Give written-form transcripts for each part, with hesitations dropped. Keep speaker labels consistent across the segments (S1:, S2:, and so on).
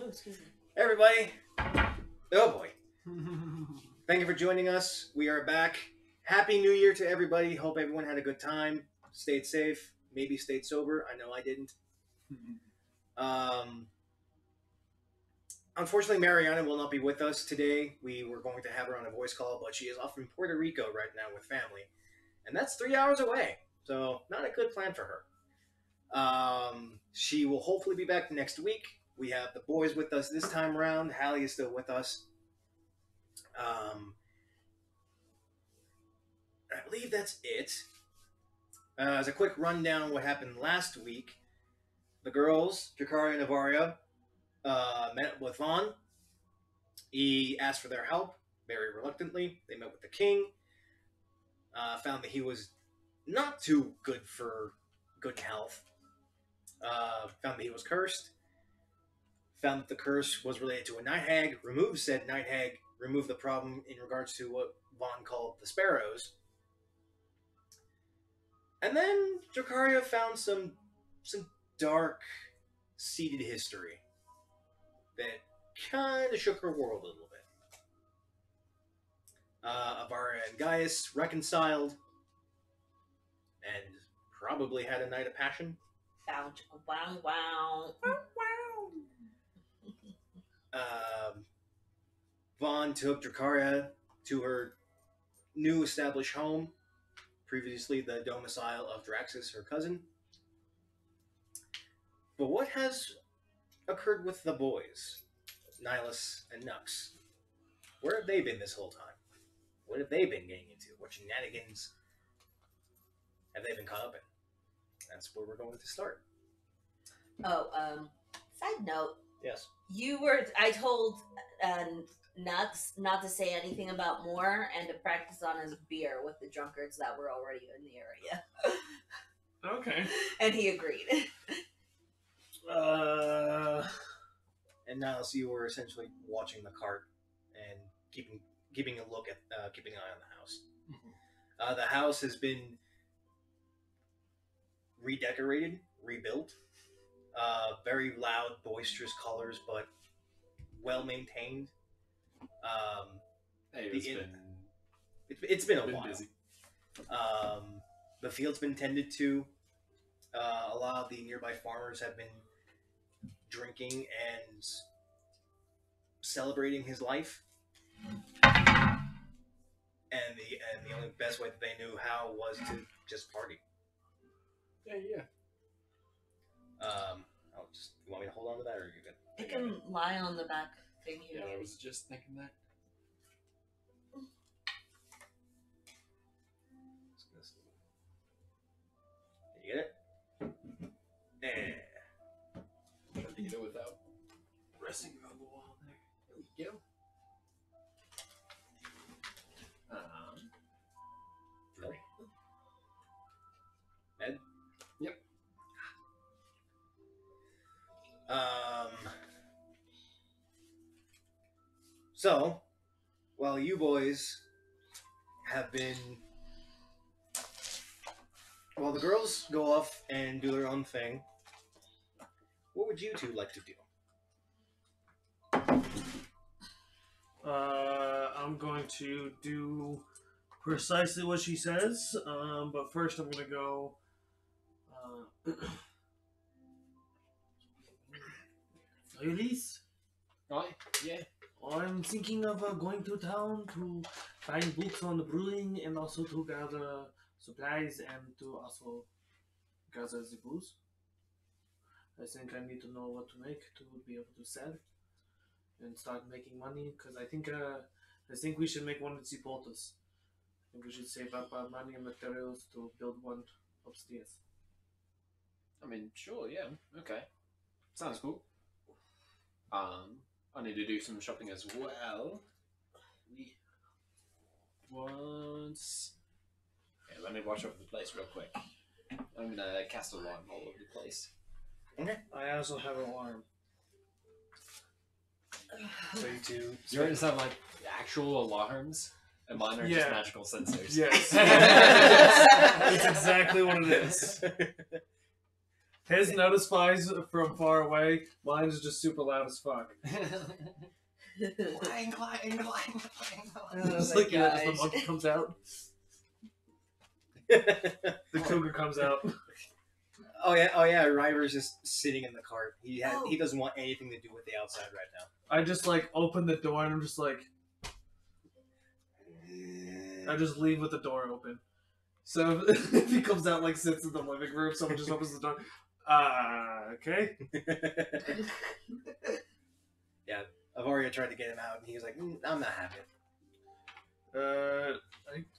S1: excuse me.
S2: Hey everybody. Oh boy. Thank you for joining us. We are back. Happy New Year to everybody. Hope everyone had a good time. Stayed safe. Maybe stayed sober. I know I didn't. Unfortunately, Mariana will not be with us today. We were going to have her on a voice call, but she is off in Puerto Rico right now with family. And that's 3 hours away. So not a good plan for her. She will hopefully be back next week. We have the boys with us this time around. Hallie is still with us. I believe that's it. As a quick rundown of what happened last week, the girls, Jakari and Avaria, met with Vaughn. He asked for their help, very reluctantly. They met with the king. Found that he was not too good for good health. Found that he was cursed. Found that the curse was related to a night hag. Removed said night hag. Removed the problem in regards to what Vaughn called the sparrows. And then Jakaria found some dark seated history that kind of shook her world a little bit. Avaria and Gaius reconciled and probably had a night of passion.
S1: Wow.
S2: Vaughn took Dracaria to her new established home, previously the domicile of Draxus, her cousin. But what has occurred with the boys, Nielas and Nux? Where have they been this whole time? What have they been getting into? What shenanigans have they been caught up in? That's where we're going to start.
S1: Side note.
S2: Yes.
S1: I told Nux not to say anything about Moore and to practice on his beer with the drunkards that were already in the area.
S3: Okay.
S1: And he agreed.
S2: And now, so you were essentially watching the cart and keeping a look at keeping an eye on the house. Mm-hmm. The house has been redecorated, rebuilt. Very loud, boisterous colors, but well maintained. It's been a while.
S3: Busy.
S2: The field's been tended to. A lot of the nearby farmers have been drinking and celebrating his life. And the only best way that they knew how was to just party.
S3: Yeah.
S2: You want me to hold on to that, or are you good?
S1: It can lie on the back thing here.
S3: Yeah, I was just thinking that.
S2: Did you get it? Yeah.
S3: Trying to get it without resting on the wall there. There we go.
S2: Really? Ed?
S3: Yep.
S2: So, while you boys have been... While the girls go off and do their own thing, what would you two like to do?
S4: I'm going to do precisely what she says, but first I'm going to go... Elise?
S3: Right? Yeah.
S4: I'm thinking of going to town to find books on the brewing and also to gather supplies and to also gather the booze. I think I need to know what to make to be able to sell and start making money, because I think we should make one of the portals. I think we should save up our money and materials to build one upstairs.
S3: I mean, sure, yeah. Okay. Sounds cool. I need to do some shopping as well. Yeah, let me watch over the place real quick. I'm gonna cast alarm all over the place.
S2: Okay.
S4: I also have an alarm.
S2: So you two...
S3: Yours have like actual alarms, and mine are just magical sensors.
S4: Yes. That's exactly what it is. His notifies from far away. Mine is just super loud as fuck.
S3: Clang, clang, clang, clang.
S4: It's
S1: my
S4: like just the
S1: gosh.
S4: monkey comes out. The cougar comes out.
S2: Oh yeah. Ryver's just sitting in the cart. He doesn't want anything to do with the outside right now.
S4: I just like open the door and I'm just like, I just leave with the door open. So if he comes out, like sits in the living room, someone just opens the door. Okay.
S2: Yeah, Avaria tried to get him out, and he was like, "I'm not happy."
S4: I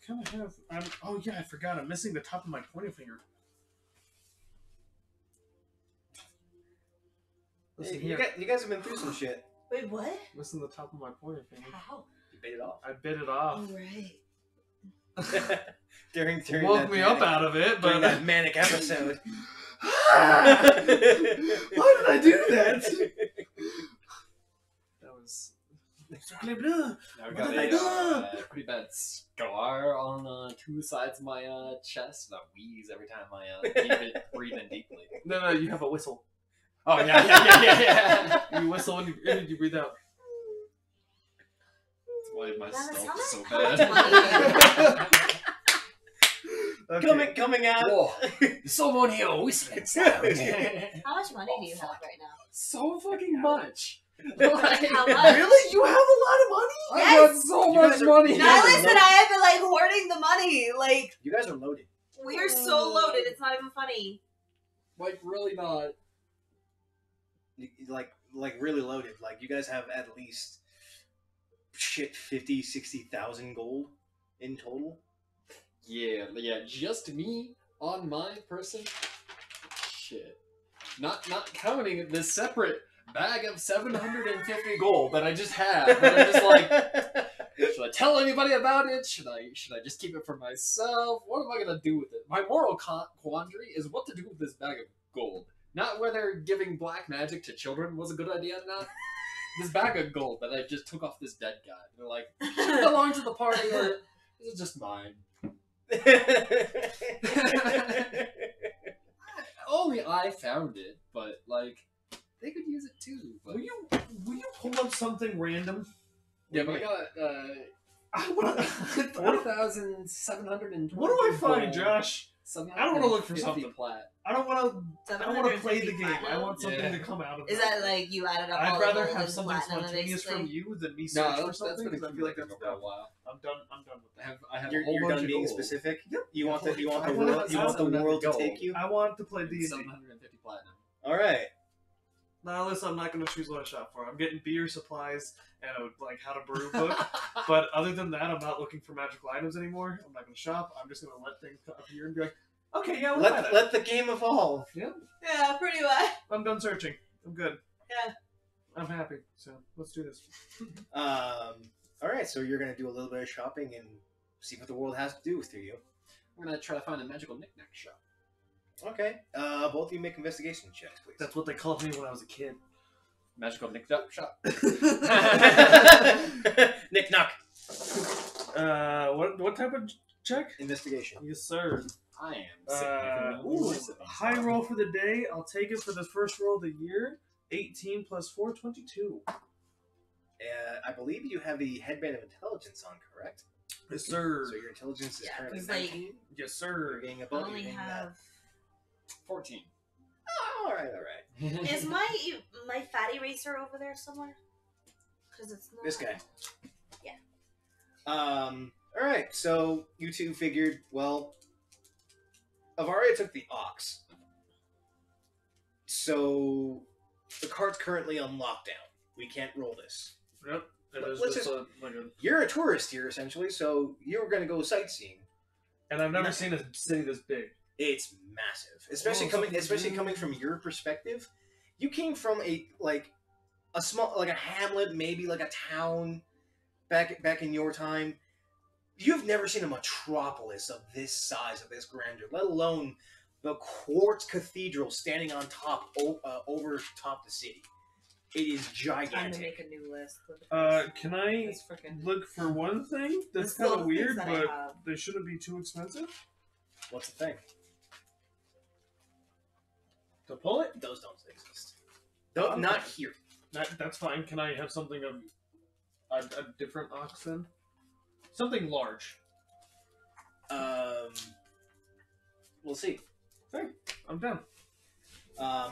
S4: kind of have. Oh yeah, I forgot. I'm missing the top of my pointer finger. Listen
S2: Hey,
S4: here.
S2: you guys have been through some shit.
S1: Wait, what?
S4: Listen to the top of my pointer finger.
S1: How?
S2: You bit it off.
S4: I bit it off.
S1: Oh, right.
S2: during
S4: Woke
S2: that
S4: me
S2: manic,
S4: up out of it,
S2: during
S4: but
S2: that manic episode.
S4: why did I do that? That was.
S3: Now I've
S4: What
S3: got
S4: did I
S3: a pretty bad scar on 2 sides of my chest that wheeze every time I breathe in deeply.
S4: No, you have a whistle.
S3: Oh, yeah.
S4: You whistle when you breathe out.
S3: That's why my
S1: That
S3: stealth is so
S1: sounds like how much
S3: bad.
S4: Okay.
S2: Coming out.
S3: Whoa, someone here whistling sound.
S1: How much money do you have right now?
S3: So fucking much.
S1: Like, how much?
S4: Really? You have a lot of money?
S3: I
S1: Yes!
S3: got so
S2: You
S3: much
S2: guys are-
S3: money.
S2: you guys are
S1: Nilas and I have been like hoarding the money. Like,
S2: You guys are loaded.
S1: we are so loaded. It's not even funny.
S3: Like, really not.
S2: Like really loaded. Like you guys have at least 50,000-60,000 gold in total.
S3: Yeah, just me on my person. Shit. Not counting the separate bag of 750 gold that I just had. But I'm just like, should I tell anybody about it? Should I just keep it for myself? What am I gonna do with it? My moral quandary is what to do with this bag of gold. Not whether giving black magic to children was a good idea or not. This bag of gold that I just took off this dead guy. They're like, should it belong to the party or is it just mine? Only I found it, but like they could use it too. But
S4: Will you pull up something random?
S3: yeah, but I got
S4: I wanna,
S3: 4,700.
S4: what do I find, Josh? I don't wanna look for
S3: 750
S4: something.
S3: Plat.
S4: I don't want to play the
S1: 750
S4: game. I
S1: platinum?
S4: want something
S3: Yeah.
S4: to come out of it.
S1: Is that like you added up all
S4: I'd
S1: the
S4: rather
S1: gold
S4: have
S1: and
S4: something
S1: platinum and
S4: spontaneous from
S1: basically-
S4: you than me
S3: No,
S4: search for
S3: that's
S4: something
S3: been
S4: because I feel like that's
S3: for a
S4: dumb.
S3: while.
S4: I'm done with that.
S3: I have
S2: You're
S3: a whole bunch
S2: done
S3: of
S2: being
S3: gold.
S2: specific.
S4: Yep.
S2: You want the
S3: I
S2: world.
S3: want
S2: You want the world to
S3: gold.
S2: take you.
S4: I want to play D&D.
S3: 750 platinum.
S2: All right.
S4: Now, listen, I'm not going to choose what I shop for. I'm getting beer supplies and a how to brew book. But other than that, I'm not looking for magical items anymore. I'm not going to shop. I'm just going to let things appear and be like, okay, yeah, we'll buy that.
S2: Let the game evolve.
S1: Yeah, pretty much.
S4: I'm done searching. I'm good.
S1: Yeah.
S4: I'm happy. So let's do this.
S2: All right. So you're gonna do a little bit of shopping and see what the world has to do with you.
S3: I'm gonna try to find a magical knick-knack shop.
S2: Okay. Both of you make investigation checks, please.
S4: That's what they called me when I was a kid.
S3: Magical knick-knack shop.
S2: Nick knock.
S4: What type of check?
S2: Investigation.
S4: Yes, sir.
S3: I am significantly
S4: Ooh,
S3: worse at these
S4: high
S3: things.
S4: roll for the day. I'll take it for the first roll of the year. 18 plus 4, 22.
S2: I believe you have the headband of intelligence on, correct?
S4: Yes, sir.
S2: So your intelligence is
S1: Yeah,
S2: currently
S1: 'cause, like,
S2: 19.
S4: Yes,
S2: You're
S4: sir.
S2: being
S1: I
S2: above.
S1: only
S2: you're being
S1: have.
S3: 14.
S2: Oh, all right.
S1: Is my fat eraser over there somewhere? Because it's not.
S2: This guy.
S1: Yeah.
S2: All right. So you two figured, well, Avaria took the ox, so the cart's currently on lockdown. We can't roll this.
S4: Yep. It is
S2: Let's
S4: just
S2: just-
S4: like a,
S2: You're a tourist here, essentially, so you're going to go sightseeing.
S4: and I've never seen a city this big.
S2: It's massive, especially coming from your perspective. You came from a small, like a hamlet, maybe like a town, back in your time. You've never seen a metropolis of this size, of this grandeur, let alone the quartz cathedral standing on top, over top the city. It is
S1: I'm gonna
S2: gigantic.
S1: make a new list.
S4: Can I
S1: That's freaking.
S4: look for one thing that's
S1: This
S4: kind
S1: little
S4: of
S1: things
S4: weird,
S1: that I
S4: but
S1: have.
S4: they shouldn't be too expensive?
S2: What's the thing?
S4: To pull it?
S2: Those don't exist. No,
S4: Okay.
S2: not here.
S4: That's fine. Can I have something of a different ox then? Something large.
S2: We'll see.
S4: I'm down.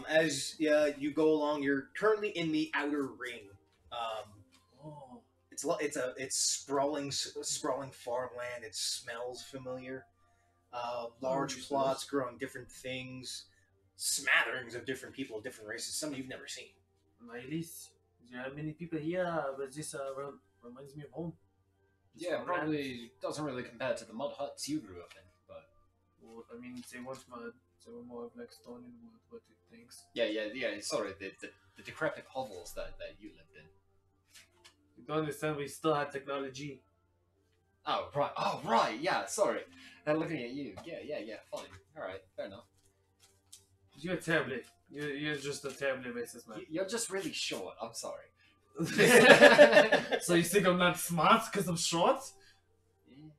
S2: As you go along, you're currently in the outer ring.
S4: Oh.
S2: It's sprawling farmland. It smells familiar. Large plots growing different things, smatterings of different people, different races. Some you've never seen.
S4: Niles, there are many people here, but this reminds me of home.
S3: Yeah, probably doesn't really compare to the mud huts you grew up in, but...
S4: Well, I mean, they want mud, they want more of like stone and wood, what do you think?
S3: Yeah, sorry, the decrepit hovels that you lived in.
S4: You don't understand, we still have technology.
S3: Oh, right, yeah, sorry. Looking at you, yeah, fine. Alright, fair enough.
S4: You're terrible. You're just a terribly racist man.
S3: You're just really short, I'm sorry.
S4: So you think I'm not smart because I'm short?
S3: Yeah.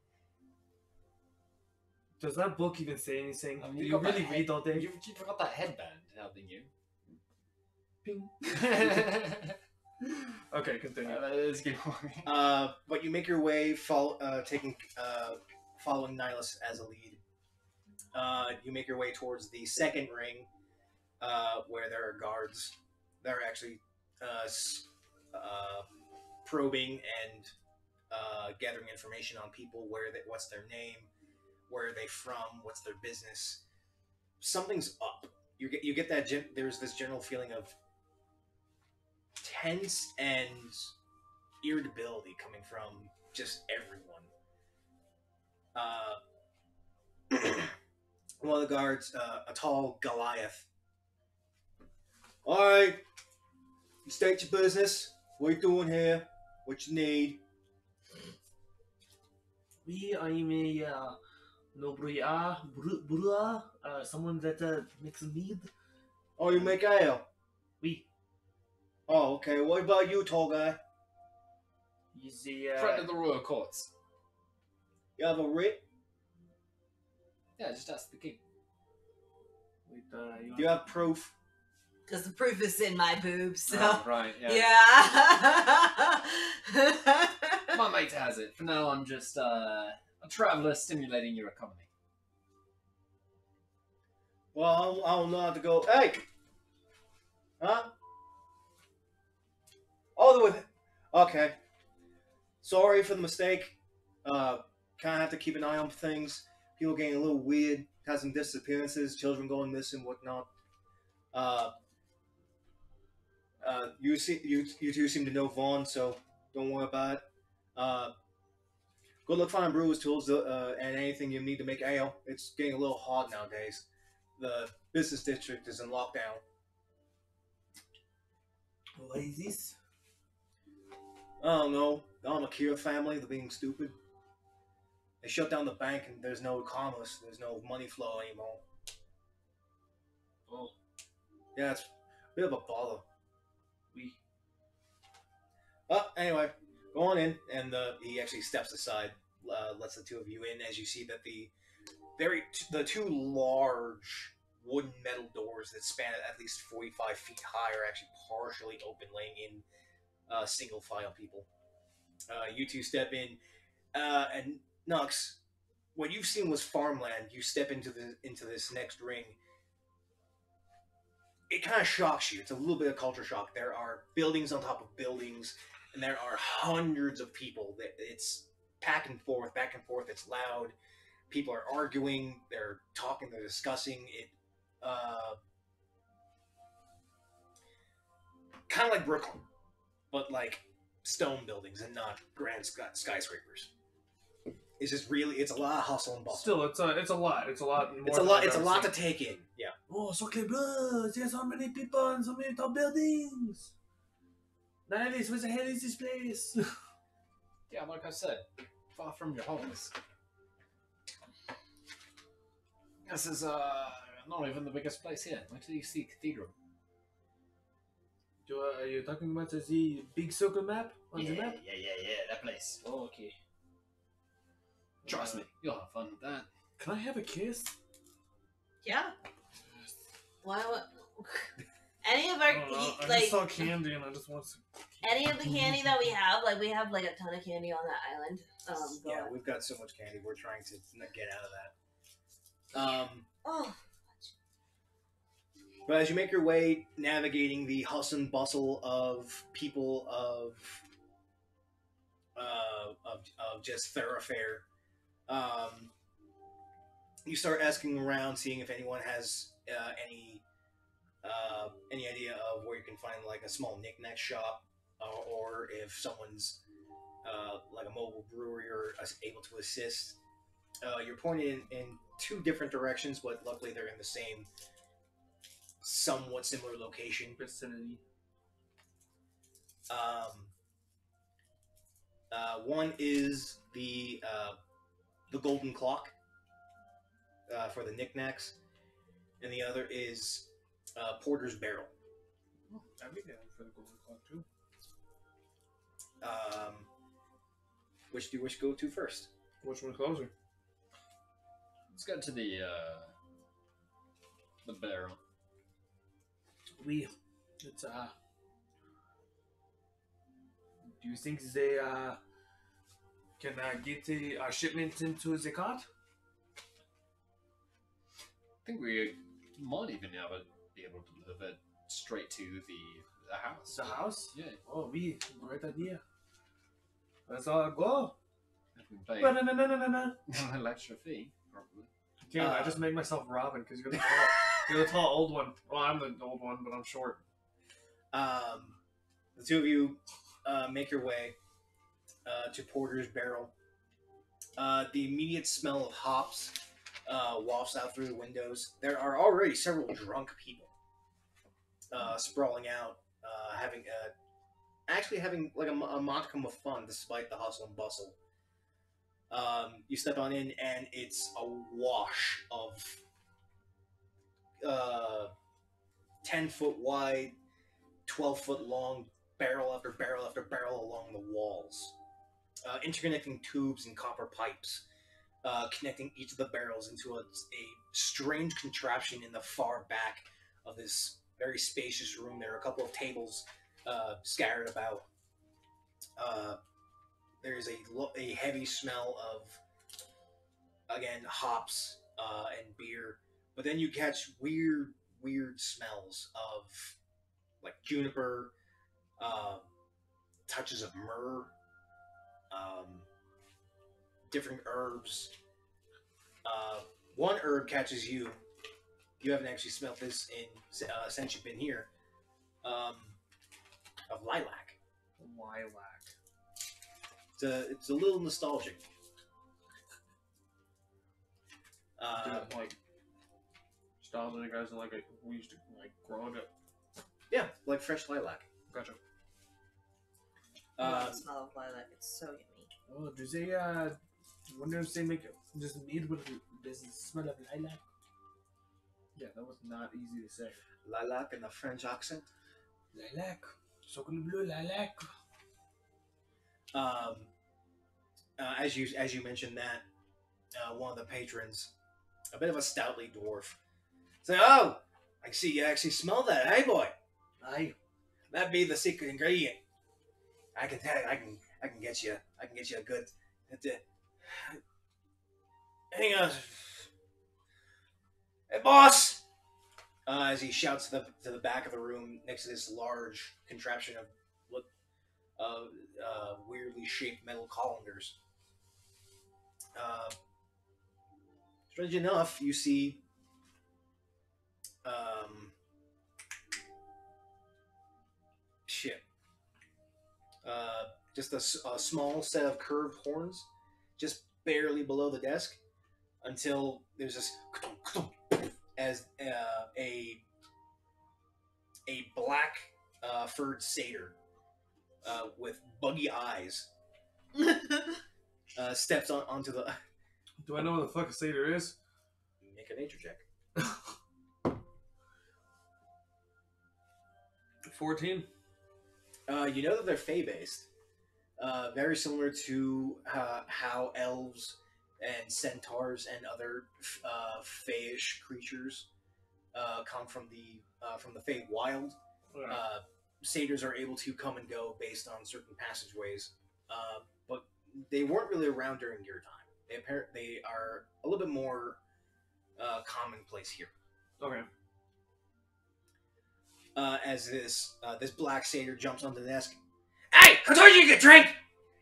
S4: Does that book even say anything?
S3: I mean,
S4: Do you
S3: got that
S4: really read all day?
S3: You forgot that headband now, didn't you?
S4: Ping. Okay, continue.
S3: Let's keep going.
S2: But you make your way, following Nielas as a lead. You make your way towards the second ring, where there are guards that are actually probing and gathering information on people. What's their name, where are they from, what's their business. Something's up. You get that. There's this general feeling of tense and irritability coming from just everyone. One of the guards, a tall Goliath. Alright, you state your business. What you doing here? What you need?
S4: I'm a brewer, someone that makes mead.
S2: Oh, you make ale?
S4: We.
S2: Oh, okay. What about you, tall guy?
S4: He's the
S3: Friend of the royal courts.
S2: You have a writ?
S3: Yeah, just ask the king.
S2: Do you have proof?
S1: Because the proof is in my boobs, so.
S3: Oh, right, yeah.
S1: Yeah.
S3: My mate has it. For now, I'm just a traveller stimulating your economy.
S2: Well, I don't know how to go. Hey! Huh? All the way. Okay. Sorry for the mistake. Kind of have to keep an eye on things. People getting a little weird. Had some disappearances. Children going missing, whatnot. You two seem to know Vaughn, so don't worry about it. Good luck finding brewer's tools and anything you need to make ale. It's getting a little hard nowadays. The business district is in lockdown.
S4: What is this?
S2: I don't know. The Amakira family, they're being stupid. They shut down the bank and there's no commerce. There's no money flow anymore.
S4: Oh.
S2: Yeah, it's a bit of a bother.
S4: We.
S2: Anyway, go on in. And he actually steps aside, lets the two of you in as you see that the two large wooden metal doors that span at least 45 feet high are actually partially open, laying in single file people. You two step in, and Nux, what you've seen was farmland. You step into this next ring. It kind of shocks you. It's a little bit of culture shock. There are buildings on top of buildings, and there are hundreds of people. It's back and forth. It's loud. People are arguing. They're talking. They're discussing it. Kind of like Brooklyn, but like stone buildings and not grand skyscrapers. It's just really, it's a lot of hustle and bustle.
S4: Still, it's a lot. It's a lot more.
S2: It's a lot to take in. Yeah.
S4: Oh, so okay, bro. There's so many people and so many tall buildings. Niles, where the hell is this place?
S3: Yeah, like I said, far from your homes. This is not even the biggest place here. Wait till you see Cathedral.
S4: Are you talking about the big circle map on the map?
S3: Yeah, that place.
S4: Oh, okay.
S3: Trust me, you'll have fun with that.
S4: Can I have a kiss?
S1: Yeah.
S4: I just saw candy and I just want some.
S1: any of the candy that we have like a ton of candy on that island. Go
S2: Yeah,
S1: ahead.
S2: we've got so much candy. We're trying to get out of that.
S1: Oh,
S2: But as you make your way, navigating the hustle and bustle of people of just thoroughfare, you start asking around, seeing if anyone has any idea of where you can find like a small knick-knack shop, or if someone's like a mobile brewery or able to assist. You're pointed in two different directions, but luckily they're in the same, somewhat similar location.
S4: Vicinity.
S2: One is the golden clock for the knickknacks, and the other is Porter's Barrel.
S4: Oh, I'd be down for the golden clock too.
S2: Which do you wish to go to first?
S4: Which one's closer?
S3: Let's get to the barrel.
S4: It's do you think they can get our shipment into the cart?
S3: I think we might even be able to deliver it straight to the house.
S4: The house?
S3: Yeah.
S4: Oh, great idea. Let's all go.
S3: If we pay
S4: No.
S3: an extra fee, probably.
S4: I just make myself Robin because you're the tall, you're the tall old one. Well, I'm the old one, but I'm short.
S2: The two of you make your way to Porter's Barrel. The immediate smell of hops wafts out through the windows. There are already several drunk people sprawling out, having like a modicum of fun despite the hustle and bustle. You step on in, and it's a wash of 10-foot wide, 12-foot long, barrel after barrel after barrel along the walls. Interconnecting tubes and copper pipes, connecting each of the barrels into a strange contraption in the far back of this very spacious room. There are a couple of tables scattered about. There is a heavy smell of, again, hops and beer, but then you catch weird smells of like juniper, touches of myrrh, different herbs. One herb catches you. You haven't actually smelled this since you've been here. Of lilac.
S4: Lilac.
S2: It's a little nostalgic.
S4: Like nostalgic guys like we used to like growing up.
S2: Yeah, like fresh lilac.
S4: Gotcha.
S1: I love the smell of lilac. It's so yummy.
S4: Oh, do they wonder if they make just mead with the smell of lilac? Yeah, that was not easy to say.
S2: Lilac in a French accent.
S4: Lilac. Chocolat bleu, lilac.
S2: As you mentioned that, one of the patrons, a bit of a stoutly dwarf, say, "Oh, I see you actually smell that, hey boy?
S4: Aye.
S2: That'd be the secret ingredient. I can tell you, I can get you a good. Hang on, hey boss!" As he shouts to the back of the room next to this large contraption of weirdly shaped metal colanders. Strange enough, you see just a small set of curved horns just barely below the desk until there's this as a black furred satyr with buggy eyes steps onto the.
S4: Do I know what the fuck a satyr is?
S2: Make a nature check.
S4: 14.
S2: You know that they're Fey-based. Very similar to how elves and centaurs and other Fey-ish creatures come from the Fey wild. satyrs are able to come and go based on certain passageways, but they weren't really around during your time. They are a little bit more commonplace here.
S4: Okay.
S2: As this black satyr jumps on the desk. Hey, I told you could drink!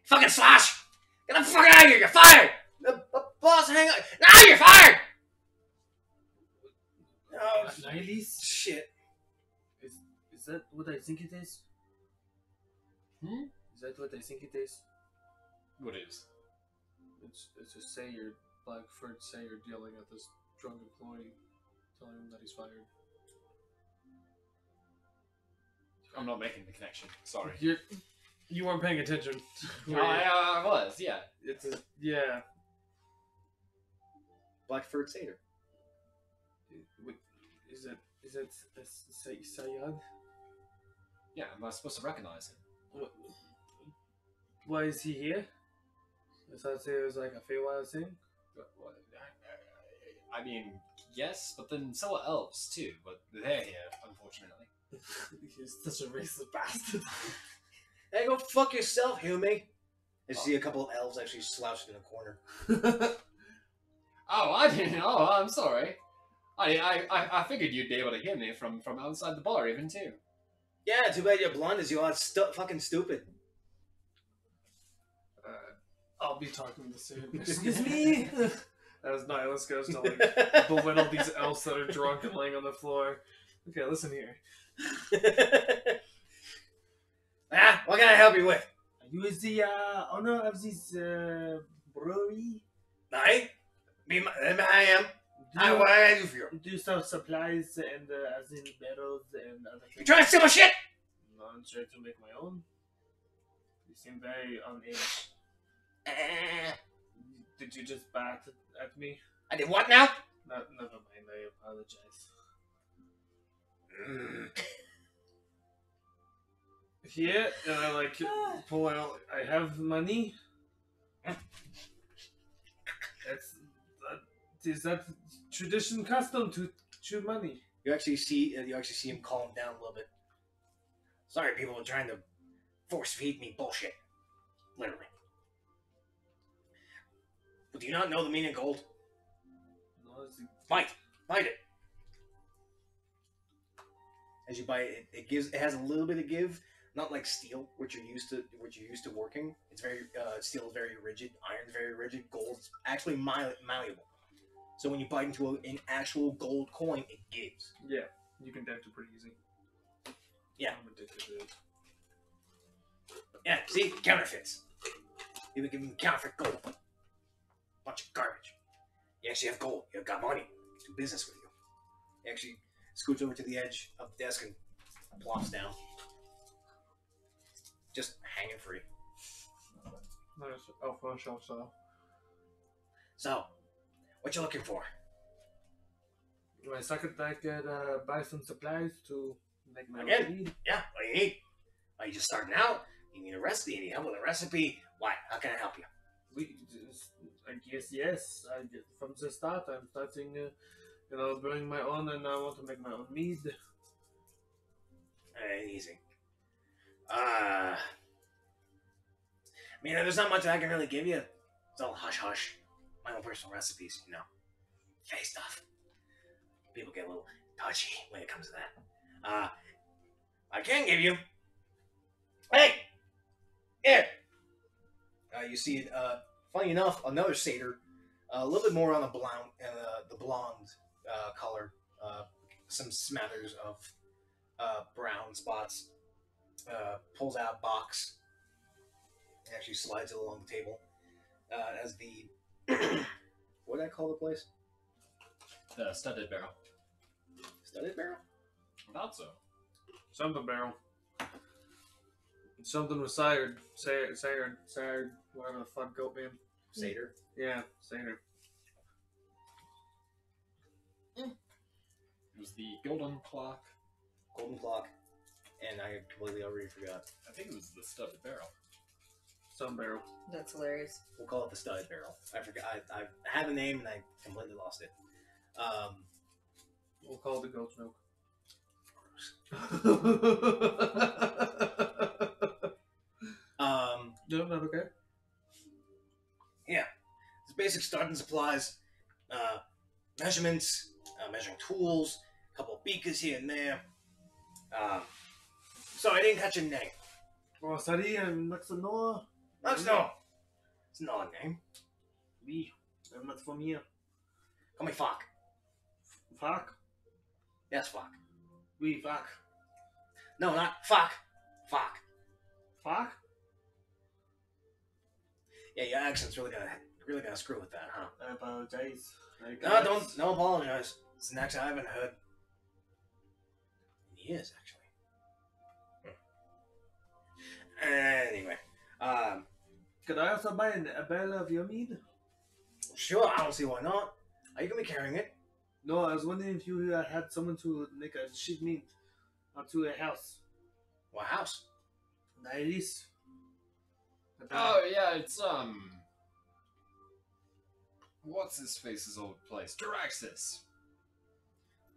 S2: Fucking slash! Get the fuck out of here, you're fired! Boss, hang on. Now you're fired! Oh,
S4: Nielas?
S2: shit.
S4: Is that what I think it is? Is that what I think it is?
S3: What is?
S4: It's a satyr, black-furred satyr yelling at this drunk employee, telling him that he's fired.
S3: I'm not making the connection. Sorry.
S4: You weren't paying attention.
S3: I was, yeah.
S4: It's a, yeah.
S2: Black furred satyr.
S4: Wait, is that Sayad?
S3: Yeah, am I supposed to recognize him?
S4: Why is he here? I thought it was like a Feywild thing.
S3: I mean, yes, but then so are elves too, but they're here, unfortunately.
S4: He's such a racist bastard.
S2: Hey, go fuck yourself, Hume. I see a couple of elves actually slouched in a corner.
S3: Oh, I didn't. Oh, I'm sorry. I figured you'd be able to hear me from outside the bar, even too.
S2: Yeah, too bad you're blonde as you are. Fucking stupid.
S4: I'll be talking the same. Excuse me. As Nielas goes to like belittle these elves that are drunk and laying on the floor. Okay, listen here.
S2: What can I help you with?
S4: Are you is the owner of this brewery?
S2: I am. What can I do for you?
S4: Do you sell supplies and as in barrels and other things?
S2: You trying to steal my shit?
S4: No, I'm trying to make my own. You seem very on edge. Did you just bat at me?
S2: I did what now?
S4: Never mind, I apologize. Here, and I like pull out. I have money. Is that tradition custom to chew money?
S2: You actually see him calm down a little bit. Sorry, people are trying to force feed me bullshit. Literally. But do you not know the meaning of gold?
S4: No,
S2: Bite it. As you bite it, it has a little bit of give, not like steel, which you're used to working. It's very steel is very rigid, iron's very rigid, gold's actually malleable. So when you bite into an actual gold coin, it gives.
S4: Yeah, you can dent it pretty easy.
S2: Yeah.
S4: I'm addicted to it.
S2: Yeah, see? Counterfeits. People give them counterfeit gold. Bunch of garbage. You actually have gold. You've got money. Do business with you. He actually scoots over to the edge of the desk and plops down. Just hanging free.
S4: Nice. Oh, phone shelf style.
S2: So, what you looking for?
S4: My second, I could buy some supplies to make my
S2: Again?
S4: own mead.
S2: Yeah, what do you need? Are you just starting out? You need a recipe? You need help with a recipe? Why? How can I help you?
S4: I guess yes. From the start, I'm starting, brewing my own, and I want to make my own mead.
S2: Easy. I mean, there's not much I can really give you. It's all hush hush. My own personal recipes, Fey stuff. People get a little touchy when it comes to that. I can give you. Hey! Here! You see it, funny enough, another satyr, a little bit more on the blonde color, some smatters of brown spots, pulls out a box, and actually slides it along the table, as the, what did I call the place?
S3: The studded barrel.
S2: Studded barrel?
S3: I thought so.
S4: Something barrel. Something with sired, whatever the fuck goat name.
S2: Satyr?
S4: Yeah, satyr.
S3: It was the golden clock.
S2: Golden clock. And I completely already forgot.
S3: I think it was the studded barrel.
S4: Some barrel.
S1: That's hilarious.
S2: We'll call it the studded barrel. I forgot. I had a name and I completely lost it.
S4: We'll call it the goat's milk. No, not okay.
S2: It's basic starting supplies, measurements, measuring tools, a couple of beakers here and there. Sorry, I didn't catch your name.
S4: Oh, sorry, I'm Nuxanor.
S2: Nuxanor. It's not a name.
S4: Oui, I'm not from here.
S2: Call me Fuck.
S4: Fuck?
S2: Yes, Fuck.
S4: Oui, fuck.
S2: No, not Fuck. Fuck.
S4: Fuck?
S2: Yeah, your accent's really gonna screw with that, huh?
S4: I apologize.
S2: No, don't apologize. It's an accent I haven't heard in years, actually. Anyway,
S4: Could I also buy a barrel of your meat?
S2: sure, I don't see why not. Are you gonna be carrying it?
S4: No, I was wondering if you had someone to make a ship meat onto a house.
S2: What house?
S4: Nice.
S3: Oh yeah, it's what's his face's old place? Daraxis.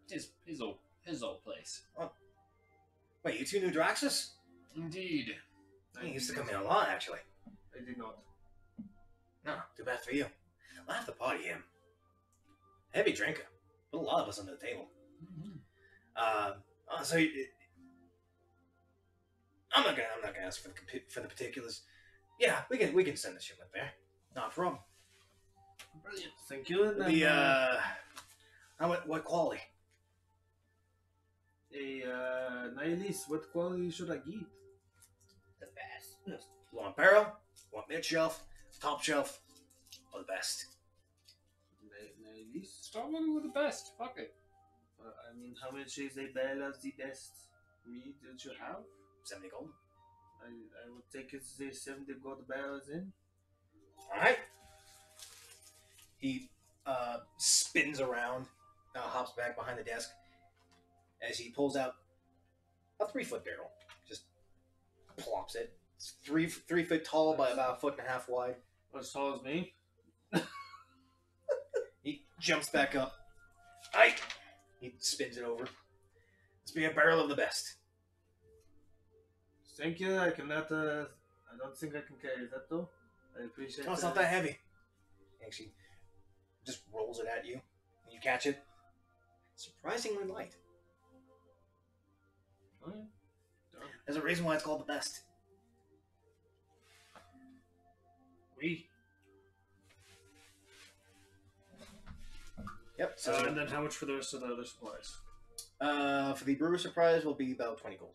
S3: His old place.
S2: Wait, you two knew Draxus?
S3: Indeed.
S2: He used to come in a lot, actually.
S4: I did not.
S2: No, too bad for you. I'll have to party him. Heavy drinker. Put a lot of us under the table. So I'm not gonna ask for the particulars. Yeah, we can send the shipment there. Not a problem.
S4: Brilliant. Thank you. And
S2: What quality?
S4: Nihilis, what quality should I get?
S1: The best.
S2: You want barrel? You want mid shelf? Top shelf? Or the best?
S4: Nihilis?
S3: Start with the best. Fuck it.
S4: I mean, how much is a barrel of the best meat that you have?
S2: 70 gold.
S4: I would take it the 70 gold barrels in.
S2: Alright. He spins around, hops back behind the desk as he pulls out a 3-foot barrel. Just plops it. It's 3 foot tall by about a 1.5 feet wide.
S4: As tall as me?
S2: He jumps back up. Aye! He spins it over. Let's be a barrel of the best.
S4: Thank you. I cannot. I don't think I can carry that though. I appreciate.
S2: No, it's not that heavy. Actually, just rolls it at you, and you catch it. Surprisingly light.
S4: Oh, yeah.
S2: There's a reason why it's called the best.
S4: We.
S2: Yep. So,
S4: and then how much for the rest of the other supplies?
S2: for the brewer surprise, will be about 20 gold.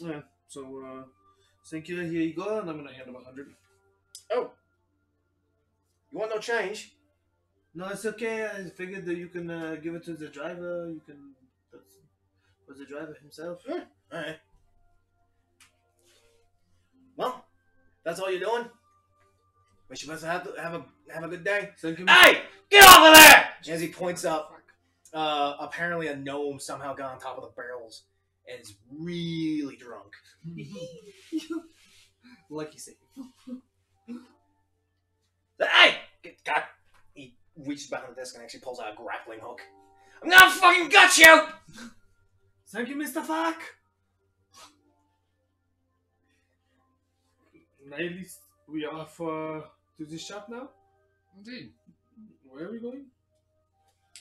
S4: Yeah. So, thank you. Here you go, and I'm gonna hand him 100.
S2: Oh. You want no change?
S4: No, it's okay. I figured that you can give it to the driver. You can. That's for the driver himself.
S2: All right. Well, that's all you're doing. Wish you must have a good day.
S4: Thank you.
S2: Hey, get off of there! As he points up, apparently a gnome somehow got on top of the barrels and is really drunk.
S4: Lucky save.
S2: Hey, God! He reaches behind the desk and actually pulls out a grappling hook. I'm gonna fucking gut you!
S4: Thank you, Mr. Fuck. Nihilis, we are off to the shop now.
S3: Indeed.
S4: Where are we going?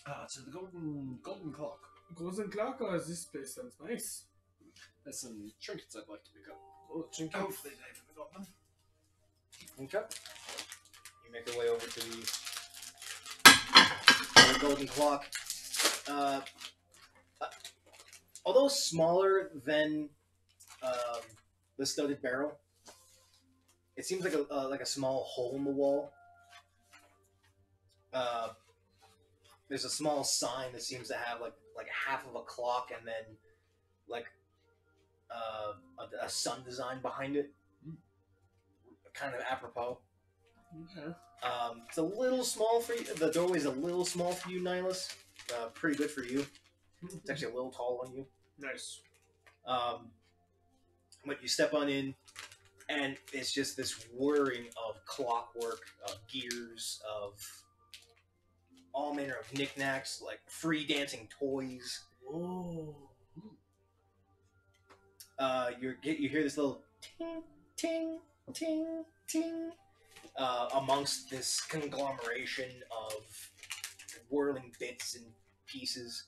S3: To the golden clock.
S4: Golden Clock, or is this place sounds nice?
S3: There's some trinkets I'd like to pick up.
S4: Oh, trinkets.
S3: Hopefully they haven't got them.
S2: Okay. You make your way over to the golden clock. Although smaller than the studded barrel, it seems like a small hole in the wall. There's a small sign that seems to have like half of a clock and then like a sun design behind it. Kind of apropos.
S4: Okay.
S2: It's a little small for you. The doorway's a little small for you, Nielas. Pretty good for you. It's actually a little tall on you.
S4: Nice.
S2: But you step on in, and it's just this whirring of clockwork, of gears, of all manner of knickknacks, like free dancing toys.
S4: Oh.
S2: you hear this little ting, ting, ting, ting, amongst this conglomeration of whirling bits and pieces.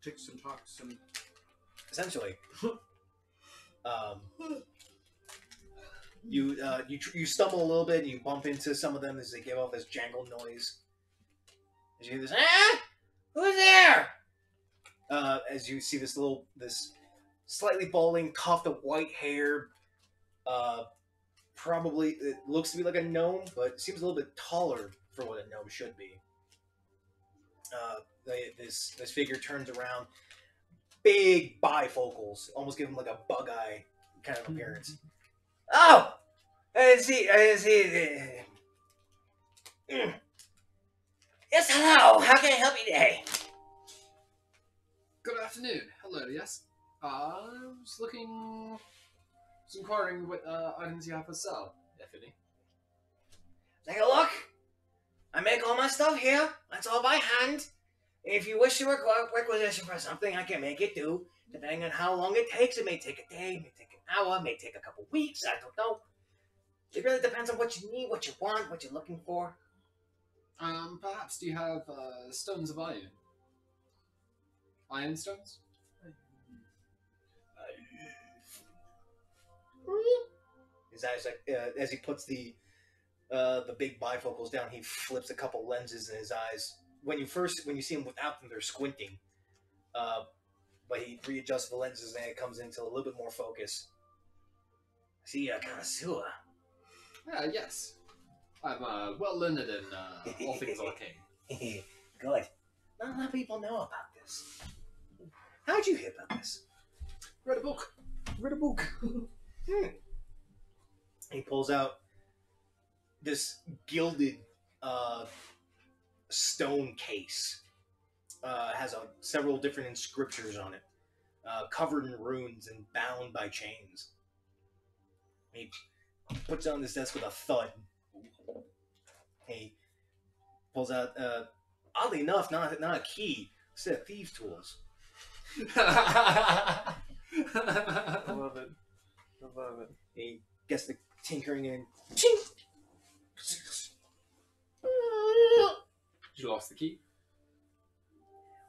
S4: Ticks and talks and
S2: Essentially, um, you stumble a little bit and you bump into some of them as they give off this jangle noise. As you hear this, who's there? As you see this slightly balding tuft of white hair, probably it looks to be like a gnome, but it seems a little bit taller for what a gnome should be. This figure turns around, big bifocals, almost give him like a bug eye kind of appearance. Oh, is he? Yes, hello. How can I help you today?
S3: Good afternoon. Hello, yes. I was looking... inquiring what items you have for sale, if any.
S2: Take a look. I make all my stuff here. That's all by hand. If you wish to requisition for something, I can make it do. Depending on how long it takes, it may take a day, may take an hour, may take a couple weeks. I don't know. It really depends on what you need, what you want, what you're looking for.
S3: Perhaps do you have stones of iron? Iron stones?
S2: His eyes, as he puts the big bifocals down, he flips a couple lenses in his eyes. When you see him without them, they're squinting. But he readjusts the lenses and it comes into a little bit more focus. I see a connoisseur.
S3: Yes. I'm well learned in all things arcane.
S2: Good. Not a lot of people know about this. How'd you hear about this?
S3: Read a book.
S2: He pulls out this gilded stone case. Has several different inscriptions on it, covered in runes and bound by chains. He puts it on his desk with a thud. He pulls out, oddly enough, not a key, a set of thieves' tools.
S4: I love it.
S2: He gets the tinkering in. Ching!
S3: You lost the key?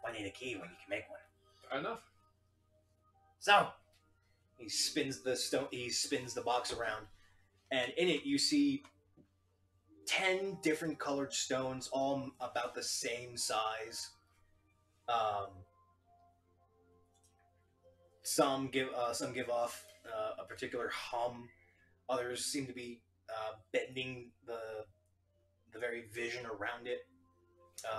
S2: I need a key when you can make one.
S3: Fair enough.
S2: So, he spins the box around, and in it you see 10 different colored stones, all about the same size. Some give off a particular hum. Others seem to be bending the very vision around it.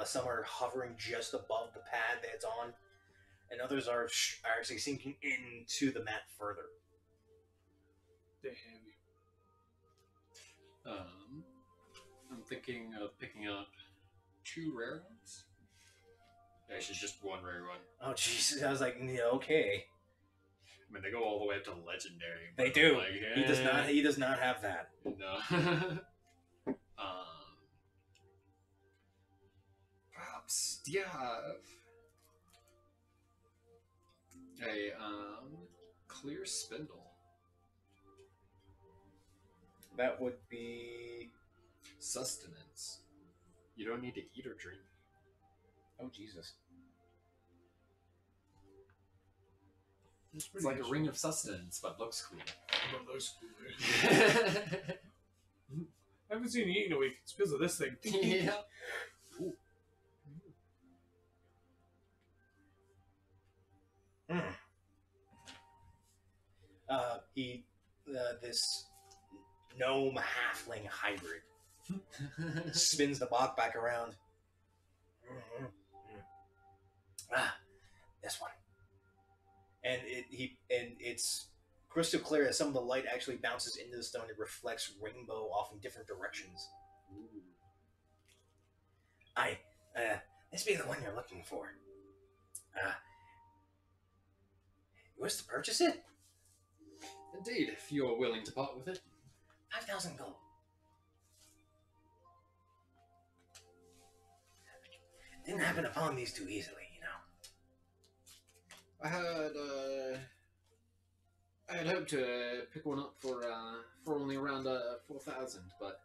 S2: Some are hovering just above the pad that it's on, and others are actually sinking into the mat further.
S4: They're heavy.
S3: I'm thinking of picking up 2 rare ones. Actually, just 1 rare one.
S2: Oh, Jesus. I was like, yeah, okay.
S3: I mean, they go all the way up to legendary.
S2: They do.
S3: Like,
S2: He does not have that.
S3: No. Perhaps, do you have a clear spindle?
S2: That would be
S3: Sustenance. You don't need to eat or drink.
S2: Oh, Jesus.
S3: It's like a ring of sustenance, but looks cool.
S4: But looks cooler. I haven't seen you eat in a week. It's because of this thing.
S3: Yeah.
S2: This gnome halfling hybrid spins the box back around. This one. And it's crystal clear as some of the light actually bounces into the stone. It reflects rainbow off in different directions. This be the one you're looking for. You wish to purchase it?
S3: Indeed, if you are willing to part with it.
S2: 5,000 gold. Didn't happen upon these too easily, you know.
S3: I had I'd hoped to pick one up for only around 4,000, but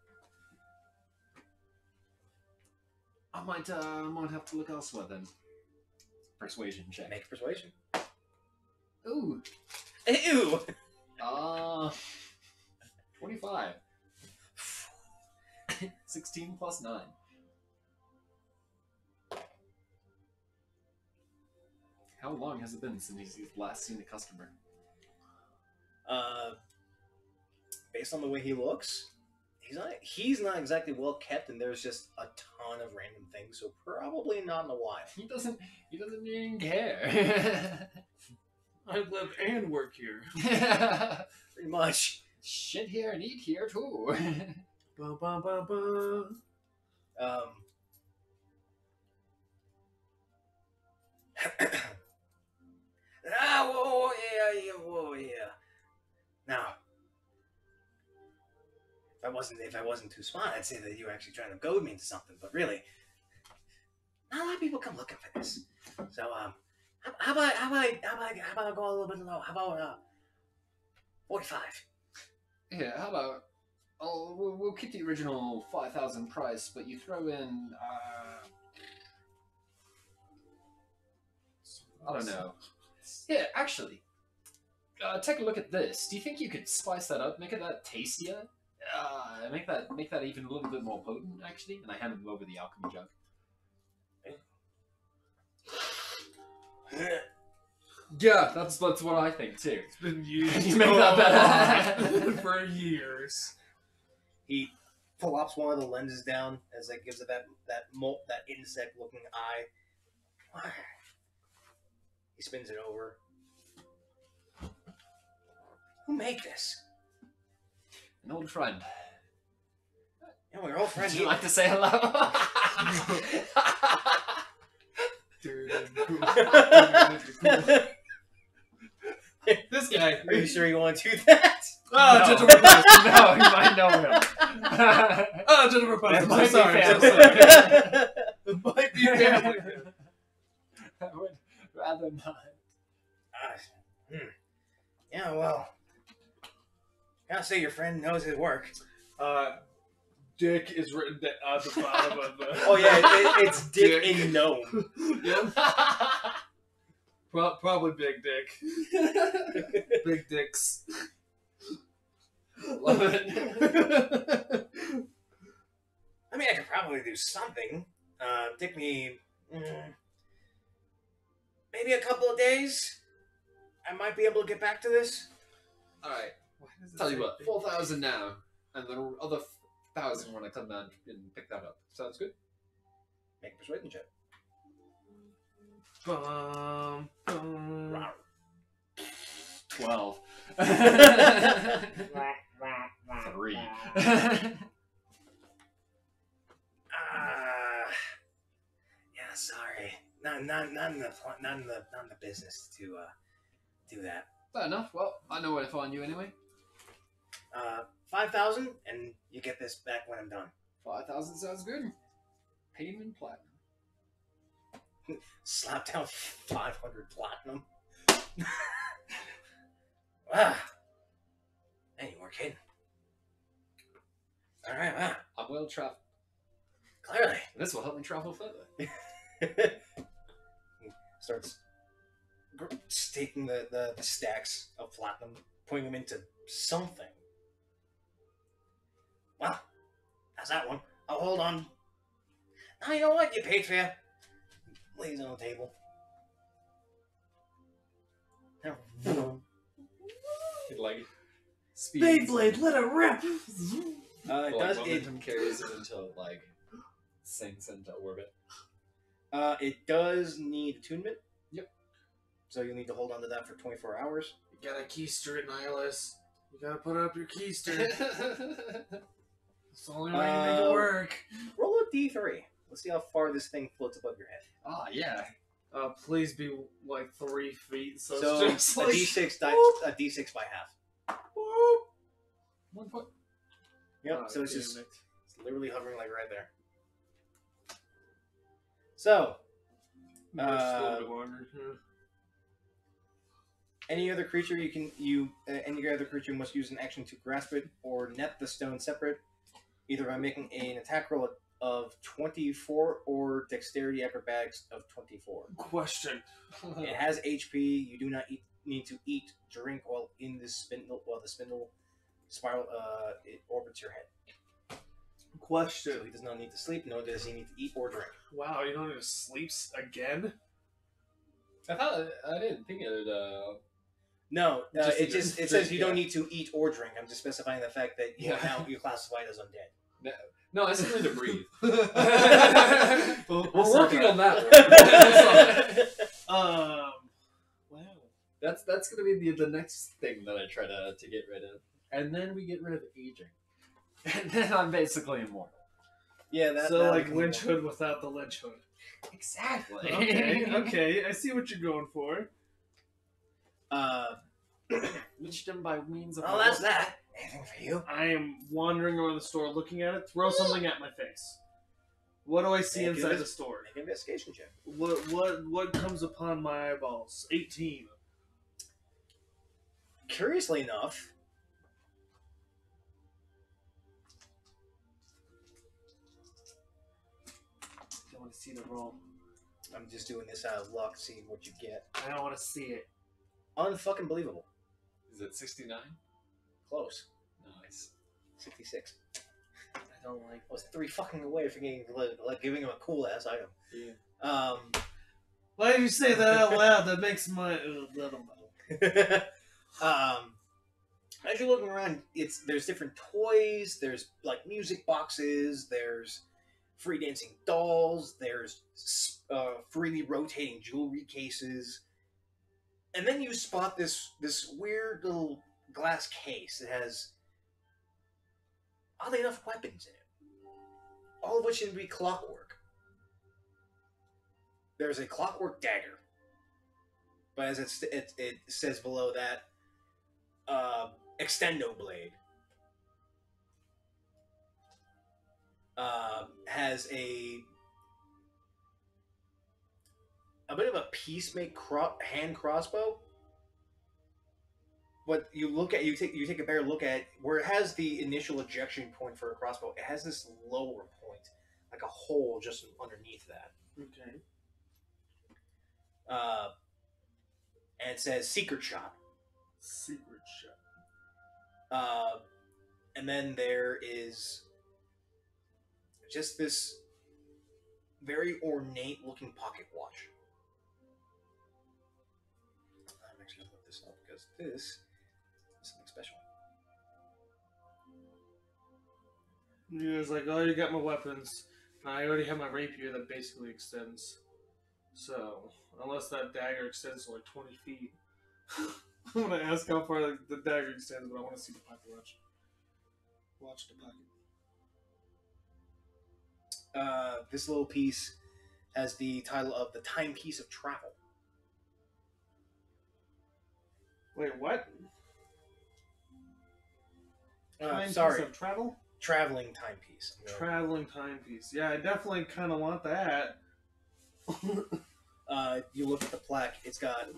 S3: I might have to look elsewhere then. Persuasion check.
S2: Make persuasion.
S3: Ooh.
S2: Ew.
S3: 25. 16 plus 9. How long has it been since you've last seen a customer?
S2: Based on the way he looks, he's not exactly well kept, and there's just a ton of random things, so probably not in a while.
S3: He doesn't even care.
S4: I live and work here.
S2: Pretty much.
S3: Shit here and eat here too.
S4: Ba, ba, ba, ba.
S2: Whoa, yeah. Now, if I wasn't too smart, I'd say that you were actually trying to goad me into something. But really, not a lot of people come looking for this. So, how about I go a little bit low? How about 45?
S3: Yeah, how about we'll keep the original 5,000 price, but you throw in I don't know. Yeah, actually, take a look at this. Do you think you could spice that up, make it that tastier? Make that even a little bit more potent, actually. And I hand him over the alchemy jug. Yeah, that's what I think too.
S4: It's been years.
S3: You make that better.
S4: For years.
S2: He flops one of the lenses down as it gives it that insect-looking eye. He spins it over. Who made this?
S3: An old friend.
S2: Yeah, we're all friends.
S3: Would you like to say hello?
S4: This guy.
S2: Are you sure you want to do that?
S4: Oh,
S3: No.
S4: gentleman Preston.
S3: No, you might know him.
S4: Oh, gentleman Preston.
S3: Might
S4: I'm
S3: be
S4: sorry.
S3: family.
S4: It might be family.
S3: I would rather not.
S2: Yeah, well, gotta say your friend knows his work.
S4: Dick is written on the bottom of the.
S2: Oh yeah, it's Dick in gnome.
S4: Yep. Probably Big Dick. Big Dicks.
S3: Love it.
S2: I mean, I could probably do something. Take me maybe a couple of days. I might be able to get back to this.
S3: Alright, tell you what, 4,000 now, and the other 1,000 when I come down and pick that up. Sounds good?
S2: Make a persuasion check.
S4: Bum, bum.
S3: 12. 3.
S2: Yeah, sorry. Not in the business to do that.
S3: Fair enough. Well, I know where to find you anyway.
S2: 5,000, and you get this back when I'm done.
S3: 5,000 sounds good. Payment platinum.
S2: Slap down 500 platinum. Wow. Hey, you weren't kidding. All right, wow.
S3: I'm well traveled.
S2: Clearly.
S3: This will help me travel further.
S2: He starts taking the stacks of platinum, putting them into something. Well, how's that one? I'll hold on. Now, you know what? You paid fair. Lays on the table.
S3: Like, speeds.
S4: Beyblade, let it rip!
S2: It
S3: Like,
S2: does.
S3: momentum carries it until it, like, sinks into orbit.
S2: It does need attunement.
S3: Yep.
S2: So you'll need to hold on to that for 24 hours.
S4: You gotta keister it, Nihilus. You gotta put up your keister. It's the only way to make it work.
S2: Roll a d3. Let's see how far this thing floats above your head.
S3: Ah, yeah.
S4: Please be like 3 feet. So
S2: So
S4: it's just
S2: a
S4: like,
S2: d6 a d6 by half.
S4: whoop.
S3: 1 foot.
S2: Yep.
S4: Oh,
S2: so it's
S4: damn
S2: just
S4: it.
S2: it's literally hovering like right there. So
S4: Just a little bit longer.
S2: Any other creature any other creature must use an action to grasp it or net the stone separate, either by making an attack roll of 24 or dexterity acrobatics of 24.
S4: Question.
S2: It has HP. You do not need to eat, drink while in the spindle spiral it orbits your head.
S4: Question.
S2: So he does not need to sleep, nor does he need to eat or drink.
S4: Wow, you don't need to sleep again?
S3: I didn't think it.
S2: No,
S3: Just
S2: it says you
S3: yeah.
S2: don't need to eat or drink. I'm just specifying the fact that you are
S3: Yeah.
S2: now you classified as undead.
S3: No, I simply to breathe.
S4: We're
S3: We're working on that one.
S4: Wow.
S3: That's gonna be the next thing that I try to get rid of, and then we get rid of aging, and then I'm basically immortal.
S2: Yeah,
S4: So like Lynch Hood without the Lynch Hood.
S3: Exactly.
S4: Okay, I see what you're going for.
S3: Wisdom by means of.
S2: Oh, that's that. Anything for you?
S4: I am wandering around the store looking at it. Throw something at my face. What do I see
S2: Make
S4: inside
S2: an
S4: the store?
S2: Make an investigation check.
S4: What comes upon my eyeballs? 18.
S2: Curiously enough,
S4: I don't want to see the roll.
S2: I'm just doing this out of luck, see what you get.
S4: I don't want to see it.
S2: Unfucking believable.
S3: Is it 69?
S2: Close.
S3: Nice.
S2: 66.
S4: I don't like.
S2: I was 3 fucking away from giving him a cool ass item.
S3: Yeah.
S4: Why did you say that out loud? That makes my.
S2: As you're looking around, there's different toys. There's like music boxes. There's free dancing dolls. There's freely rotating jewelry cases. And then you spot this weird little glass case that has, oddly enough, weapons in it. All of which seem to be clockwork. There's a clockwork dagger. But as it says below that, extendo blade. Has a bit of a peacemake hand crossbow. But you take a better look at where it has the initial ejection point for a crossbow. It has this lower point, like a hole just underneath that.
S4: Okay.
S2: And it says secret shot.
S4: Secret shot.
S2: And then there is just this very ornate looking pocket watch. I'm actually going to look this up because this is something special.
S4: He was like, oh, you got my weapons. I already have my rapier that basically extends. So, unless that dagger extends to like 20 feet. I'm going to ask how far the dagger extends, but I want to see the pocket watch. Watch the pocket.
S2: This little piece has the title of the Timepiece of Travel.
S4: Wait, what? Timepiece
S2: Sorry,
S4: of travel?
S2: traveling timepiece.
S4: Traveling timepiece. Yeah, I definitely kind of want that.
S2: You look at the plaque. It's got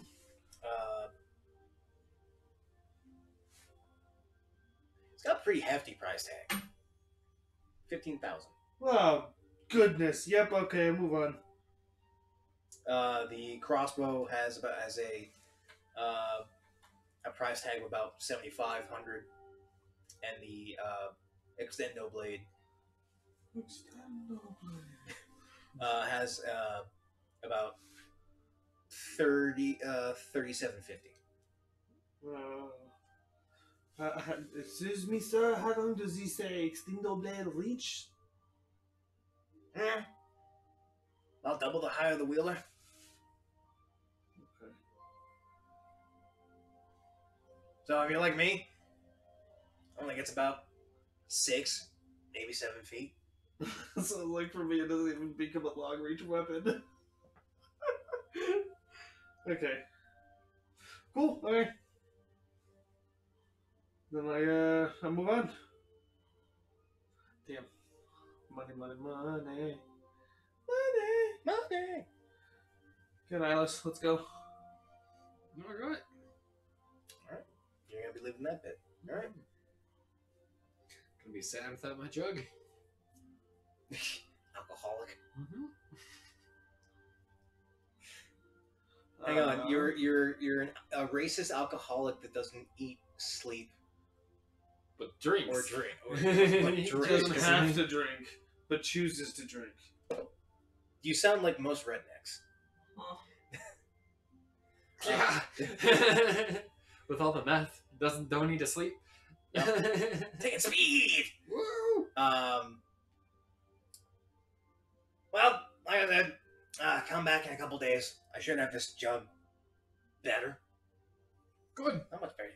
S2: a pretty hefty price tag. 15,000.
S4: Oh, goodness. Yep, okay, move on.
S2: The crossbow has a price tag of about 7,500, and the extendo blade has about 3750.
S4: Excuse me, sir. How long does he say extendo blade reach?
S2: About double the height of the wheeler.
S4: Okay.
S2: So if you're like me, only gets about 6, maybe 7 feet.
S4: So, like, for me, it doesn't even become a long reach weapon. Okay. Cool, okay. Then I move on. Damn. Money, money, money. Money!
S2: Okay.
S4: Good, Alice, let's go.
S3: Alright.
S2: live in that bit. All right.
S3: Gonna be sad without my jug.
S2: Alcoholic.
S3: Mm-hmm.
S2: Hang on, you're a racist alcoholic that doesn't eat, sleep,
S3: But drinks.
S2: or drink. Or,
S3: He
S4: He
S2: drink.
S4: doesn't have to drink, but chooses to drink.
S2: You sound like most rednecks.
S1: Oh,
S3: Yeah. With all the meth, don't need to sleep.
S2: Taking speed.
S3: Woo!
S2: Well, like I said, come back in a couple days. I should have this jug better.
S3: Good.
S2: Not much better.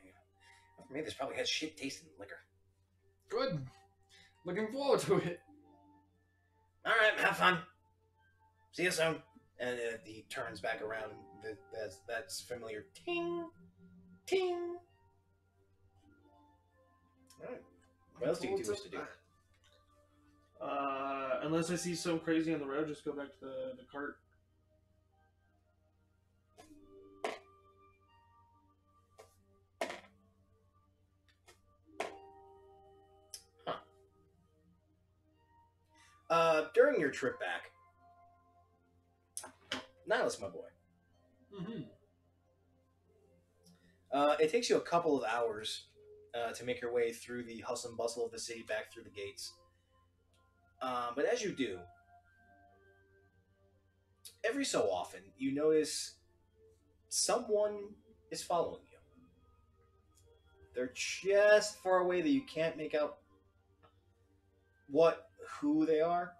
S2: For me, this probably has shit tasting liquor.
S3: Good. Looking forward to it.
S2: All right, have fun. See you soon. And he turns back around. That's familiar. Ting, ting. All right. What else do you wish to do?
S4: Unless I see some crazy on the road, just go back to the cart.
S2: During your trip back, Nielas, my boy,
S3: Mm-hmm.
S2: it takes you a couple of hours to make your way through the hustle and bustle of the city back through the gates. But as you do, every so often, you notice someone is following you. They're just far away that you can't make out who they are.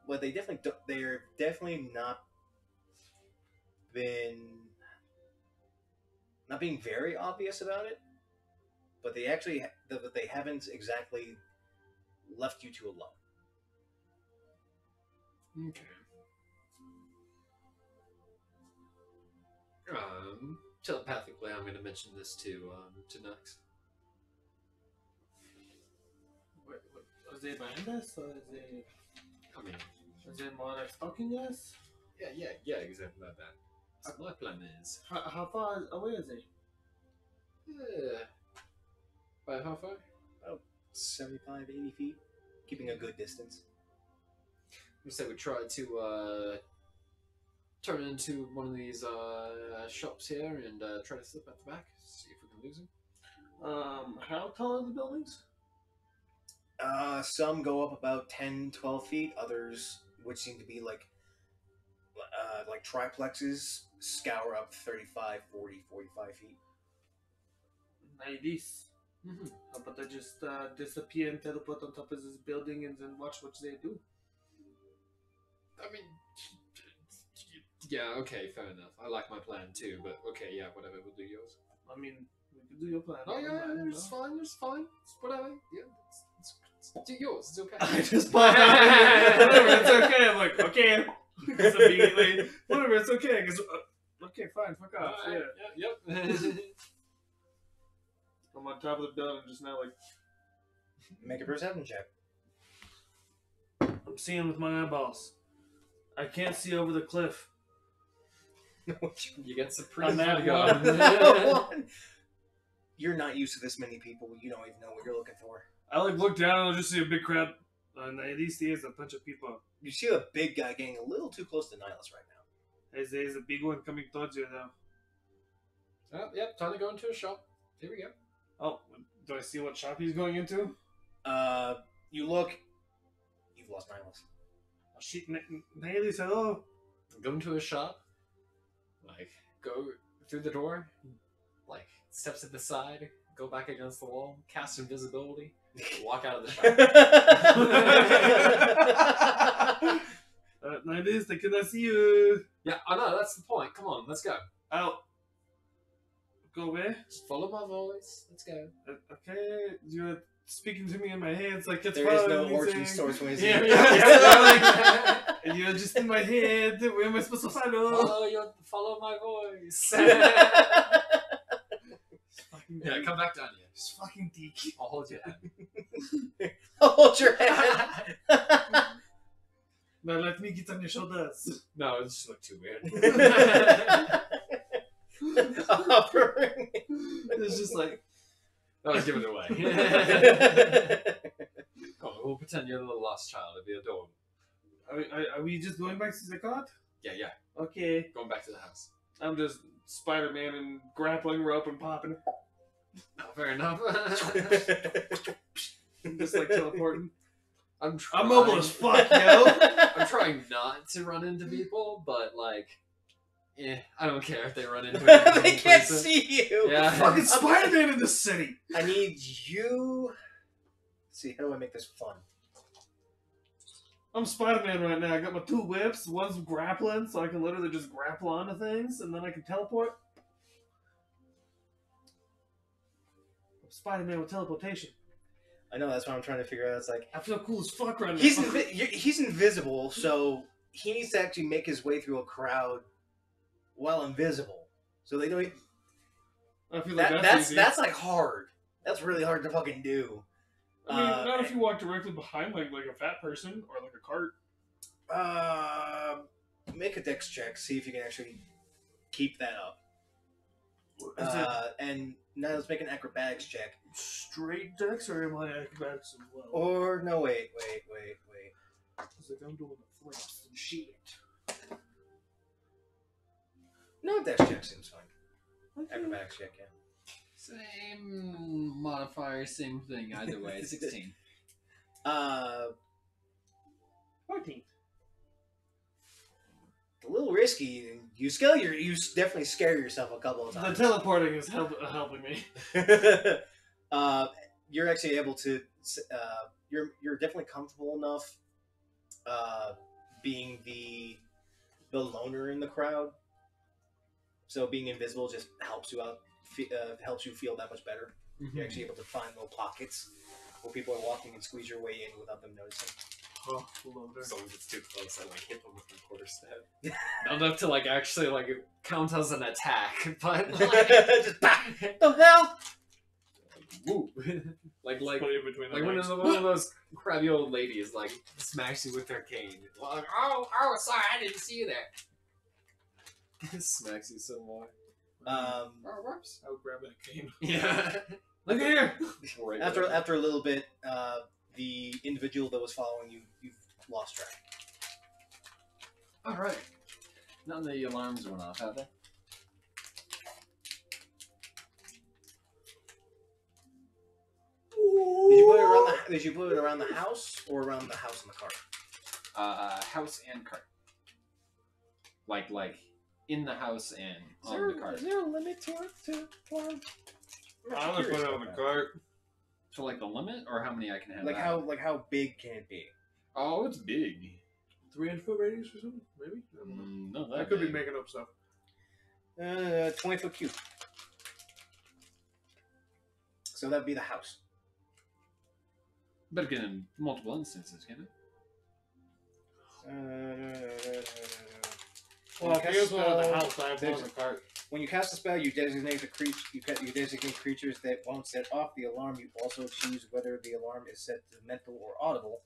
S2: But they're definitely not being very obvious about it. But they haven't exactly left you two alone.
S3: Okay. Telepathically, I'm going to mention this to Nux.
S4: What, is they behind us, or is they more like stalking us?
S3: Yeah, exactly like that. So my plan is...
S4: How far away is they?
S3: By how far?
S2: 75, 80 feet. Keeping a good distance.
S3: I say we try to turn into one of these shops here and try to slip at the back, see if we can lose him.
S4: How tall are the buildings?
S2: Some go up about 10, 12 feet. Others, which seem to be like triplexes, scour up 35, 40, 45 feet.
S4: Like this.
S3: Mm-hmm.
S4: How about I just disappear and teleport on top of this building and then watch what they do?
S3: I mean, yeah, okay, fair enough. I like my plan too, but okay, yeah, whatever, we'll do yours.
S4: I mean, we can do your plan.
S3: Oh yeah, it's fine, it's fine. It's whatever. Yeah, it's do yours. It's okay.
S4: I just whatever, it's okay. I'm like, okay. Because immediately, whatever, it's okay. Because okay, fine, fuck off.
S3: Right,
S4: Yeah.
S3: Yep.
S4: I'm on top of the building just now, like
S2: Make a perception check.
S4: I'm seeing with my eyeballs. I can't see over the cliff.
S3: You get surprised.
S4: On that
S2: One. You're not used to this many people. You don't even know what you're looking for.
S4: I look down and I just see a big crowd. And at least there's a bunch of people.
S2: You see a big guy getting a little too close to Nielas right now.
S4: There's a big one coming towards you now.
S3: Oh, yep, time to go into a shop. Here we go.
S4: Oh, do I see what shop he's going into?
S2: You look. You've lost Nielas.
S4: Oh, shit, Haley said, oh.
S3: Go into a shop. Like, go through the door. Like, steps to the side. Go back against the wall. Cast invisibility. Walk out of the shop.
S4: Niles, they cannot see you.
S3: Yeah, I know, that's the point. Come on, let's go.
S4: Out. Go where?
S3: Just follow my voice. Let's go.
S4: Okay, you're speaking to me in my head. It's like, it's
S2: There is
S4: fine,
S2: no
S4: he's
S2: origin
S4: saying-
S2: source when he's
S3: Yeah,
S2: in.
S3: yeah.
S4: And you're just in my head. Where am I supposed to follow?
S3: Follow my voice.
S4: Fucking
S3: Yeah,
S4: deep.
S3: come back down here.
S4: Just fucking deep.
S3: I'll hold your hand.
S2: Hold your hand.
S4: Now let me get on your shoulders.
S3: No, it just looked too weird.
S2: Offering.
S4: It's just like,
S3: Oh, give it away. Come on, we'll pretend you're the little lost child. It'd be adorable.
S4: Are we just going back to the cart?
S3: Yeah, yeah.
S4: Okay.
S3: Going back to the house.
S4: I'm just Spider-Man and grappling rope and popping.
S3: Oh, fair enough.
S4: Just like teleporting.
S3: I'm
S4: mobile as fuck, yo.
S3: I'm trying not to run into people, but like, I don't care if they run into me.
S2: They can't see you.
S3: Yeah.
S4: Fucking Spider-Man in this city.
S2: I need you. Let's see, how do I make this fun?
S4: I'm Spider-Man right now. I got my 2 whips. One's grappling, so I can literally just grapple onto things, and then I can teleport. I'm Spider-Man with teleportation.
S2: I know, that's what I'm trying to figure out. It's like,
S4: I feel cool as fuck right now.
S2: he's invisible, so he needs to actually make his way through a crowd while invisible. So they don't.
S4: I feel like that's easy.
S2: That's like hard. That's really hard to fucking do.
S4: I mean, not if you walk directly behind like a fat person or like a cart.
S2: Make a dex check. See if you can actually keep that up. And now let's make an acrobatics check.
S4: Straight dex, or am I acrobatics as well?
S2: Or no, wait.
S4: It's like I'm doing the flips and shit.
S2: No, dex check seems fine. Acrobatics check, yeah.
S3: Same modifier, same thing. Either way, 16.
S4: 14.
S2: A little risky. You definitely scare yourself a couple of
S4: The
S2: times.
S4: teleporting is helping me.
S2: You're actually able to. You're definitely comfortable enough. Being the loner in the crowd, so being invisible just helps you out. Helps you feel that much better. You're actually able to find little pockets where people are walking and squeeze your way in without them noticing.
S4: Oh, loner.
S3: Someone gets too close, I like hit them with my quarterstaff. Not enough to like actually like count as an attack, but like,
S2: Just the hell.
S3: woo. like
S4: Put it in between the
S3: when
S4: legs.
S3: one of those crabby old ladies like smacks you with their cane. Like, oh, sorry, I didn't see you there. Smacks you some more.
S4: Whoops. I would grab that cane.
S3: Yeah.
S4: Look here!
S3: Right
S2: After a little bit, the individual that was following you, you've lost track.
S3: Alright. None of the alarms went off, have they?
S2: Did you put it around the house or around the house and the cart?
S3: House and cart. Like in the house and on the cart.
S2: Is there a limit to it?
S4: I'm gonna put it on the cart.
S3: So like the limit, or how many I can have?
S2: Like
S3: out?
S2: how big can it be?
S3: Oh, it's big.
S4: 300-foot radius or something? Maybe?
S3: No, that
S4: I could be
S3: big.
S4: making up stuff.
S2: 20-foot cube. So that'd be the house.
S3: Better get in multiple instances, can it?
S4: Well, if here's one on the house, I have one on the cart.
S2: When you cast a spell, you designate you designate creatures that won't set off the alarm. You also choose whether the alarm is set to mental or audible.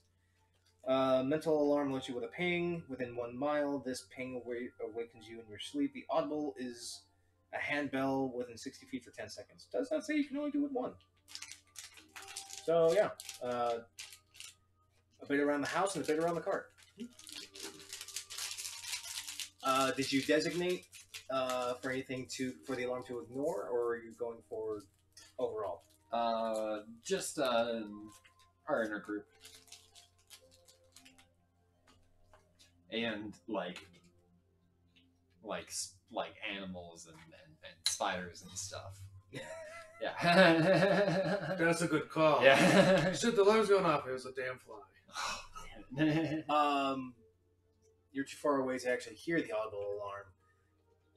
S2: Mental alarm lets you with a ping within 1 mile. This ping awakens you in your sleep. The audible is a handbell within 60 feet for 10 seconds. Does not say you can only do it 1. So yeah, a bit around the house and a bit around the cart. Did you designate for anything for the alarm to ignore, or are you going for overall?
S3: Just our inner group, and like animals and spiders and stuff. Yeah.
S4: That's a good call.
S3: Yeah.
S4: Shit, the alarm's going off. It was a damn fly.
S2: You're too far away to actually hear the audible alarm,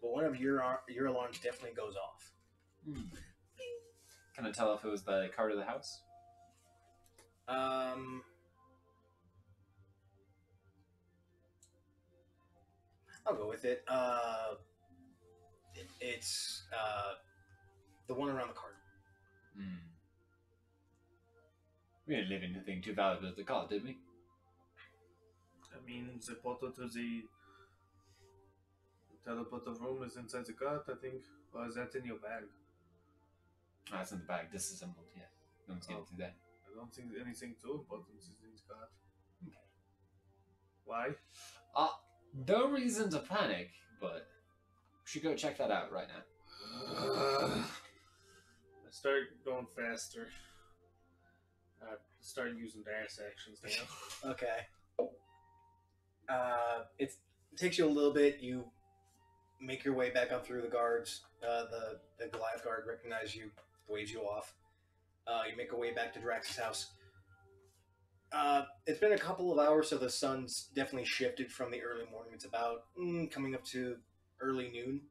S2: but one of your alarms definitely goes off.
S3: Can I tell if it was the cart of the house?
S2: I'll go with it. It's the one around the cart.
S3: We didn't leave anything too valuable at the cart, did we?
S4: I mean, the portal to the teleporter room is inside the cart, I think. Or is that in your bag?
S3: Oh, it's in the bag, disassembled, yeah. No one's getting through that.
S4: I don't think anything too important is in this card.
S3: Okay.
S4: Why?
S3: No reason to panic, but we should go check that out right now.
S4: I start going faster. I start using dash actions now.
S2: Okay. It takes you a little bit. You make your way back up through the guards. The Goliath guard recognizes you, waves you off. You make your way back to Drax's house. It's been a couple of hours, so the sun's definitely shifted from the early morning. It's about coming up to early noon.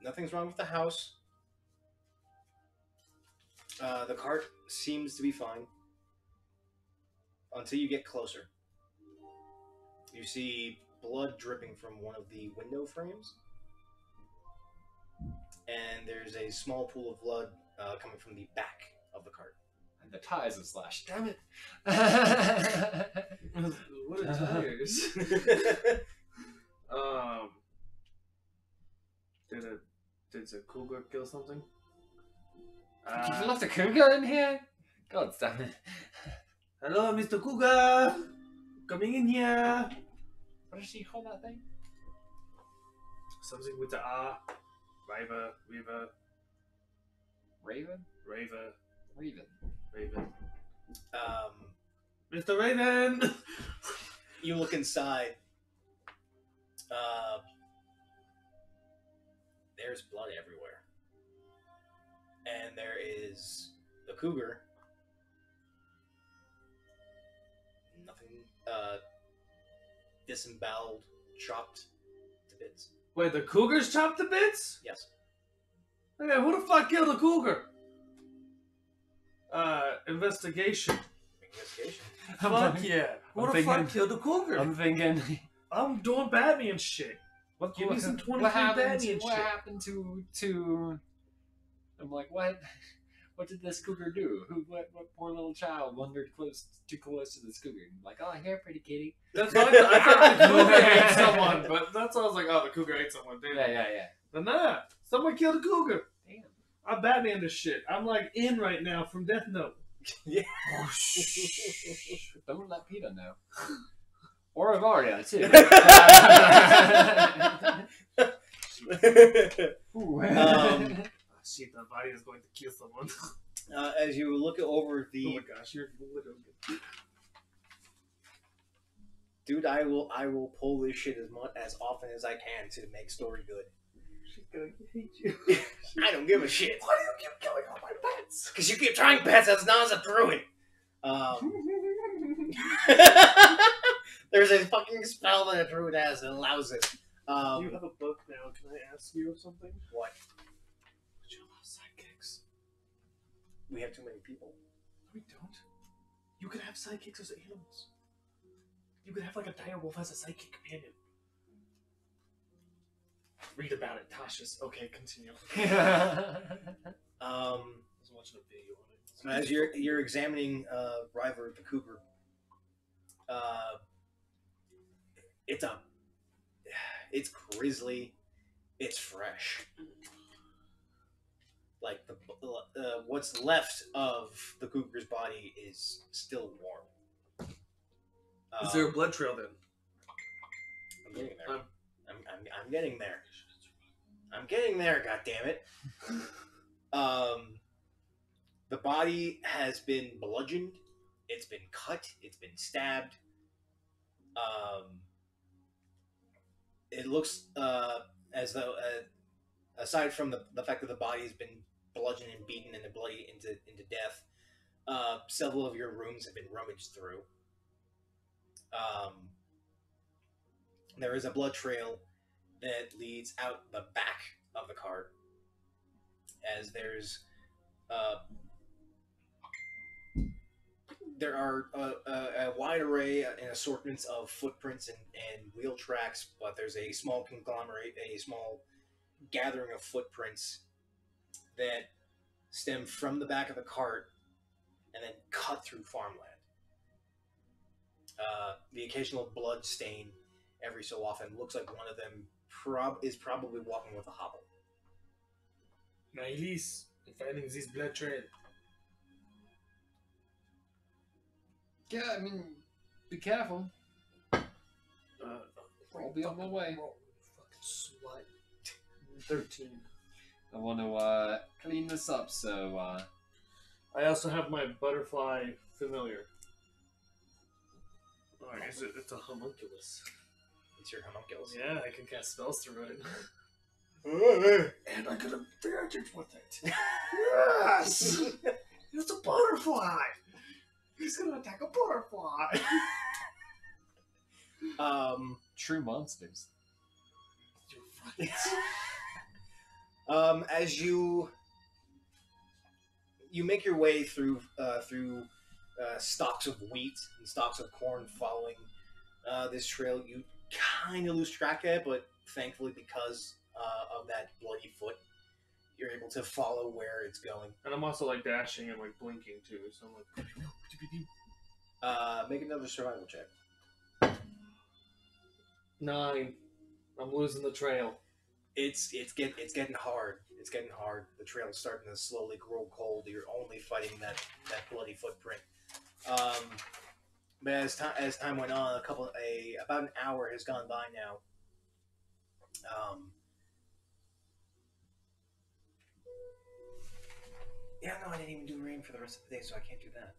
S2: Nothing's wrong with the house. The cart seems to be fine until you get closer. You see blood dripping from one of the window frames, and there's a small pool of blood coming from the back of the cart.
S3: And the tires are slashed. Damn it!
S4: What are tires? Did a cougar kill something?
S3: You left a cougar in here? God damn it.
S4: Hello, Mr. Cougar! Coming in here!
S3: What did she call that thing?
S4: Something with the R. River, River,
S3: Raven?
S4: Raver,
S3: Raven.
S4: Raven. Mr. Raven!
S2: You look inside. There's blood everywhere. And there is the cougar. Nothing, disemboweled, chopped to bits.
S4: Wait, the cougar's chopped to bits?
S2: Yes.
S4: Okay, who the fuck killed the cougar? Investigation.
S2: Investigation.
S4: Fuck yeah. Who the fuck killed the cougar?
S3: I'm thinking.
S4: I'm doing Batman shit. Give me some 23 Batman shit.
S3: What happened to? I'm like, what? What did this cougar do? What poor little child wandered too close to this cougar? I'm like, oh, here, pretty kitty.
S4: That's what I thought the cougar ate someone, but that's all I was like, oh, the cougar ate someone. Damn.
S3: Yeah.
S4: But nah, someone killed a cougar.
S3: Damn.
S4: I Batman this shit. I'm like in right now from Death Note.
S2: Yeah.
S3: Oh, shh. Don't let Peter know. Or Avaria, too.
S4: Shit, the body is going to kill someone.
S2: As you look over the...
S4: Oh my gosh, you're literally good.
S2: Dude, I will pull this shit as often as I can to make story good.
S4: She's gonna hate you.
S2: I don't give a shit.
S4: Why do you keep killing all my pets?
S2: Because you keep trying pets as not as a druid. There's a fucking spell that a druid has that allows it.
S4: You have a book now. Can I ask you something?
S2: What?
S4: Would you allow sidekicks?
S2: We have too many people.
S4: No, we don't. You could have sidekicks as animals. You could have like a direwolf as a sidekick companion. Read about it, Tasha's. Okay, continue. I was watching a video on it.
S2: As you're examining River the cougar, it's grizzly, it's fresh. Like what's left of the cougar's body is still warm.
S4: Is there a blood trail then?
S2: I'm getting there. I'm getting there. I'm getting there. God damn it. The body has been bludgeoned. It's been cut. It's been stabbed. It looks as though, aside from the fact that the body has been bludgeoned and beaten and bloody into death, several of your rooms have been rummaged through. There is a blood trail that leads out the back of the cart, as there are a wide array and assortments of footprints and wheel tracks, but there's a small conglomerate, a small gathering of footprints that stem from the back of the cart and then cut through farmland. The occasional blood stain every so often looks like one of them is probably walking with a hobble.
S4: Nielas, finding this blood trail.
S3: Yeah, I mean, be careful. I'll be on my way.
S4: Fucking slut. 13.
S3: I want to clean this up, so
S4: I also have my butterfly familiar. Oh, it's a homunculus.
S2: It's your homunculus.
S4: Yeah, I can cast spells through it. And I get advantage with it. Yes! It's a butterfly! He's gonna attack a butterfly!
S3: true monsters.
S4: You're right.
S2: As you make your way through stalks of wheat and stalks of corn following this trail, you kind of lose track of it, but thankfully because of that bloody foot, you're able to follow where it's going.
S4: And I'm also like dashing and like blinking too, so I'm like...
S2: Make another survival check.
S4: 9. I'm losing the trail.
S2: It's getting hard. It's getting hard. The trail's starting to slowly grow cold. You're only fighting that bloody footprint. But as time went on, about an hour has gone by now. Yeah, no, I didn't even do rain for the rest of the day, so I can't do that.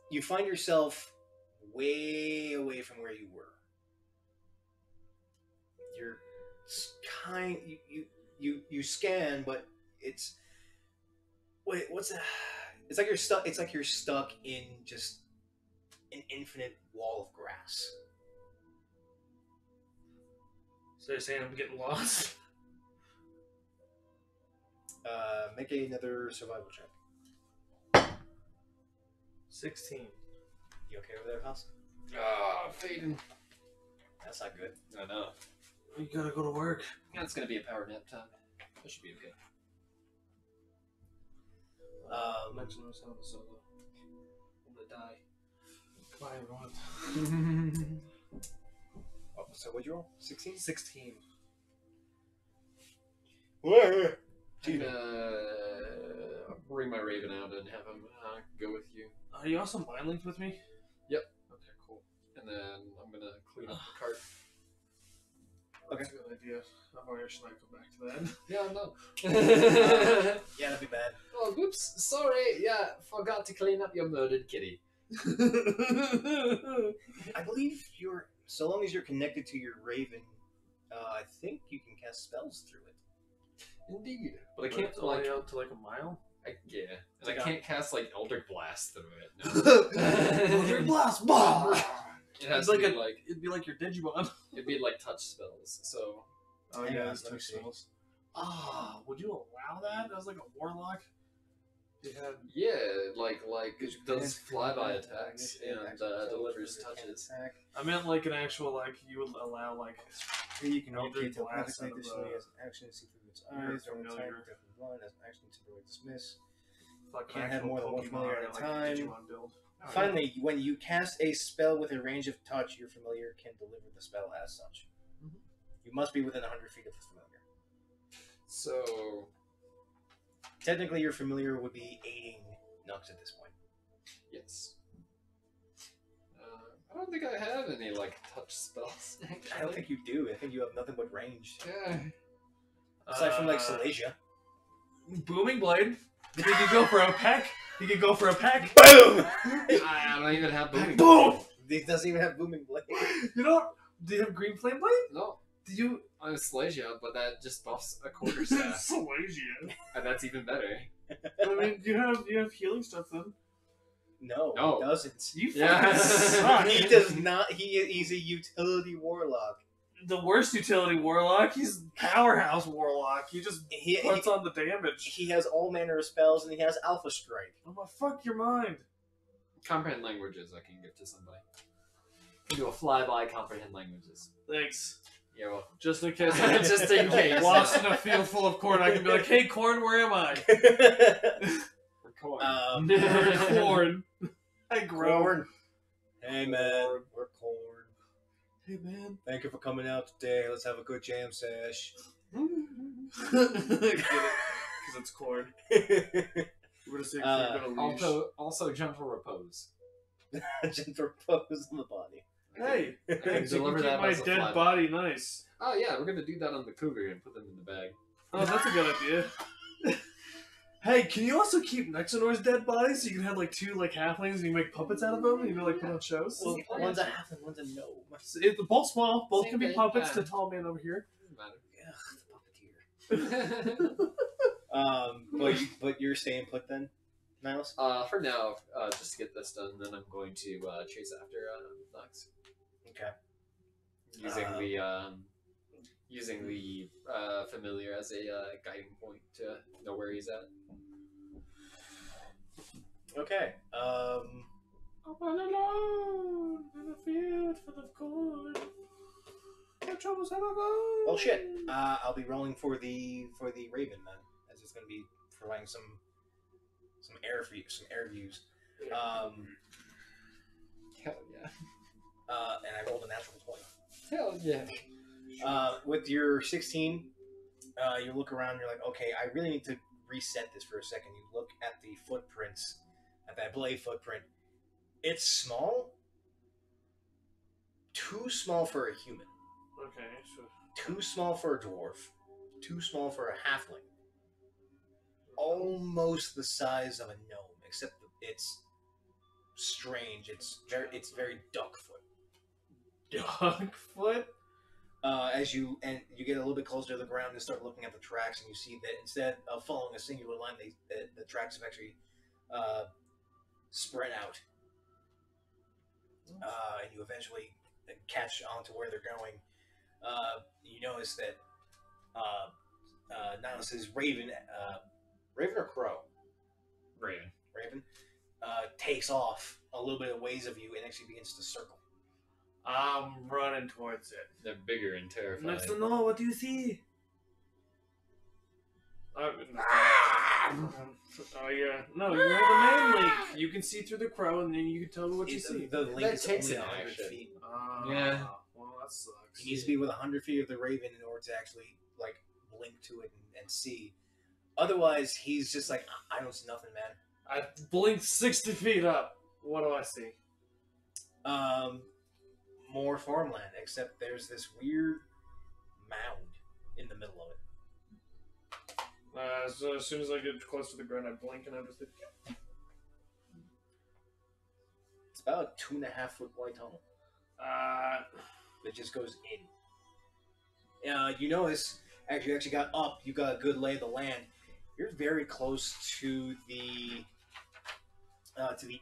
S2: You find yourself way away from where you were. You're you scan, but it's what's that? It's like you're stuck. It's like you're stuck in just an infinite wall of grass.
S4: So you're saying I'm getting lost?
S2: Make another survival check.
S4: 16.
S2: You okay over there, House?
S3: Ah, fading.
S2: That's not good.
S3: I know.
S4: You gotta go to work.
S3: Yeah, it's gonna be a power nap time. That should be okay.
S4: Mention I was having a solo. I'm gonna die. Bye, everyone.
S2: Oh, so what'd you roll? 16?
S4: 16.
S3: I'm gonna bring my raven out and have him go with you.
S4: Are you also mind linked with me?
S3: Yep.
S4: Okay, cool.
S3: And then I'm gonna clean up the cart.
S2: Okay.
S4: That's a good idea. Or should I go back to that?
S3: Yeah, no.
S2: Yeah, that'd be bad.
S3: Oh, whoops. Sorry. Yeah, forgot to clean up your murdered kitty.
S2: I believe so long as you're connected to your raven, I think you can cast spells through it.
S3: Indeed. But I
S4: But
S3: can't,
S4: it's only
S3: like...
S4: out to like a mile?
S3: Yeah. And
S2: Like
S3: I
S2: a-
S3: can't cast, like, Eldritch Blast through it. No.
S4: Eldritch Blast! Bah!
S3: It has
S4: It's
S3: to
S4: like
S3: be, like...
S4: It'd be like your Digimon.
S3: It'd be, like, touch spells, so...
S4: Oh
S2: Hang
S4: yeah,
S2: on,
S4: that's
S2: let me
S4: two
S2: see.
S4: spells. Ah, would you allow that? That was like a warlock. You had
S3: Yeah, like it does flyby
S2: Flyby
S3: attacks
S2: initiative,
S3: and
S2: action,
S3: delivers
S2: so it can
S3: touches.
S2: attack.
S4: I meant like an actual like you would allow like
S2: Here you can
S4: Eldritch
S2: indicate
S4: Blast
S2: telepathically.
S4: out of,
S2: Additionally, as an action, see through its
S4: your
S2: eyes, or an attack,
S4: familiar.
S2: deafened blind, as an action, temporarily dismiss.
S4: like
S2: Can't
S4: an
S2: have
S4: actual
S2: more than one
S4: Pokemon
S2: familiar
S4: or,
S2: at a
S4: like,
S2: time.
S4: Digimon build.
S2: Finally, when you cast a spell with a range of touch, your familiar can deliver the spell as such.
S3: Mhm.
S2: You must be within 100 feet of the familiar.
S3: So,
S2: Technically, your familiar would be aiding Nux at this point.
S3: yes. I don't think I have any, like, touch spells, actually.
S2: I don't think you do. I think you have nothing but ranged.
S3: Yeah.
S2: Aside from, like, Salacia.
S4: Booming Blade. You could go for a peck. You could go for a peck.
S2: Boom!
S3: I don't even have booming.
S4: Boom!
S2: It doesn't even have booming blade.
S4: You don't? Do you have Green Flame Blade?
S3: No,
S4: Do you?
S3: I'm Slasia, but that just buffs a quarterstaff,
S4: Salacia.
S3: and that's even better.
S4: I mean, you have healing stuff then.
S2: No,
S3: No.
S2: he doesn't.
S4: You
S3: Yeah.
S4: fucking suck.
S2: He does not. He's a utility warlock.
S4: The worst utility warlock. He's powerhouse warlock. He just
S2: He
S4: puts on the damage.
S2: he has all manner of spells, and he has Alpha Strike.
S4: I'm gonna fuck your mind.
S3: Comprehend languages I can give to somebody. Do a flyby comprehend languages.
S4: Thanks.
S3: You're welcome.
S4: Just in case.
S3: Just in case.
S4: Lost in a field full of corn, I can be like, "Hey, corn, where am I?"
S3: For coin.
S4: Corn. I grow.
S2: Corn. Hey man, we're corn.
S4: Hey man.
S2: Thank you for coming out today. Let's have a good jam sesh.
S4: Get it? Because it's corn. We're gonna say we're gonna leash.
S3: Also gentle repose.
S2: Gentle repose on the body.
S4: Hey,
S3: I can
S4: thanks, you
S3: deliver
S4: can keep
S3: that
S4: my
S3: as a
S4: dead
S3: fly.
S4: body nice.
S3: Oh yeah, we're gonna do that on the cougar and put them in the bag.
S4: Oh, that's a good idea. Hey, can you also keep Nuxanor's dead body so you can have like two like halflings and you make puppets out of them and you like put on shows?
S2: Well, one's a halfling, one's a gnome.
S4: So both small, both
S3: Same
S4: can be
S3: thing,
S4: puppets
S3: yeah.
S4: to tall man over here.
S3: Doesn't matter.
S2: But you're staying put then, Niles?
S3: For now, just to get this done, then I'm going to chase after Nux.
S2: Okay.
S3: Using the familiar as a guiding point to know where he's at.
S2: Okay.
S4: I'm all alone in a field full of corn. My troubles have a go.
S2: Well, shit. I'll be rolling for the Raven then, as it's going to be providing some air for you, some air views.
S3: Hell yeah.
S2: And I rolled a natural 20.
S3: Hell yeah.
S2: With your 16, you look around and you're like, okay, I really need to reset this for a second. You look at the footprints, at that blade footprint. It's small. Too small for a human.
S4: Okay, so
S2: Too small for a dwarf. Too small for a halfling. Almost the size of a gnome, except it's strange. It's very duckfoot.
S4: Dogfoot?
S2: As you get a little bit closer to the ground and start looking at the tracks, and you see that instead of following a singular line, the tracks have actually spread out, and you eventually catch on to where they're going. You notice that Niles says Raven or Crow? Raven takes off a little bit of ways of you and actually begins to circle.
S4: I'm running towards it.
S3: They're bigger and terrifying.
S4: Next to know, what do you see? Oh yeah, no, you have the main link. You can see through the crow, and then you can tell me what you see.
S2: The link
S3: That
S2: is
S3: takes
S2: only
S3: an
S2: 100
S3: action.
S2: feet.
S3: Yeah.
S4: Well, that sucks.
S2: He needs to be with 100 feet of the Raven in order to actually like link to it and see. Otherwise, he's just like, I don't see nothing, man.
S4: I blinked 60 feet up. What do I see?
S2: More farmland, except there's this weird mound in the middle of it.
S4: So as soon as I get close to the ground, I blink and I just hit.
S2: It's about a 2.5 foot wide tunnel that just goes in. You notice, actually, you actually got up. You got a good lay of the land. You're very close to the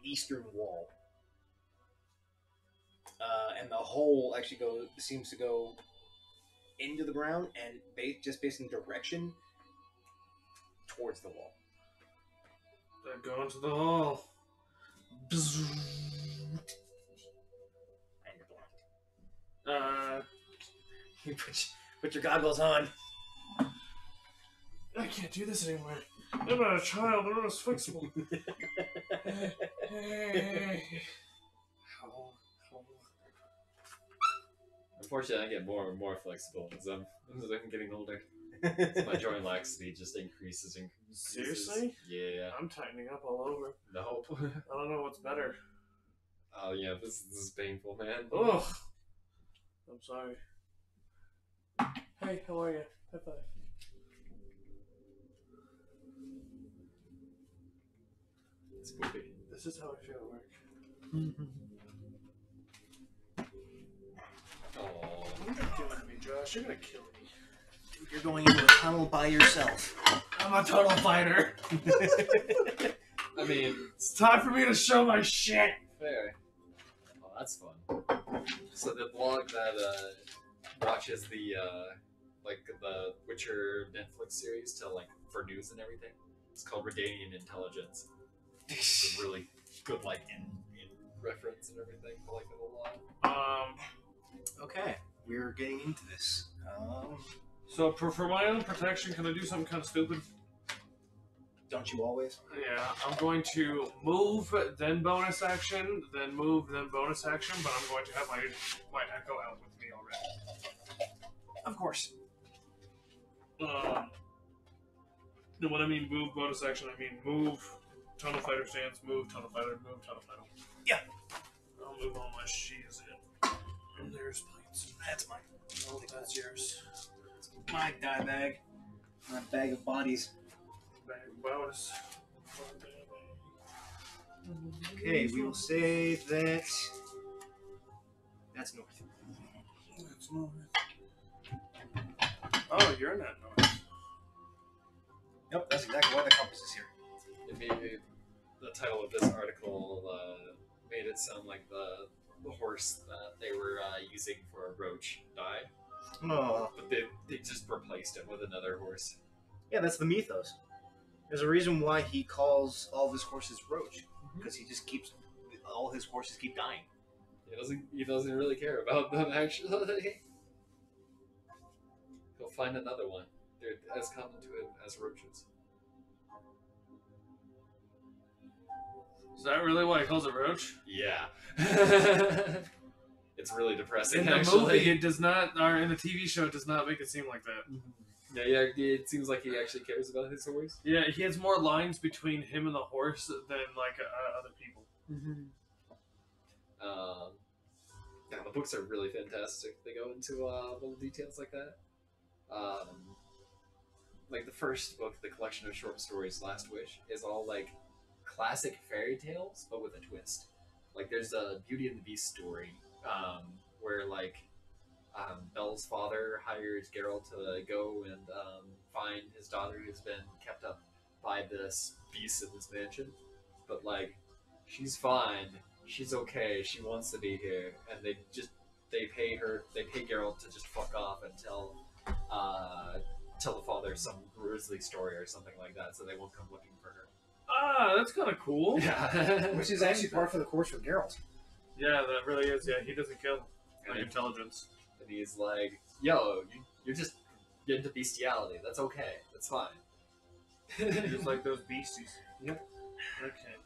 S2: eastern wall. And the hole actually seems to go into the ground and just based in direction towards the wall.
S4: I go into the hall.
S2: And you're blind. You put your goggles on.
S4: I can't do this anymore. I'm not a child. I'm not as flexible.
S3: Unfortunately, I get more and more flexible as I'm getting older. My joint laxity just increases.
S4: Seriously?
S3: Yeah.
S4: I'm tightening up all over.
S3: Nope.
S4: I don't know what's better.
S3: Oh yeah, this is painful, man.
S4: Ugh. I'm sorry. Hey, how are you? High five.
S3: It's poopy.
S4: This is how I feel at work.
S3: Oh.
S4: What are you doing to me, Josh? You're gonna kill me.
S2: Dude, you're going into a tunnel by yourself.
S4: I'm a total fighter.
S3: I mean,
S4: It's time for me to show my shit.
S3: fair. Oh, that's fun. So the blog that watches the Witcher Netflix series to for news and everything. It's called Redanian Intelligence. It's a really good in reference and everything. I like it a lot.
S2: Okay, we're getting into this.
S4: So for my own protection, can I do something kind of stupid?
S2: Don't you always?
S4: Yeah, I'm going to move, then bonus action, then move, then bonus action, but I'm going to have my echo out with me already.
S2: Of course.
S4: And when I mean move bonus action, I mean move, tunnel fighter stance, move, tunnel fighter, move, tunnel fighter.
S2: Yeah.
S4: I'll move all my sheaves in. And there's plates.
S2: That's mine. Oh, that's yours. My die bag. My bag of bodies.
S4: Bag bonus.
S2: Okay, we will say that that's north.
S4: That's north. Oh, you're in that north.
S2: Yep, that's exactly why the compass is here.
S3: It made the title of this article made it sound like the horse that they were using for a roach died,
S2: Oh.
S3: but they just replaced it with another horse.
S2: Yeah, that's the mythos. There's a reason why he calls all of his horses roach, because he just keeps all his horses keep dying.
S3: He doesn't really care about them actually. He'll find another one. They're as common to him as roaches.
S4: Is that really why he calls it roach?
S3: Yeah. It's really depressing.
S4: In the
S3: actually.
S4: movie, it does not, or in the TV show, it does not make it seem like that.
S3: Yeah, it seems like he actually cares about his horse.
S4: Yeah, he has more lines between him and the horse than like other people.
S3: Yeah, the books are really fantastic. They go into little details like that. Like the first book, the collection of short stories, Last Wish, is all like classic fairy tales, but with a twist. Like there's a Beauty and the Beast story where like Belle's father hires Geralt to go and find his daughter who's been kept up by this beast in this mansion. But like, she's fine, she's okay, she wants to be here, and they pay Geralt to just fuck off and tell the father some grisly story or something like that, so they won't come looking for her.
S4: Ah, that's kind of cool.
S3: Yeah.
S2: Which is actually par for the course for Geralt.
S4: Yeah, that really is. Yeah, he doesn't kill. Like
S3: And
S4: intelligence.
S3: And he's like, yo, you're just into bestiality. That's okay. That's fine.
S4: Just like those beasties.
S3: Yep.
S4: Okay.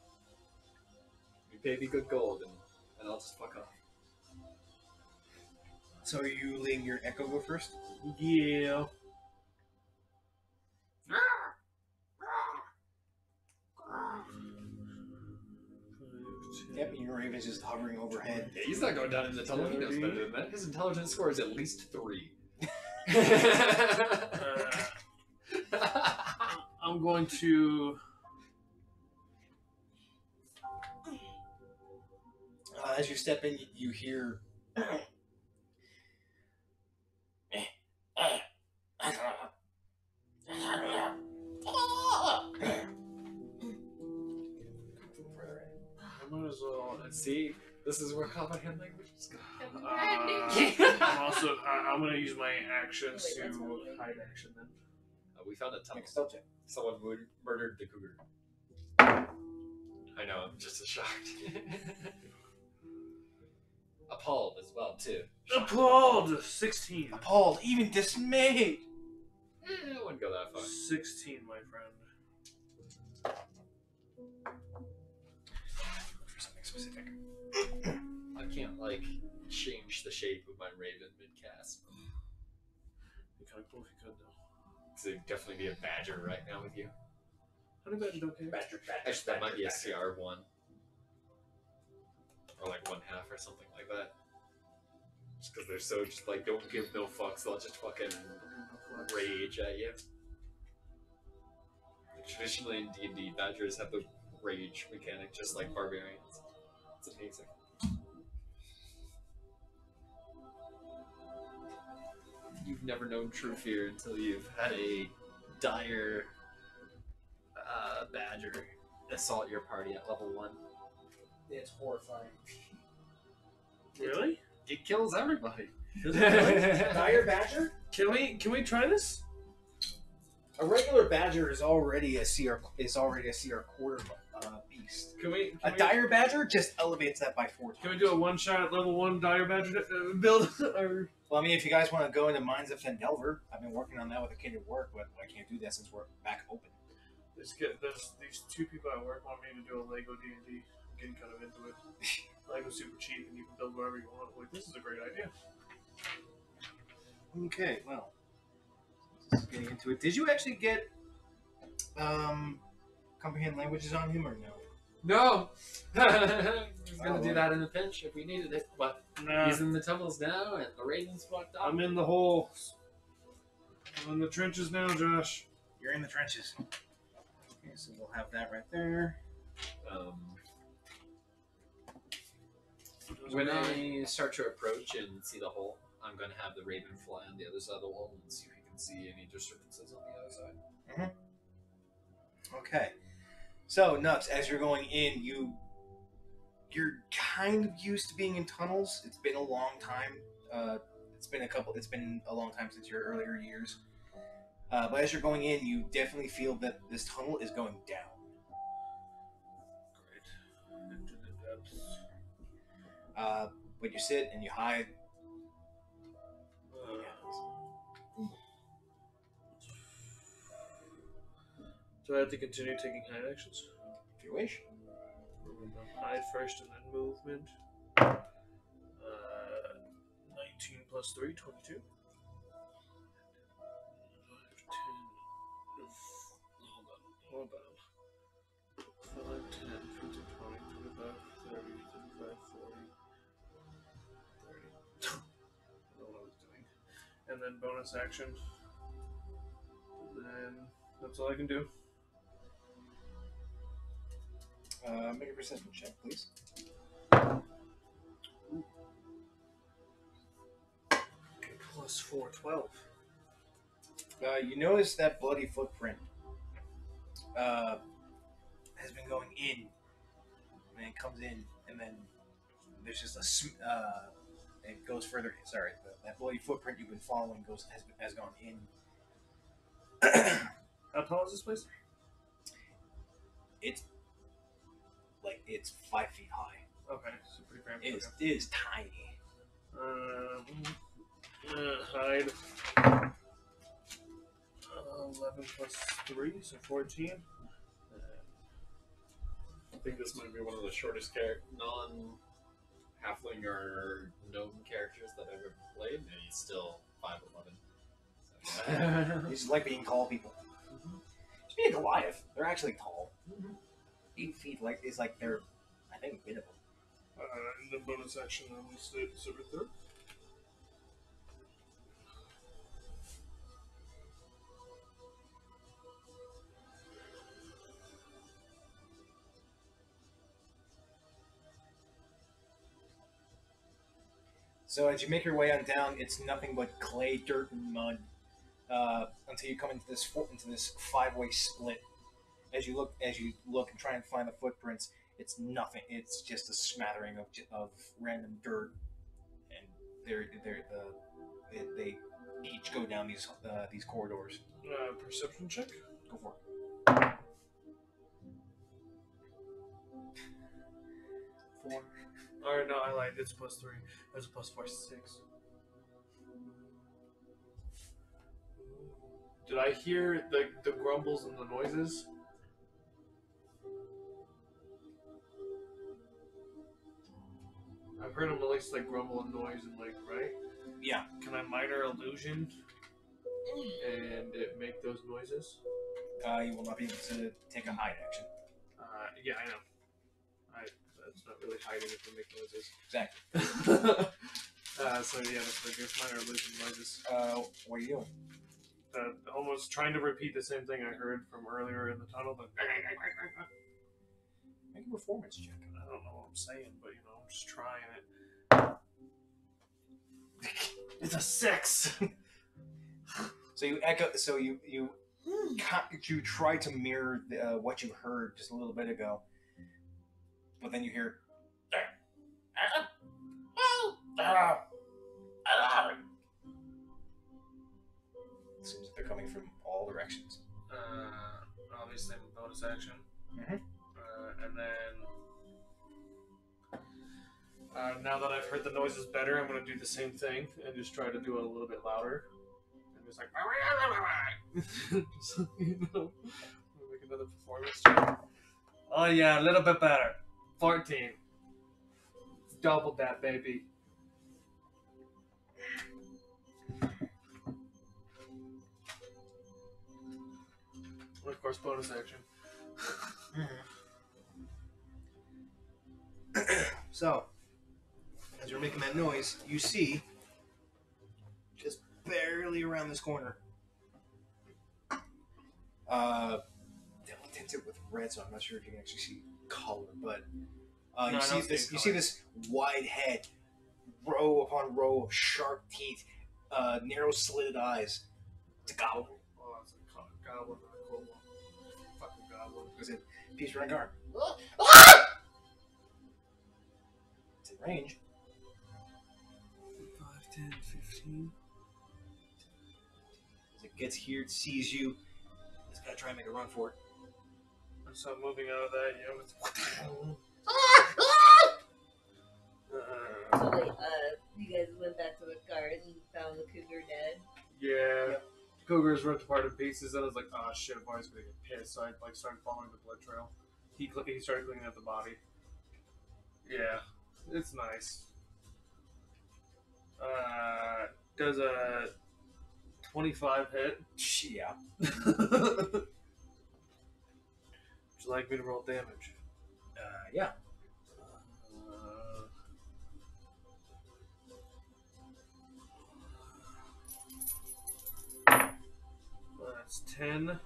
S3: You pay me good gold and I'll just fuck off.
S2: So are you letting your echo go first?
S4: Yeah.
S2: Yep, your Raven's just hovering overhead.
S3: Yeah, he's not going down in the tunnel. He knows better than that. His intelligence score is at least 3.
S4: I'm going to.
S2: As you step in, you hear.
S3: See, this is where comprehend language is going.
S4: I'm going to use my actions
S1: Wait,
S4: to
S1: that's not okay.
S4: hide action then.
S3: We found a tunnel.
S2: Make a stealth check.
S3: Someone murdered the cougar. I know, I'm just as shocked. Appalled as well, too.
S4: Appalled! 16.
S2: Appalled, even dismayed.
S3: I wouldn't go that far.
S4: 16, my friend.
S2: For something specific.
S3: I can't, like, change the shape of my raven mid-cast.
S4: Be kind of cool if you could, though.
S3: Because it'd definitely be a badger right now with you.
S4: Honey badger don't care.
S3: Actually, that might be a CR1. Or like 1/2 or something like that. Just because they're so just like, don't give no fucks, they'll just fucking rage at you. Traditionally in D&D, badgers have the rage mechanic just like barbarians. It's amazing. You've never known true fear until you've had a dire badger assault your party at level 1.
S2: It's horrifying.
S4: Really?
S3: It kills everybody.
S2: Dire badger?
S4: Can we try this?
S2: A regular badger is already a CR quarter beast.
S4: Can we
S2: Dire badger just elevates that by 4 times.
S4: Can we do a one-shot level 1 dire badger build? Or
S2: Well, I mean, if you guys want to go into Mines of Fendelver, I've been working on that with a kid at work, but I can't do that since we're back open.
S4: these 2 people at work want me to do a Lego D&D. I'm getting kind of into it. Lego's super cheap and you can build whatever you want. Like, this is a great idea.
S2: Okay, well. Just getting into it. Did you actually get comprehend languages on him or no?
S3: No! He's gonna do that in a pinch if we needed it, but
S4: Nah,
S3: he's in the tunnels now, and the Raven's fucked up.
S4: I'm in the hole. I'm in the trenches now, Josh.
S2: You're in the trenches. Okay, so we'll have that right there.
S3: When I start to approach and see the hole, I'm going to have the Raven fly on the other side of the wall and see if we can see any disturbances on the other side.
S2: Okay. So, Nux, as you're going in, you're kind of used to being in tunnels. It's been a long time. It's been a long time since your earlier years. But as you're going in, you definitely feel that this tunnel is going down.
S4: Great. Into the depths.
S2: But you sit and you hide.
S4: Do I have to continue taking hide actions?
S2: If you wish.
S4: Hide first and then movement. 19 plus 3, 22. 5, 10. Hold on. 5, 10, 15, 20, 25, 30, 35, 40, 30. I don't know what I was doing. And then bonus action. And then that's all I can do.
S2: Make a perception check, please.
S4: Okay, plus 4, 12.
S2: You notice that bloody footprint has been going in, and it comes in, and then there's just it goes further. Sorry, that bloody footprint you've been following has gone in.
S4: How tall is this place?
S2: It's 5 feet high.
S4: Okay, so pretty cramped.
S2: It is tiny.
S4: Hide. 11 plus 3, so 14.
S3: I think this might be one of the shortest non-halfling or gnome characters that I've ever played, and he's still 5'11". So,
S2: It's like being tall people. Just being Goliath. They're actually tall. 8 feet is like they're, I think, minimum.
S4: In the bonus action, I'm going to stay at the third.
S2: So as you make your way on down, it's nothing but clay, dirt, and mud until you come into this 5-way split. As you look and try and find the footprints, it's nothing. It's just a smattering of random dirt, and they each go down these corridors.
S4: Perception check.
S2: Go for it.
S4: 4. Or no, I lied. It's plus 3. There's a plus 4, 6. Did I hear the grumbles and the noises? I've heard them at least grumble and noise and right?
S2: Yeah.
S4: Can I minor illusion and make those noises?
S2: You will not be able to take a hide action.
S4: Yeah, I know. That's not really hiding if I make noises.
S2: Exactly.
S4: So yeah, that's what I guess minor illusion noises.
S2: What are you doing?
S4: Almost trying to repeat the same thing I heard from earlier in the tunnel. But
S2: Make a performance check.
S4: I don't know what I'm saying, but I'm just trying it. It's a 6.
S2: So you echo. So you try to mirror what you heard just a little bit ago, but then you hear. It seems like they're coming from all directions.
S4: Obviously, bonus action.
S2: Mhm.
S4: And then, now that I've heard the noises better, I'm going to do the same thing and just try to do it a little bit louder. And just just, make another performance check. Oh yeah, a little bit better. 14. Doubled that, baby. Of course, bonus action.
S2: So, as you're making that noise, you see, just barely around this corner. They tint it with red, so I'm not sure if you can actually see color, but
S4: No,
S2: you see this. You see this wide head, row upon row of sharp teeth, narrow slitted eyes. It's a goblin.
S4: Oh, that's a goblin, not a kobold. Fucking goblin.
S2: Is it piece right guard? It's in range.
S4: 5, 10, 15.
S2: As it gets here, it sees you. It's gonna try and make a run for it.
S4: And so moving out of that, it's...
S1: So wait, you guys went back to the cart and found the cougar dead?
S4: Yeah. Yep. Cougar's ripped apart in pieces, and I was like, oh shit, boy's gonna get pissed. So I started following the blood trail. He started cleaning up the body. Yeah, it's nice. Does a 25 hit?
S2: Yeah.
S4: Would you like me to roll damage?
S2: Yeah.
S4: That's 10.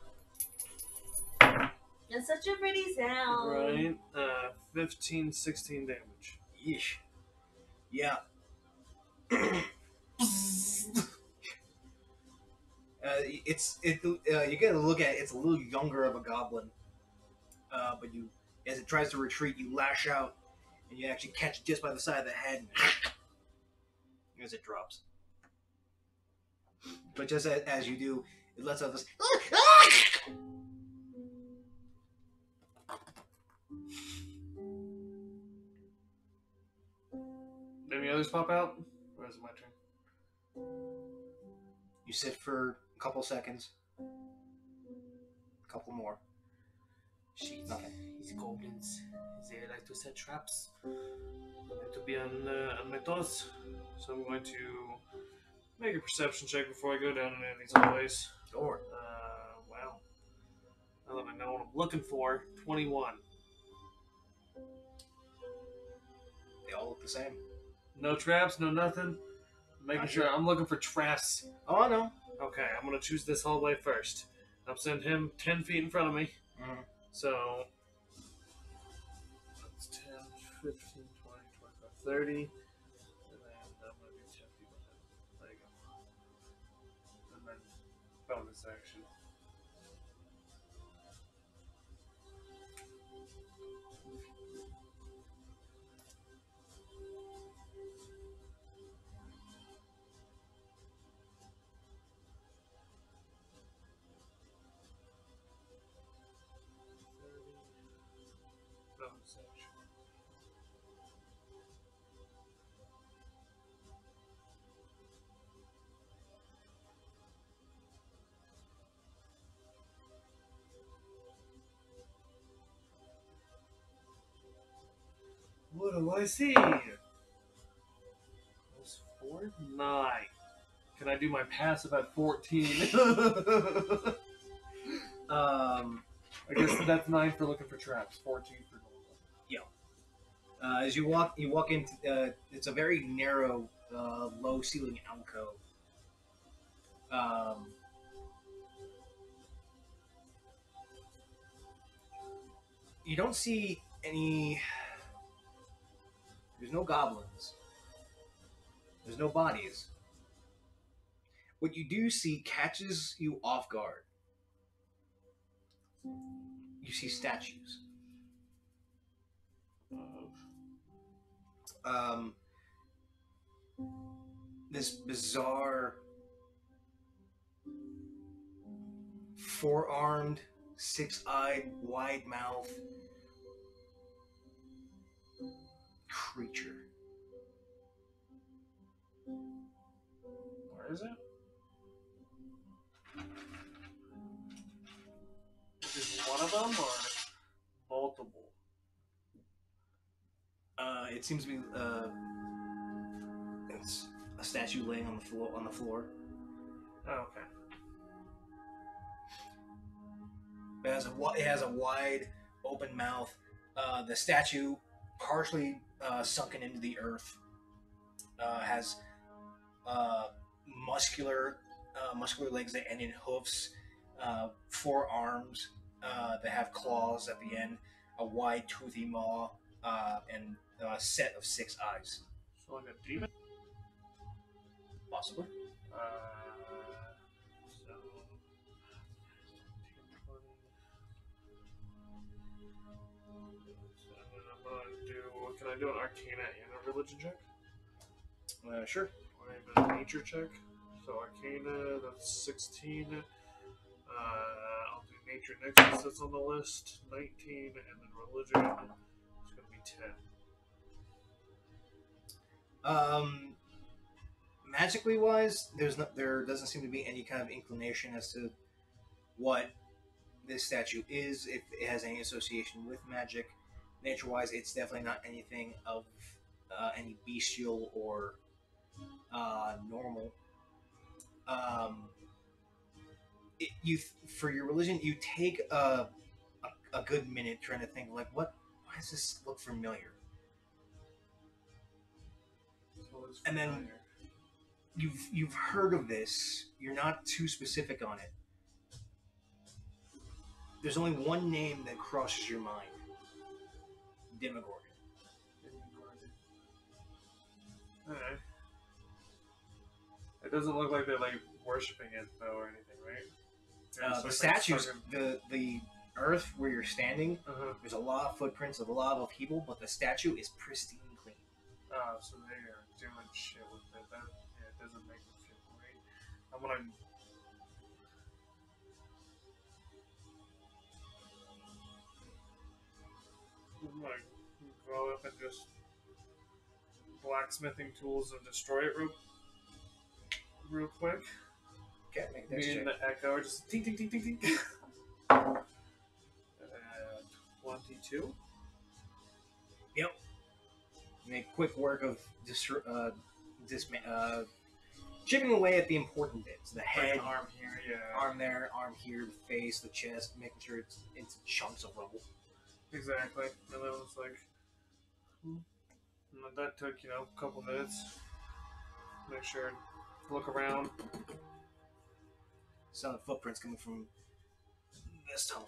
S1: It's such a pretty sound.
S4: Right. 15, 16 damage.
S2: Yeesh. Yeah. You get a look at it. It's a little younger of a goblin, but as it tries to retreat, you lash out, and you actually catch it just by the side of the head, as it drops. But just as you do, it lets out this.
S4: Any others pop out? Or is it my turn?
S2: You sit for a couple seconds. A couple more.
S4: Shit.
S2: Nothing.
S4: These goblins, they like to set traps. I need to be on my toes. So I'm going to make a perception check before I go down in any of these hallways.
S2: Door.
S4: Wow. Now that I know what I'm looking for, 21.
S2: They all look the same.
S4: No traps, no nothing. Making sure I'm looking for traps.
S2: Oh no.
S4: Okay, I'm gonna choose this hallway first. I'll send him 10 feet in front of me.
S2: Mm-hmm.
S4: So that's 10, 15, 20, 25, 30. And then I'm gonna do 10 feet with him. There you go. And then bonus action. Bonus action. What do I see? Plus 4, 9. Can I do my passive at 14? I guess that's 9 for looking for traps, 14 for normal.
S2: As you walk into it's a very narrow, low ceiling alcove. You don't see any. There's no goblins. There's no bodies. What you do see catches you off guard. You see statues. This bizarre four-armed, six-eyed, wide-mouthed creature.
S4: Where is it? Is one of them or multiple?
S2: It seems to be it's a statue laying on the floor.
S4: Oh, okay.
S2: It has a wide, open mouth. The statue, partially sunken into the earth, has uh, muscular, muscular legs that end in hoofs, 4 arms that have claws at the end, a wide, toothy maw, and a set of 6 eyes.
S4: So like a demon.
S2: Possibly.
S4: So 10, 20. So I'm gonna do. Can I do an Arcana and a Religion check?
S2: Sure.
S4: Or a Nature check. So Arcana, that's 16. I'll do Nature next since that's on the list. 19, and then Religion is gonna be 10.
S2: Magically wise, there doesn't seem to be any kind of inclination as to what this statue is, if it has any association with magic. Nature wise, it's definitely not anything of any bestial or normal. For your religion, you take a good minute trying to think like, why does this look familiar? And then you've heard of this. You're not too specific on it. There's only one name that crosses your mind: Demogorgon.
S4: Alright. It doesn't look like they're like worshiping it though or anything, right?
S2: The statues, the earth where you're standing, there's a lot of footprints of a lot of people, but the statue is pristine clean.
S4: Oh, so they are doing shit with it. That, yeah, it doesn't make me feel great. I'm gonna go up and just blacksmithing tools and destroy it real quick.
S2: Okay, make that
S4: Me
S2: check.
S4: and the echo are just ting ting ting ting ting. 22.
S2: Yep. Make quick work of chipping away at the important bits: the head,
S4: Arm here, yeah.
S2: arm there, arm here, the face, the chest, making sure it's chunks of rubble.
S4: Exactly. And then it's like, and that took, a couple minutes. Make sure, look around.
S2: Sound of footprints coming from this tunnel.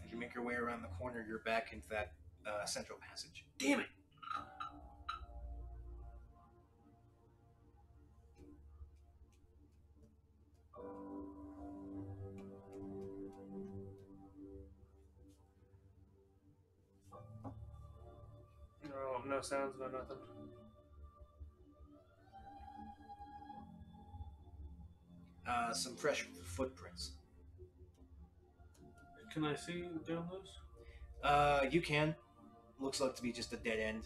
S2: As you make your way around the corner, you're back into that central passage.
S4: Damn it! No sounds, no nothing.
S2: Some fresh footprints.
S4: Can I see down those?
S2: You can. Looks like to be just a dead end.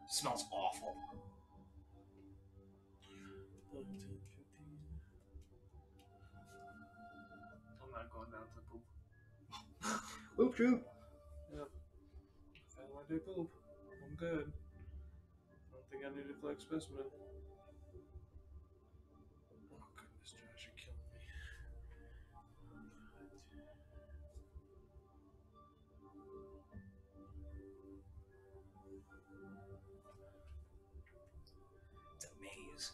S2: Smells awful.
S4: 10, 15. I'm not going down to poop.
S2: Oop troop.
S4: Yep. If I want to do poop, I'm good. I don't think I need to collect specimen. Oh goodness, Josh, you're killing me.
S2: It's a maze.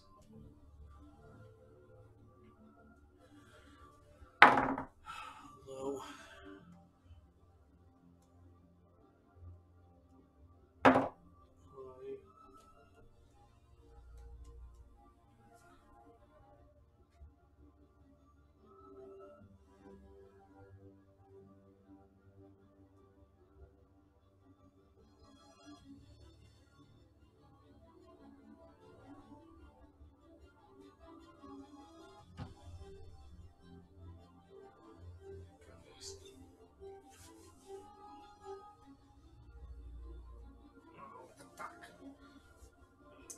S4: Low.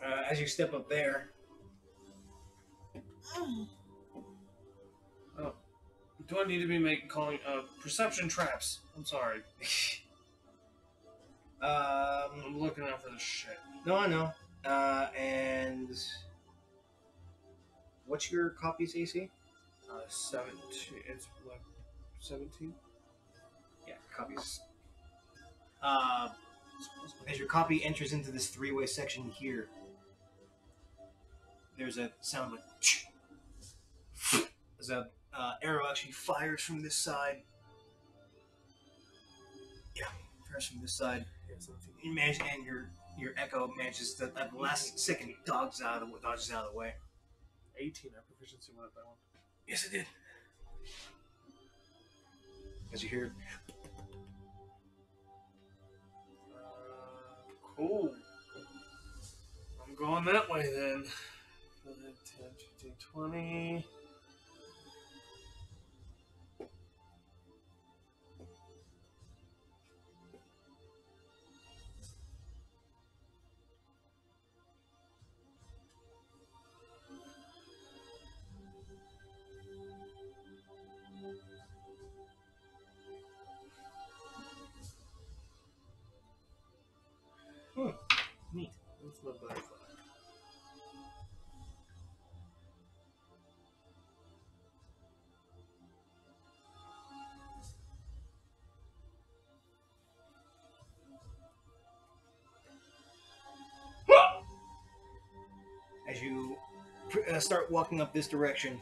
S2: As you step up there,
S4: Oh. Do I need to be calling perception traps? I'm sorry. I'm looking out for this shit.
S2: no, I know. And what's your copy's AC?
S4: 17. It's like 17.
S2: Yeah, copies. As your copy enters into this three-way section here, there's a sound like as a arrow actually fires from this side. Yeah, fires from this side. You manage, and your echo manages to at the last second dodges out of the way.
S4: 18. I proficiency went at that one.
S2: Yes, it did. As you hear,
S4: Cool. I'm going that way then. 10, 15, 20.
S2: neat.
S4: That's my butterfly.
S2: As you start walking up this direction,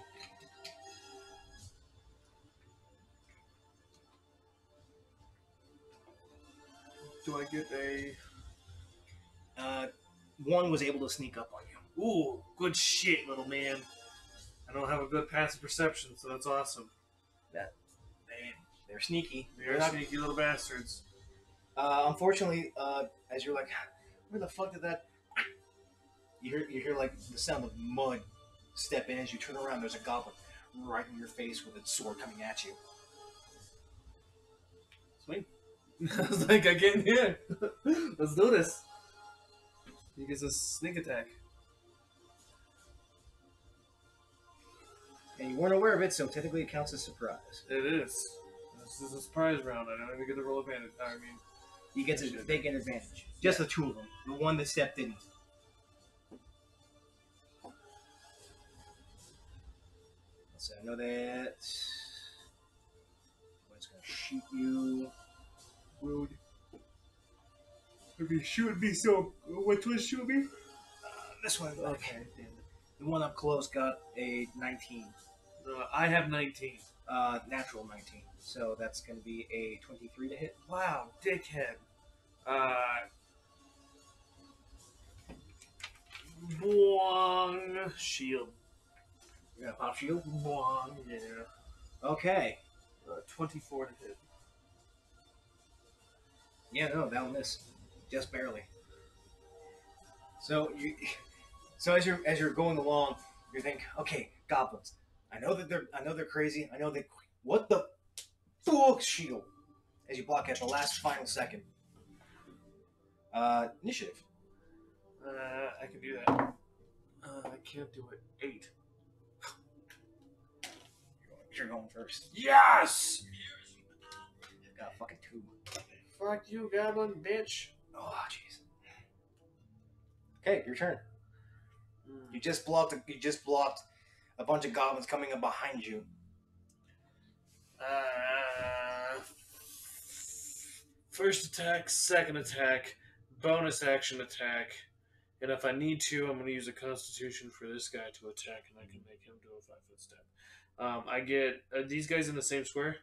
S4: Do I get a...
S2: one was able to sneak up on you.
S4: Ooh, good shit, little man. I don't have a good passive perception, so that's awesome.
S2: They're sneaky.
S4: They're sneaky little bastards.
S2: Unfortunately, as you're like, where the fuck did that? You hear like the sound of mud step in. As you turn around, there's a goblin right in your face with its sword coming at you.
S4: Swing. I was like, I get in here. Let's do this. He gets a sneak attack.
S2: And you weren't aware of it, so technically it counts as surprise.
S4: It is. This is a surprise round. I don't even get the roll advantage. I mean,
S2: You get to take an advantage. Just the two of them. The one that stepped in. So I know that. One's gonna shoot you.
S4: rude. If you shoot me, so which one shoot me?
S2: This one.
S4: Okay.
S2: The one up close got a 19.
S4: I have 19.
S2: Natural 19. So that's going to be a 23 to hit.
S4: Wow, dickhead. Boing. Shield.
S2: You got a pop shield?
S4: Boing, yeah.
S2: Okay.
S4: 24 to hit.
S2: Yeah, no, that'll miss. Just barely. So as you're going along, you think, okay, goblins. I know they're crazy. I know they. What the fuck, shield? As you block at the last final second. Initiative.
S4: I can do that. I can't do it. 8.
S2: You're going first.
S4: Yes!
S2: Got a fucking 2.
S4: Fuck you, goblin bitch.
S2: Oh, jeez. Okay, your turn. You just blocked a bunch of goblins coming up behind you.
S4: First attack, second attack, bonus action attack, and if I need to, I'm going to use a Constitution for this guy to attack, and I can make him do a 5-foot step. I get these guys in the same square.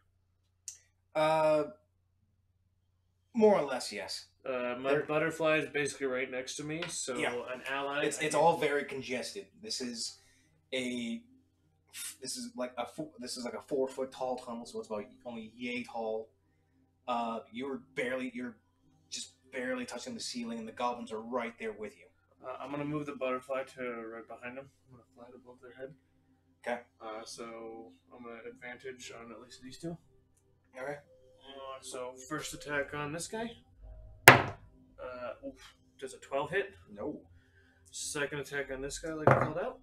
S2: More or less, yes.
S4: My butterfly is basically right next to me, so
S2: Yeah.
S4: an ally.
S2: It's all very congested. This is like a 4-foot tall tunnel, so it's about only yay tall. You're just barely touching the ceiling, and the goblins are right there with you.
S4: I'm gonna move the butterfly to right behind them. I'm gonna fly it above their head.
S2: Okay.
S4: So I'm gonna advantage on at least these two.
S2: All right.
S4: So first attack on this guy. Does a 12 hit?
S2: No.
S4: Second attack on this guy, like I called out.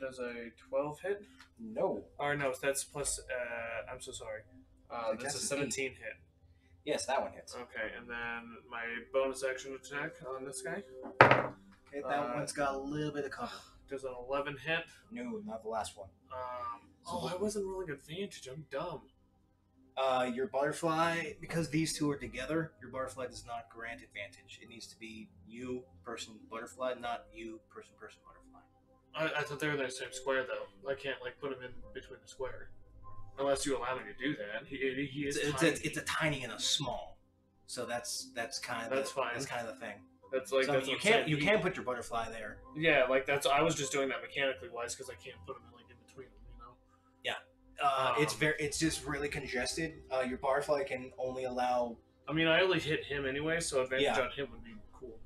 S4: Does a 12 hit?
S2: No.
S4: Or no, that's plus. I'm so sorry. That's a 17 hit.
S2: Yes, that one hits.
S4: Okay, and then my bonus action attack on this guy.
S2: Okay, that one's got a little bit of cover.
S4: Does an 11 hit?
S2: No, not the last one.
S4: I wasn't rolling advantage. I'm dumb.
S2: Your butterfly, because these two are together, your butterfly does not grant advantage. It needs to be you, person, butterfly, not you, person, butterfly.
S4: I thought they were in the same square, though. I can't, put him in between the square. Unless you allow me to do that. He is tiny.
S2: It's a tiny and a small. So that's kind of
S4: That's fine.
S2: That's kind of the thing.
S4: That's
S2: So,
S4: that's
S2: you can't put your butterfly there.
S4: Yeah, that's. I was just doing that mechanically wise because I can't put him in between them,
S2: It's just really congested. Your butterfly can only allow.
S4: I mean, I only hit him anyway, so advantage on him would be cool.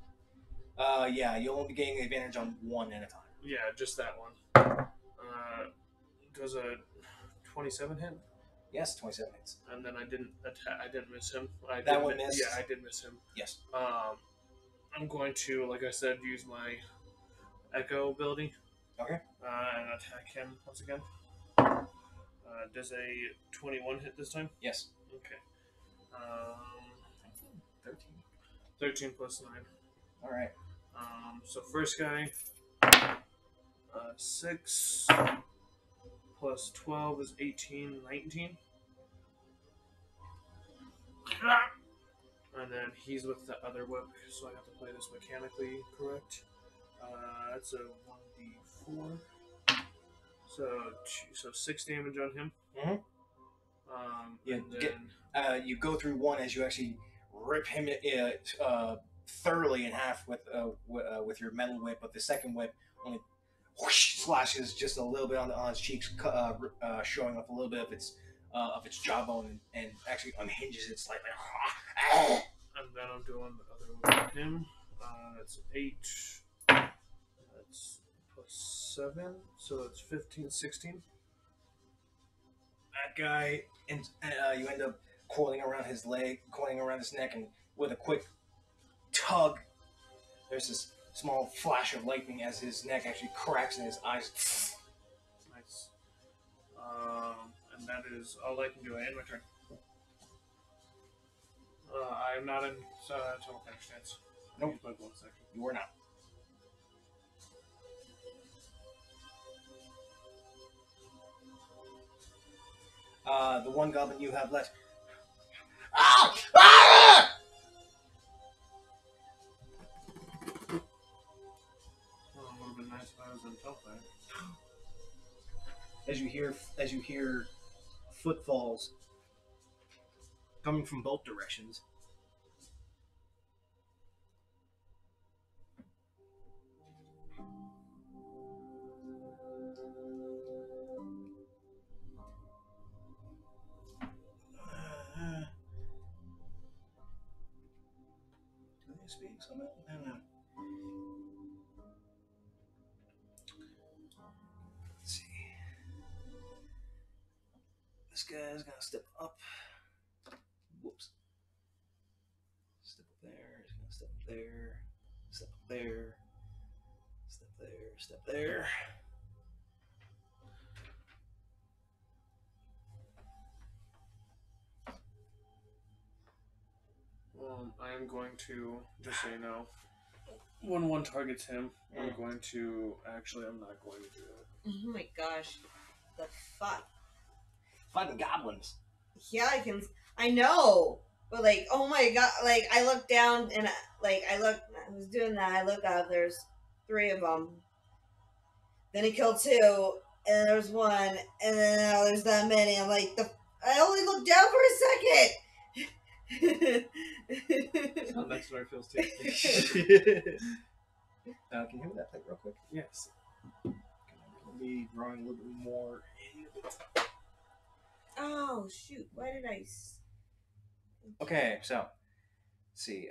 S2: You'll only be getting advantage on one at a time.
S4: Yeah, just that one. Does a 27 hit?
S2: Yes, 27 hits.
S4: And then I didn't attack. I didn't miss him.
S2: That one missed.
S4: Yeah, I did miss him.
S2: Yes.
S4: I'm going to, like I said, use my Echo ability.
S2: Okay.
S4: And attack him once again. Does a 21 hit this time?
S2: Yes.
S4: Okay.
S2: 13.
S4: 13 plus 9.
S2: All right.
S4: So first guy, 6 plus 12 is 18, 19. And then he's with the other whip, so I have to play this mechanically correct. That's a 1d4. So 6 damage on him.
S2: Mm-hmm. You go through one as you actually rip him thoroughly in half with your metal whip, but the second whip only whoosh, slashes just a little bit on his cheeks, showing up a little bit of its jawbone and actually unhinges it slightly.
S4: And then I'm doing the other one with him. That's 8. That's plus 7, so it's 15, 16.
S2: That guy, and you end up coiling around his leg, coiling around his neck, and with a quick tug, there's this small flash of lightning as his neck actually cracks and his eyes.
S4: Nice. And that is all I can do. I end my turn. I am not in total finish stance.
S2: Nope.
S4: Use my bonus action.
S2: You are not. The one goblin you have left. Ah! Ah!
S4: Well, it would have been nice if I was in teleplay.
S2: As you hear footfalls coming from both directions. Do they speak something? I don't know. Let's see. This guy's gonna step up. Whoops. Step up there. He's gonna step up there. Step up there. Step there. Step there.
S4: I am going to, just so you know, when one targets him, I'm going to, actually, I'm not going to do it.
S1: Oh my gosh. The fuck?
S2: Fighting goblins.
S1: Yeah, I know. But oh my god, I look down and I was doing that, I look up, there's 3 of them. Then he killed 2, and there's 1, and then now there's that many. I'm like, I only looked down for a second!
S4: That's what I feel too.
S2: Can you hear me that plate real quick?
S4: Yes.
S2: I'll be drawing a little bit more.
S1: Oh, shoot. Why did I...
S2: Okay, so, let's see.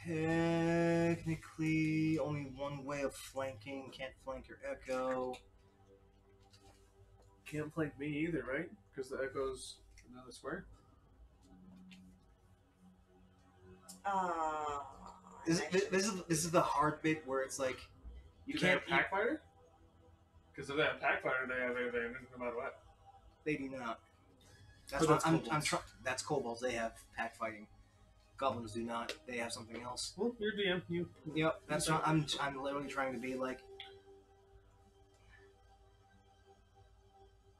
S2: Technically, only one way of flanking. Can't flank your Echo.
S4: Can't flank me either, right? Because the Echo's another square.
S2: This is the hard bit where it's like you
S4: Do
S2: can't.
S4: they have Packfighter? Because if they have Packfighter, they have advantage no matter what.
S2: They do not. That's
S4: But
S2: what
S4: that's
S2: I'm
S4: kobolds.
S2: trying. That's kobolds. They have pack fighting. Goblins do not. They have something else.
S4: Well, you're DM. You.
S2: Yep. That's what I'm literally trying to be like.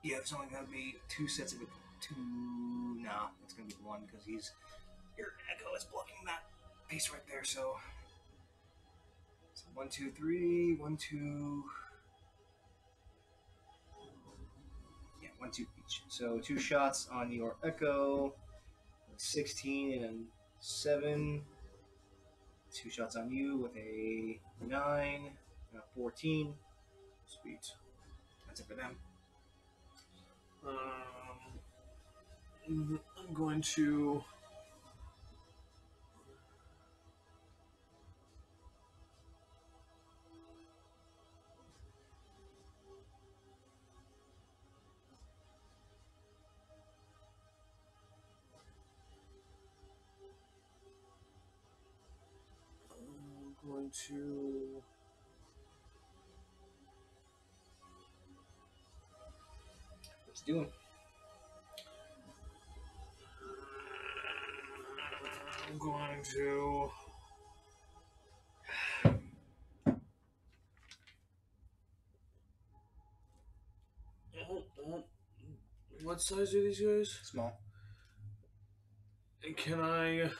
S2: Yeah, it's only gonna be 2 sets of it. 2. No, it's gonna be 1 because your echo is blocking that piece right there. So 1, 2, 3. 1, 2. Yeah, 1, 2 each. So 2 shots on your echo. 16 and 7. 2 shots on you with a 9 and a 14. Sweet. That's it for them.
S4: I'm going to.
S2: What's he doing?
S4: I'm going to. What size are these guys?
S2: Small.
S4: And can I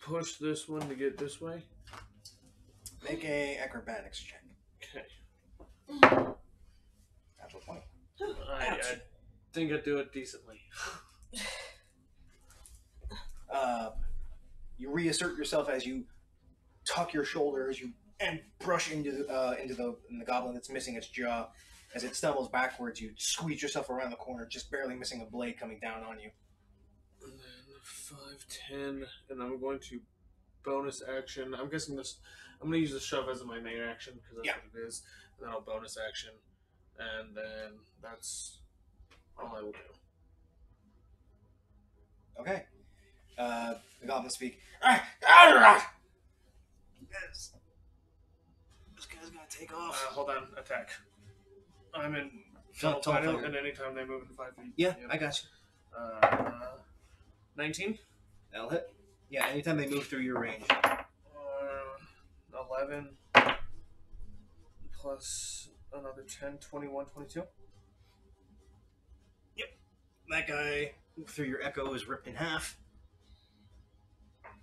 S4: push this one to get this way?
S2: Make a acrobatics check.
S4: Okay.
S2: Natural 20.
S4: I think I do it decently.
S2: You reassert yourself as you tuck your shoulders, and brush into the goblin that's missing its jaw. As it stumbles backwards, you squeeze yourself around the corner, just barely missing a blade coming down on you.
S4: And then 5, 10, and I'm going to bonus action. I'm guessing this. I'm going to use the shove as my main action because that's what it is. And then I'll bonus action, and then that's all I will do.
S2: Okay. The goblins speak. This guy's gonna take off.
S4: Hold on, attack. I'm in
S2: Tunnel
S4: tunnel fighter,
S2: fighter.
S4: and anytime they move in 5 feet.
S2: Yeah, I got you.
S4: 19.
S2: That'll hit. Yeah, anytime they move through your range.
S4: 11 plus another 10, 21, 22.
S2: That guy through your echo is ripped in half.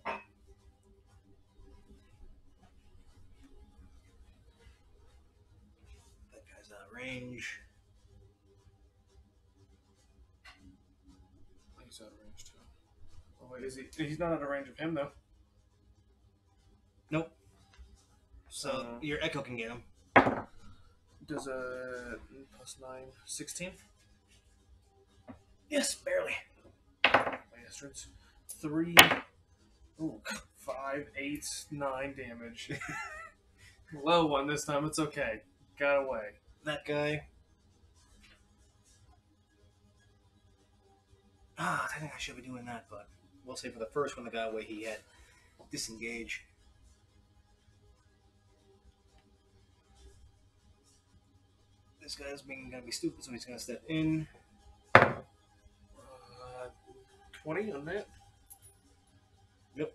S2: That guy's out of range.
S4: He's out of range too. Oh wait, is he? He's not out of range of him though.
S2: Nope. So your echo can get him.
S4: Does a plus 9, 16?
S2: Yes, barely.
S4: Bastards. 3, 5, 8, 9 damage. Low one this time. It's okay. Got away.
S2: That guy. I think I should be doing that, but we'll say for the first one that got away, he had disengage. This guy's gonna be stupid, so he's gonna step in.
S4: 20 on that.
S2: Yep.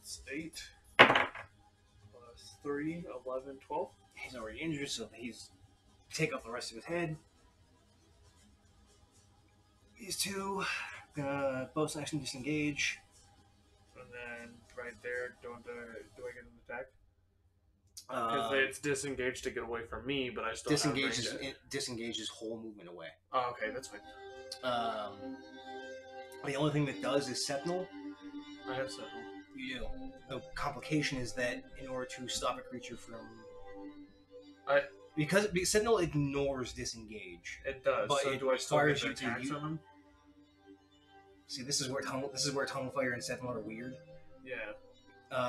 S4: It's 8 plus 3, 11, 12.
S2: He's already injured, so he's take off the rest of his head. These two gonna bonus action disengage.
S4: And then right there, do I get an attack? Because it's disengaged to get away from me, but I still
S2: disengages whole movement away.
S4: Oh, okay, that's fine.
S2: The only thing that does is Sentinel.
S4: I have Sentinel.
S2: You do. The complication is that in order to stop a creature from, because Sentinel ignores disengage.
S4: It does.
S2: But
S4: so
S2: it
S4: do I still
S2: requires
S4: get
S2: you to
S4: attacks on him?
S2: See, this is where Tunnel Fire and Sentinel are weird.
S4: Yeah.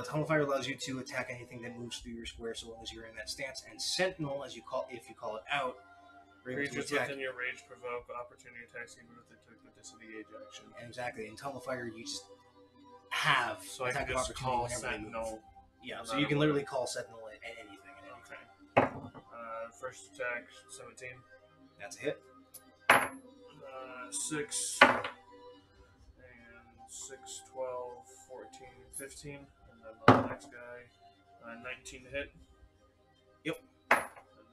S2: Tunnel Fire allows you to attack anything that moves through your square so long as you're in that stance, and Sentinel, if you call it out, You're able to
S4: Creatures
S2: attack.
S4: within your range provoke opportunity attacks even if they took the disengage action.
S2: Exactly. In Tongue of Fire, you just have
S4: So I
S2: attack
S4: can
S2: of
S4: just
S2: opportunity
S4: call
S2: whenever they move.
S4: Sentinel.
S2: Yeah,
S4: no
S2: so
S4: matter
S2: you can
S4: what.
S2: literally call Sentinel at anything.
S4: Okay. First attack, 17.
S2: That's a hit.
S4: 6 and 6, 12, 14, 15. And then the next guy, 19 to hit.
S2: Yep.
S4: And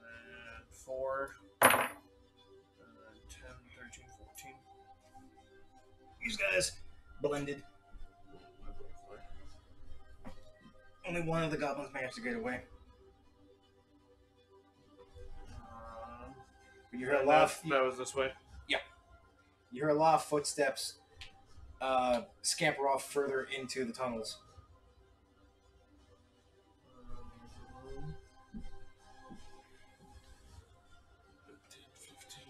S4: then 4. And then 10, 13, 14.
S2: These guys blended. Only one of the goblins managed to get away. You hear a lot of,
S4: That was this way.
S2: you hear a lot of footsteps scamper off further into the tunnels.
S4: 15, 20,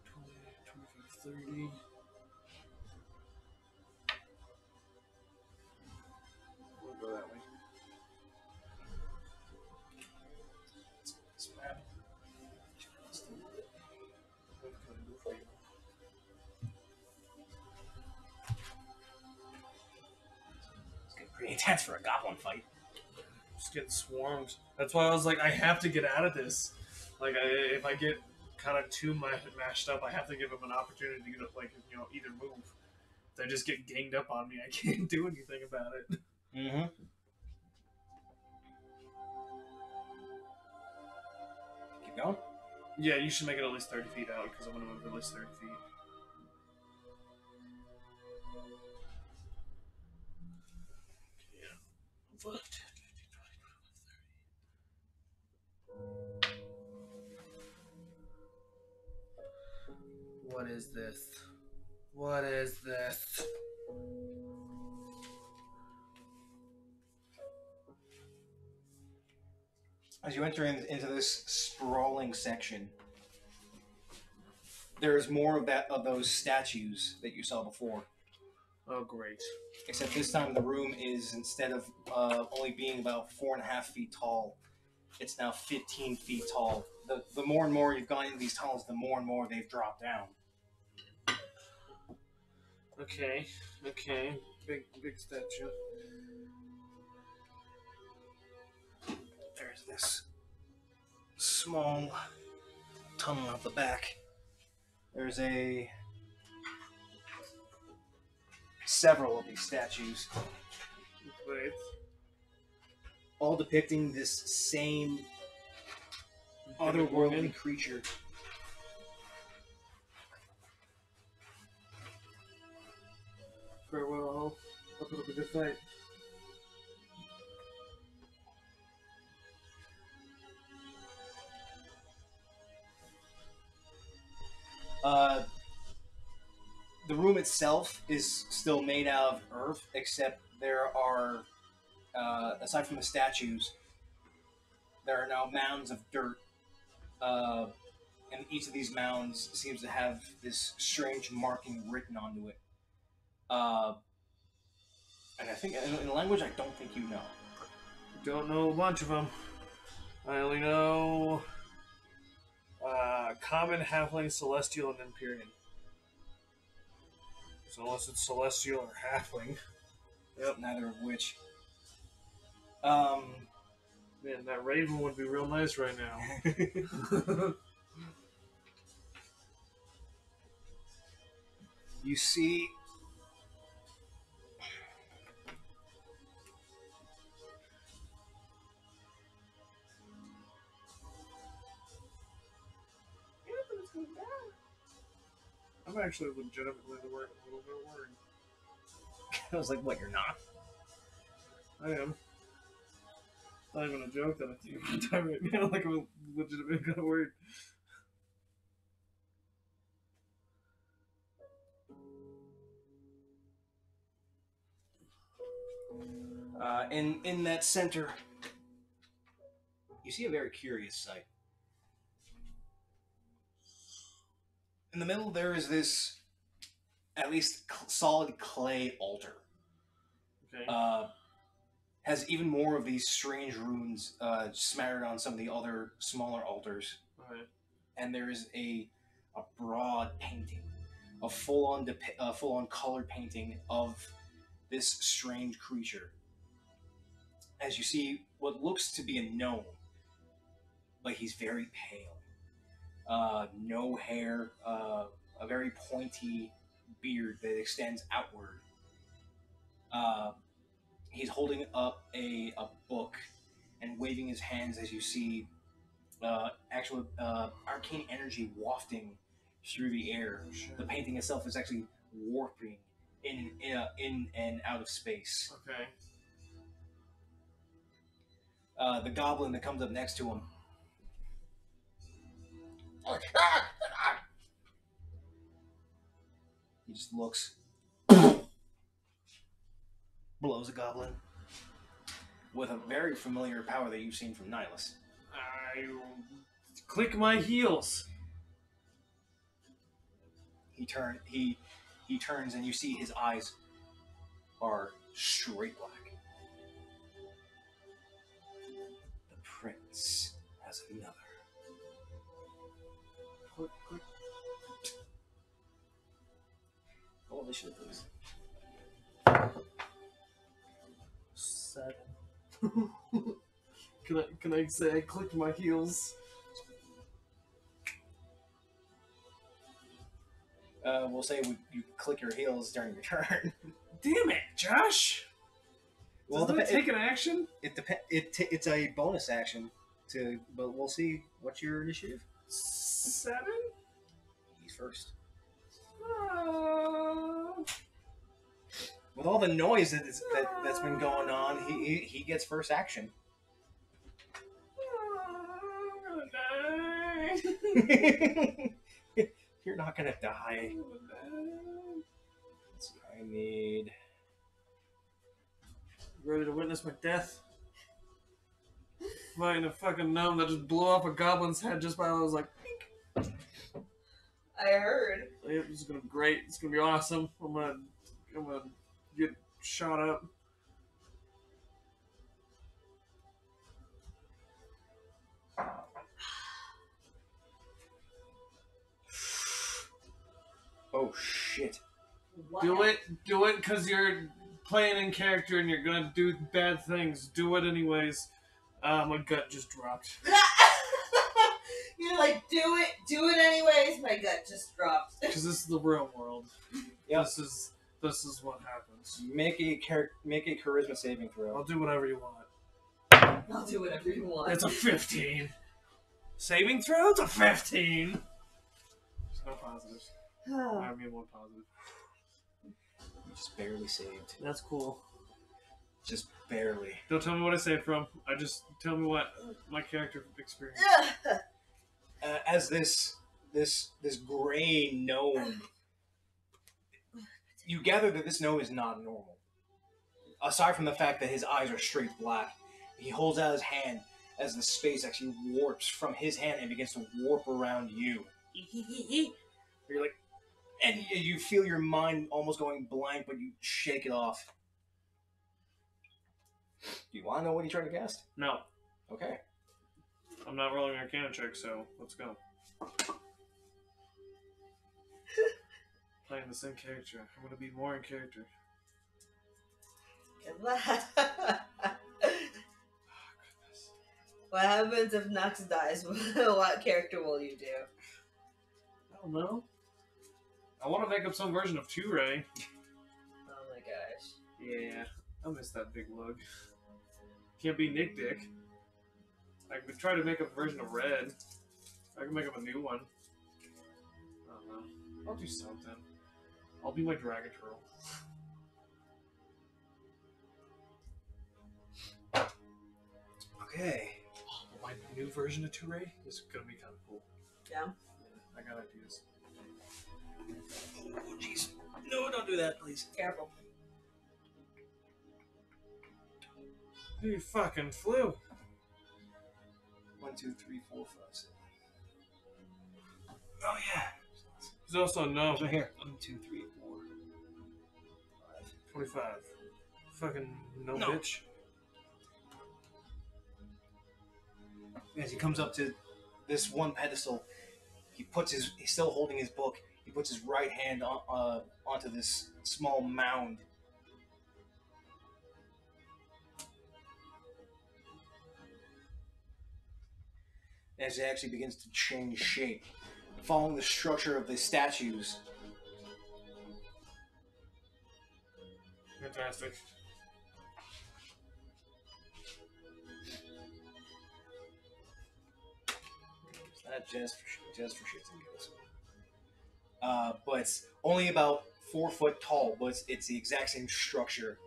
S4: 25, 30. We'll go that way.
S2: It's getting pretty intense for a goblin fight.
S4: Just getting swarmed. That's why I was like, I have to get out of this. Like, if I get kind of too mashed up, I have to give them an opportunity to get up, like, either move. If they just get ganged up on me, I can't do anything about it.
S2: Mm-hmm. Keep going.
S4: Yeah, you should make it at least 30 feet out, because I'm going to move at least 30 feet. Yeah. What? What is this? What is this?
S2: As you enter into this sprawling section, there is more of those statues that you saw before.
S4: Oh, great.
S2: Except this time the room is, instead of only being about 4.5 feet tall, it's now 15 feet tall. The more and more you've gone into these tunnels, the more and more they've dropped down.
S4: Okay. Big statue.
S2: There's this small tunnel out the back. There's several of these statues,
S4: Wait.
S2: all depicting this same otherworldly creature.
S4: Farewell. I'll put up a good fight.
S2: The room itself is still made out of earth, except there are, aside from the statues, there are now mounds of dirt, and each of these mounds seems to have this strange marking written onto it. And I think in a language I don't think you know.
S4: Don't know a bunch of them. I only know Common, Halfling, Celestial, and Empyrean. So unless it's Celestial or Halfling.
S2: Yep. Neither of which.
S4: Man, that Raven would be real nice right now.
S2: You see
S4: I'm actually legitimately a little bit worried.
S2: I was like, what, you're not?
S4: I am. Not even a joke that I think about time right now. Like, I'm legitimately kind of worried.
S2: In that center, you see a very curious sight. In the middle, there is this, at least solid clay altar.
S4: Okay.
S2: Has even more of these strange runes smattered on some of the other smaller altars.
S4: Alright.
S2: and there is a broad painting, a full-on colored painting of this strange creature. As you see, what looks to be a gnome, but he's very pale. No hair, a very pointy beard that extends outward. He's holding up a book and waving his hands as you see actual arcane energy wafting through the air. The painting itself is actually warping in and out of space.
S4: Okay.
S2: The goblin that comes up next to him. He just looks, blows a goblin with a very familiar power that you've seen from Nielas.
S4: I click my heels.
S2: He turns and you see his eyes are straight black. The prince has another.
S4: Click, click.
S2: Roll initiative, please.
S4: 7. Can I say I clicked my heels?
S2: We'll say you click your heels during your turn.
S4: Damn it, Josh! Doesn't it take an action?
S2: It's a bonus action but we'll see. What's your initiative?
S4: 7?
S2: He's first. With all the noise that's been going on, he gets first action.
S4: I'm gonna die.
S2: You're not gonna die. Let's see, I need.
S4: Ready to witness my death? Fighting a fucking gnome that just blew off a goblin's head just by I was like, pink.
S1: I heard.
S4: It's gonna be great. It's gonna be awesome. I'm gonna get shot up.
S2: Oh shit!
S1: What?
S4: Do it, because you're playing in character and you're gonna do bad things. Do it anyways. My gut just dropped.
S1: You're like, do it anyways. My gut just dropped.
S4: Because this is the real world.
S2: Yep.
S4: This is what happens.
S2: Make a charisma saving throw.
S4: I'll do whatever you want.
S1: I'll do whatever you want.
S4: It's a 15. Saving throw? It's a 15. There's no positives. I mean, one positive.
S2: You just barely saved.
S4: That's cool.
S2: Just barely.
S4: Don't tell me what I saved from. Just tell me what my character experienced.
S2: As this gray gnome, you gather that this gnome is not normal. Aside from the fact that his eyes are straight black, he holds out his hand as the space actually warps from his hand and begins to warp around you. You're like, and you feel your mind almost going blank, but you shake it off. Do you want to know what he tried to cast?
S4: No.
S2: Okay.
S4: I'm not rolling an Arcana check, so let's go. Playing the same character. I'm going to be more in character.
S1: What happens if Nux dies? What character will you do?
S4: I don't know. I want to make up some version of Ture.
S1: Oh my gosh.
S4: Yeah, I miss that big lug. Can't be Nick Dick. I could try to make up a version of Red. I can make up a new one. I don't know. I'll do something. I'll be my Dragon Turtle.
S2: Okay.
S4: My new version of Ture is gonna be kind of cool.
S1: Yeah.
S4: I got ideas.
S2: Oh, jeez. No, don't do that, please.
S1: Careful.
S4: You fucking flew.
S2: 1, 2, 3, 4, 5, 6. Oh yeah.
S4: He's also a gnome.
S2: It's right here. 1, 2, 3, 4, 5.
S4: 25. Fucking no
S2: No.
S4: bitch.
S2: As he comes up to this one pedestal, He's still holding his book. He puts his right hand onto this small mound. As it actually begins to change shape, following the structure of the statues.
S4: Fantastic.
S2: It's not just for shits and giggles. But it's only about 4 foot tall, but it's the exact same structure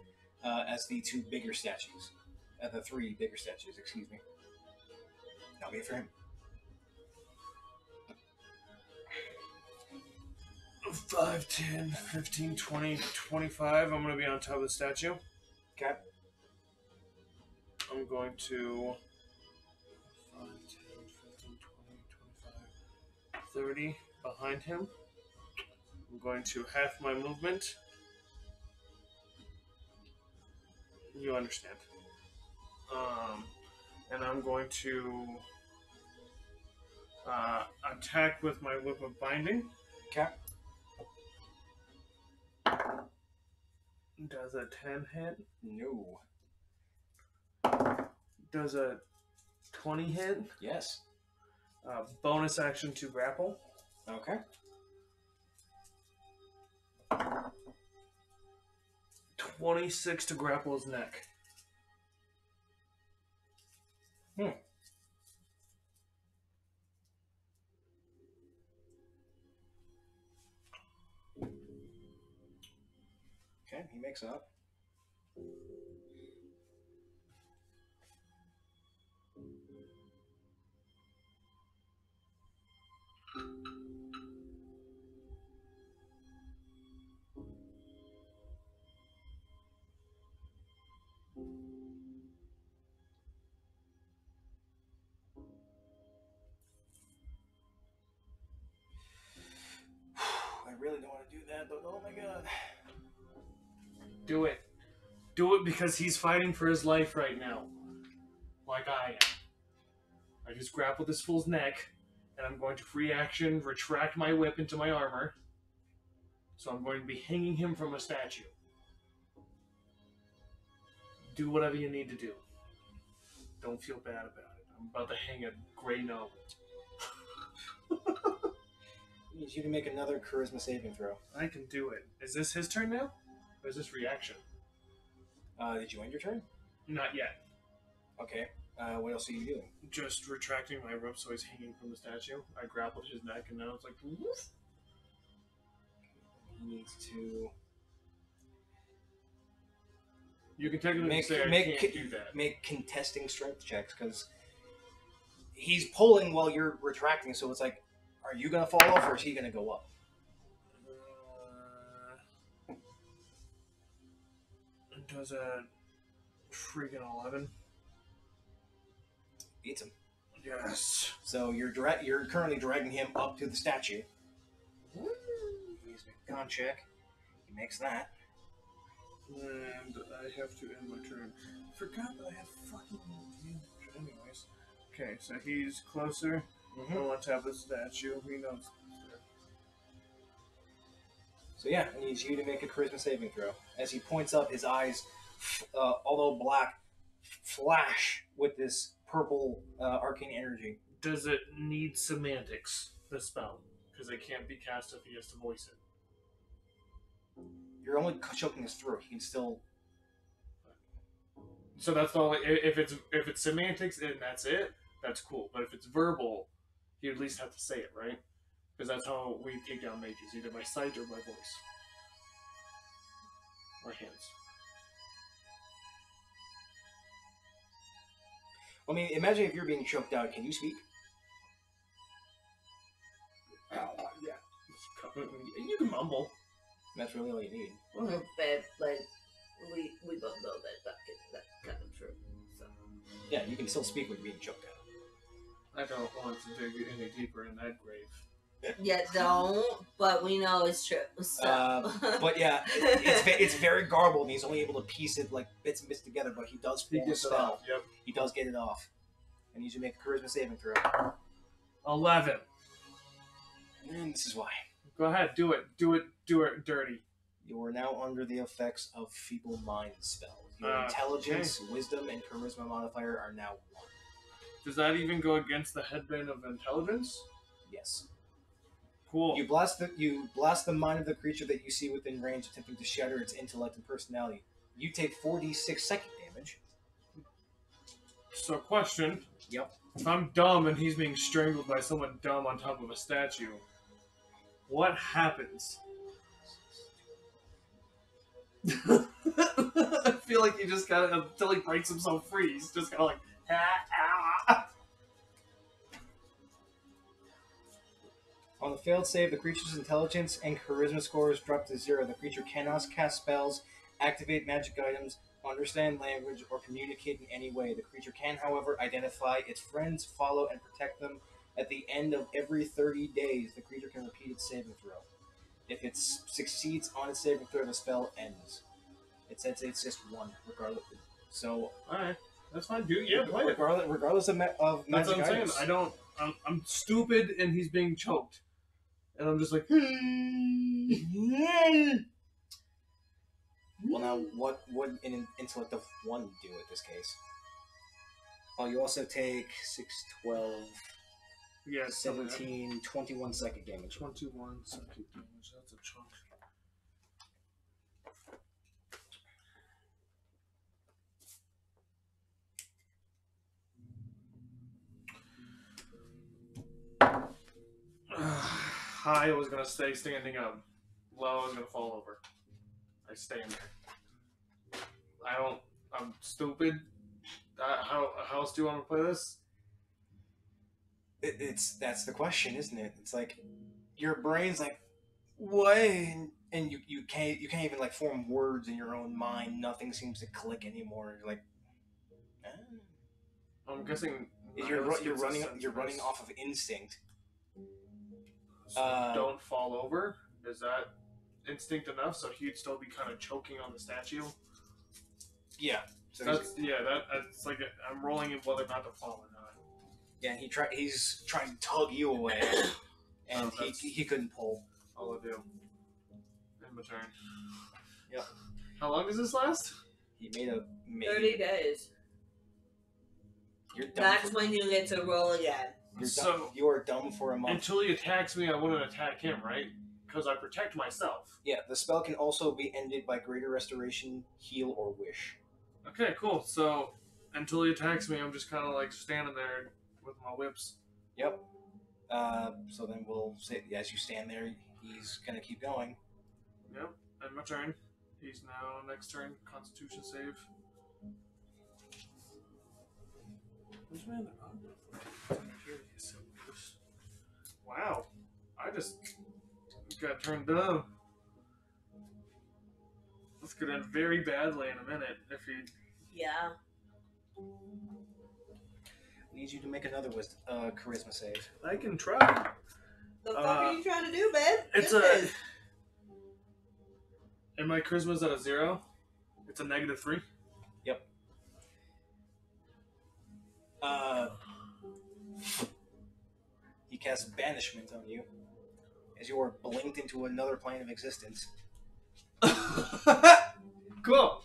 S2: as the 2 bigger statues. The 3 bigger statues, excuse me. Now wait for him.
S4: 5, 10, 15, 20, 25. I'm going to be on top of the statue.
S2: Okay.
S4: I'm going to 5, 10, 15, 20, 25, 30 behind him. I'm going to half my movement. You understand. And I'm going to attack with my Whip of Binding.
S2: Okay.
S4: Does a 10 hit?
S2: No.
S4: Does a 20 hit?
S2: Yes.
S4: Bonus action to grapple.
S2: Okay.
S4: 26 to grapple his neck.
S2: Okay, he makes up. I really don't want to do that, but oh my god.
S4: Do it. Do it because he's fighting for his life right now. Like I am. I just grapple this fool's neck, and I'm going to free action, retract my whip into my armor. So I'm going to be hanging him from a statue. Do whatever you need to do. Don't feel bad about it. I'm about to hang a gray noble.
S2: Needs you to make another charisma saving throw.
S4: I can do it. Is this his turn now? Or is this reaction?
S2: Did you end your turn?
S4: Not yet.
S2: Okay. What else are you doing?
S4: Just retracting my rope so he's hanging from the statue. I grappled his neck and now it's like, woof.
S2: He needs to
S4: You can technically say I can't do that.
S2: make contesting strength checks because he's pulling while you're retracting. So it's like, are you gonna fall off or is he gonna go up?
S4: Does a freaking 11?
S2: Beats him.
S4: Yes.
S2: So you're currently dragging him up to the statue. He's making a con check. He makes that.
S4: And I have to end my turn. Forgot that I had fucking advantage. Anyways. Okay, so he's closer.
S2: Mm-hmm.
S4: On top of the statue. He knows.
S2: So yeah, I need you to make a charisma saving throw. As he points up, his eyes, although black, flash with this purple arcane energy.
S4: Does it need semantics, the spell? Because it can't be cast if he has to voice it.
S2: You're only choking his throat. He can still.
S4: So that's the only. If it's semantics and that's it, that's cool. But if it's verbal, you at least have to say it, right? Because that's how we take down mages, either by sight or by voice. Or hands.
S2: I mean, imagine if you're being choked out. Can you speak?
S4: Yeah. You can mumble.
S2: That's really all you need.
S1: Well, but like we both know that's kind of true. So
S2: Yeah, you can still speak when you're being choked out.
S4: I don't want to dig any deeper in that grave.
S1: yeah, don't. But we know it's true. So.
S2: But yeah, it's very garbled, and he's only able to piece it like bits and bits together. But he does
S4: He
S2: form a
S4: gets it
S2: spell.
S4: off. Yep.
S2: He does get it off. And needs to make a charisma saving throw.
S4: 11.
S2: And this is why.
S4: Go ahead, do it. Do it dirty.
S2: You are now under the effects of feeble mind spells. Your intelligence, wisdom, and charisma modifier are now 1.
S4: Does that even go against the headband of intelligence?
S2: Yes.
S4: Cool.
S2: You blast the mind of the creature that you see within range, attempting to shatter its intellect and personality. You take 4d6 psychic damage.
S4: So, question.
S2: Yep.
S4: If I'm dumb and he's being strangled by someone dumb on top of a statue, what happens? I feel like he just kind of, until he breaks himself free, he's just kind of like,
S2: On the failed save, the creature's intelligence and charisma scores drop to 0. The creature cannot cast spells, activate magic items, understand language, or communicate in any way. The creature can, however, identify its friends, follow, and protect them. At the end of every 30 days, the creature can repeat its saving throw. If it succeeds on its saving throw, the spell ends. It says it's just 1, regardless. So,
S4: alright, that's fine, dude. Yeah, play it.
S2: Regardless of magic
S4: That's what I'm
S2: items.
S4: saying. I'm stupid and he's being choked. And I'm just like,
S2: Well, now, what would an intellect of 1 do in this case? Oh, you also take 6, 12,
S4: yeah,
S2: 17, 21 psychic damage.
S4: 21 psychic damage. That's a chunk. High, I was gonna stay standing up. Low, I was gonna fall over. I stand there. I'm stupid. How else do you want to play this?
S2: That's the question, isn't it? It's like your brain's like, what? And you can't even like form words in your own mind. Nothing seems to click anymore. You're like,
S4: I'm guessing
S2: you're running off of instinct.
S4: So don't fall over. Is that instinct enough? So he'd still be kind of choking on the statue.
S2: Yeah. So
S4: that's like I'm rolling in whether or not to fall or not.
S2: Yeah, he's trying to tug you away, and he couldn't pull.
S4: All I do. In my turn.
S2: Yep.
S4: How long does this last?
S2: He made
S1: 30 days.
S2: You're dumb.
S1: That's when you get to roll again.
S2: You are dumb for a month.
S4: Until he attacks me, I wouldn't attack him, right? Because I protect myself.
S2: Yeah, the spell can also be ended by greater restoration, heal, or wish.
S4: Okay, cool. So until he attacks me, I'm just kind of like standing there with my whips.
S2: Yep. So then we'll say, as you stand there, he's gonna keep going.
S4: Yep. And my turn. He's now next turn. Constitution save. Wow. I just got turned down. This could end very badly in a minute if he...
S1: Yeah.
S2: Needs you to make another charisma save.
S4: I can try.
S1: The fuck are you trying to do, babe?
S4: It's a... And my charisma's at a 0. It's a -3.
S2: Yep. He casts banishment on you as you are blinked into another plane of existence.
S4: Cool.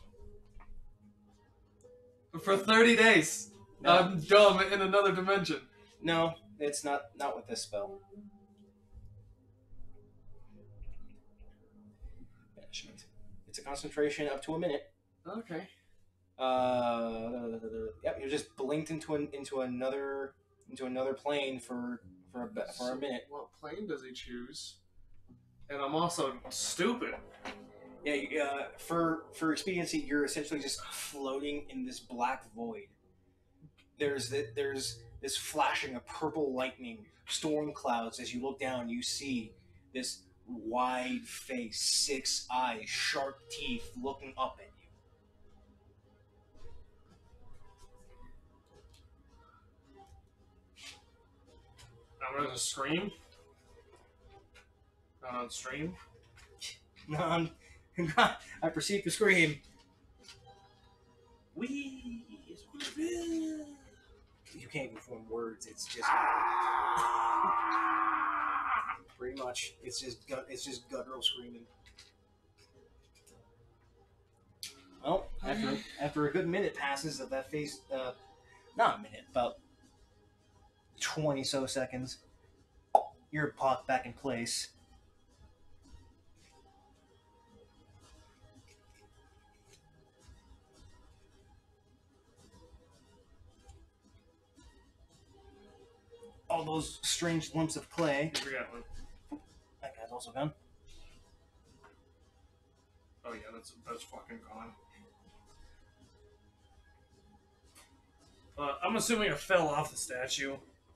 S4: For 30 days. No. I'm dumb in another dimension.
S2: No, it's not with this spell. Banishment. It's a concentration up to a minute.
S4: Okay.
S2: Yep, you're just blinked into another plane for a minute.
S4: What plane does he choose? And I'm also stupid.
S2: Yeah, for expediency, you're essentially just floating in this black void. There's this flashing of purple lightning, storm clouds. As you look down, you see this wide face, 6 eyes, sharp teeth looking up at you.
S4: I'm gonna scream. Not on stream.
S2: None. I proceed to scream. You can't even form words. It's just. Pretty much. It's just guttural screaming. Well, after a good minute passes of that face, not a minute, about 20 so seconds, you're popped back in place. All those strange lumps of clay.
S4: You forgot one.
S2: That guy's also gone.
S4: Oh yeah, that's fucking gone. I'm assuming it fell off the statue.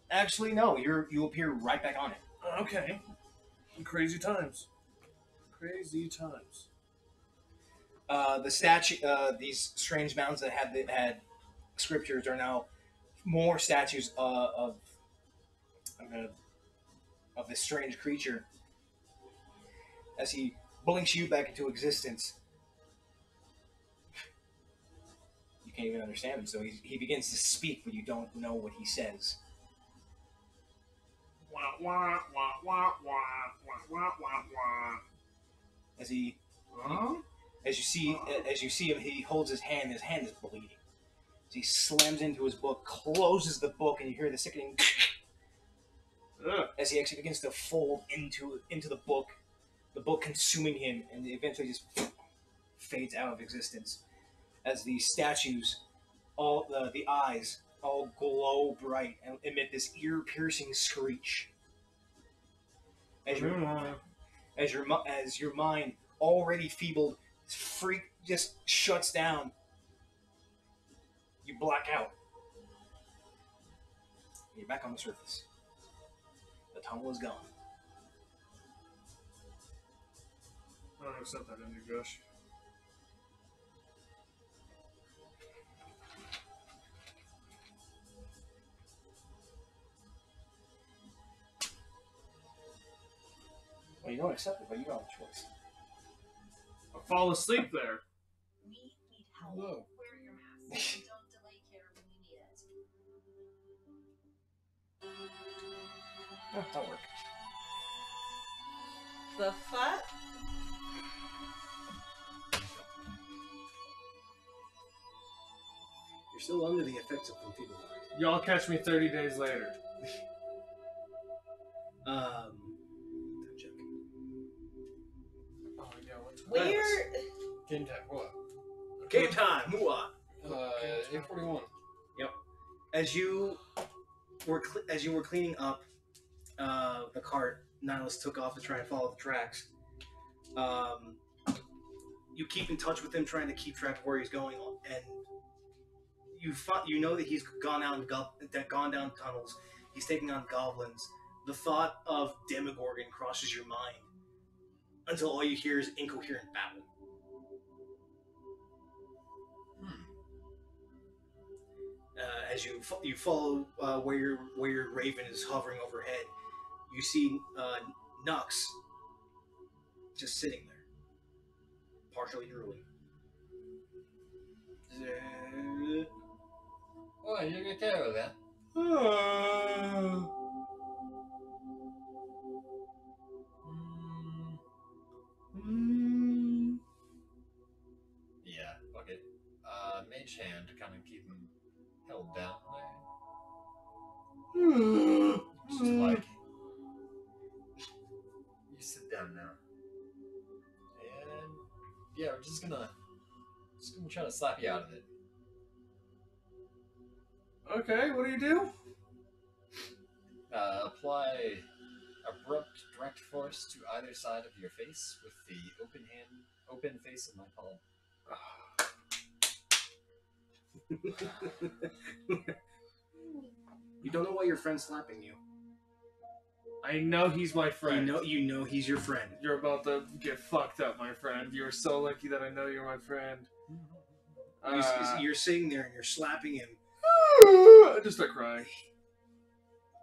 S2: Actually, no. You appear right back on it.
S4: Okay. Crazy times. Crazy times.
S2: The statue, these strange mountains that had scriptures are now more statues of this strange creature. As he blinks you back into existence, you can't even understand him. So he begins to speak, but you don't know what he says.
S4: Wah wah wah wah wah wah wah wah wah.
S2: As he,
S4: Huh?
S2: as you see him, he holds his hand. His hand is bleeding. As he slams into his book, closes the book, and you hear the sickening as he actually begins to fold into the book consuming him, and eventually just fades out of existence. As the statues, all the eyes, all glow bright and emit this ear-piercing screech. As your mind, already feebled, just shuts down. You black out. You're back on the surface. The tunnel is gone.
S4: I don't accept that ending, Josh.
S2: Well, you don't accept it, but you don't have a choice.
S4: I'll fall asleep there.
S5: We need help.
S3: Whoa.
S5: Wear your mask and don't delay care when you need it.
S2: Oh, that'll work.
S1: The fuck?
S2: You're still under the effects of confused.
S4: Y'all catch me 30 days later.
S2: Time check.
S4: Oh yeah, what's
S1: Weird.
S3: Game time. What?
S2: Game time. Mooah.
S3: 8:41.
S2: As you were cleaning up the cart, Nielas took off to try and follow the tracks. You keep in touch with him, trying to keep track of where he's going, and you know that he's gone out and gone down tunnels. He's taking on goblins. The thought of Demogorgon crosses your mind until all you hear is incoherent babble. As you follow where your raven is hovering overhead, you see Nux just sitting there, partially drooling.
S3: Oh, you can care of that. Yeah, fuck it. Mage hand to kind of keep him held down there. Just like, you sit down now. And yeah, we're just gonna try to slap you out of it.
S4: Okay, what do you do?
S3: Apply abrupt direct force to either side of your face with the open face of my palm.
S2: You don't know why your friend's slapping you.
S4: I know he's my friend.
S2: You know he's your friend.
S4: You're about to get fucked up, my friend. You're so lucky that I know you're my friend.
S2: You're sitting there and you're slapping him.
S4: I just start crying.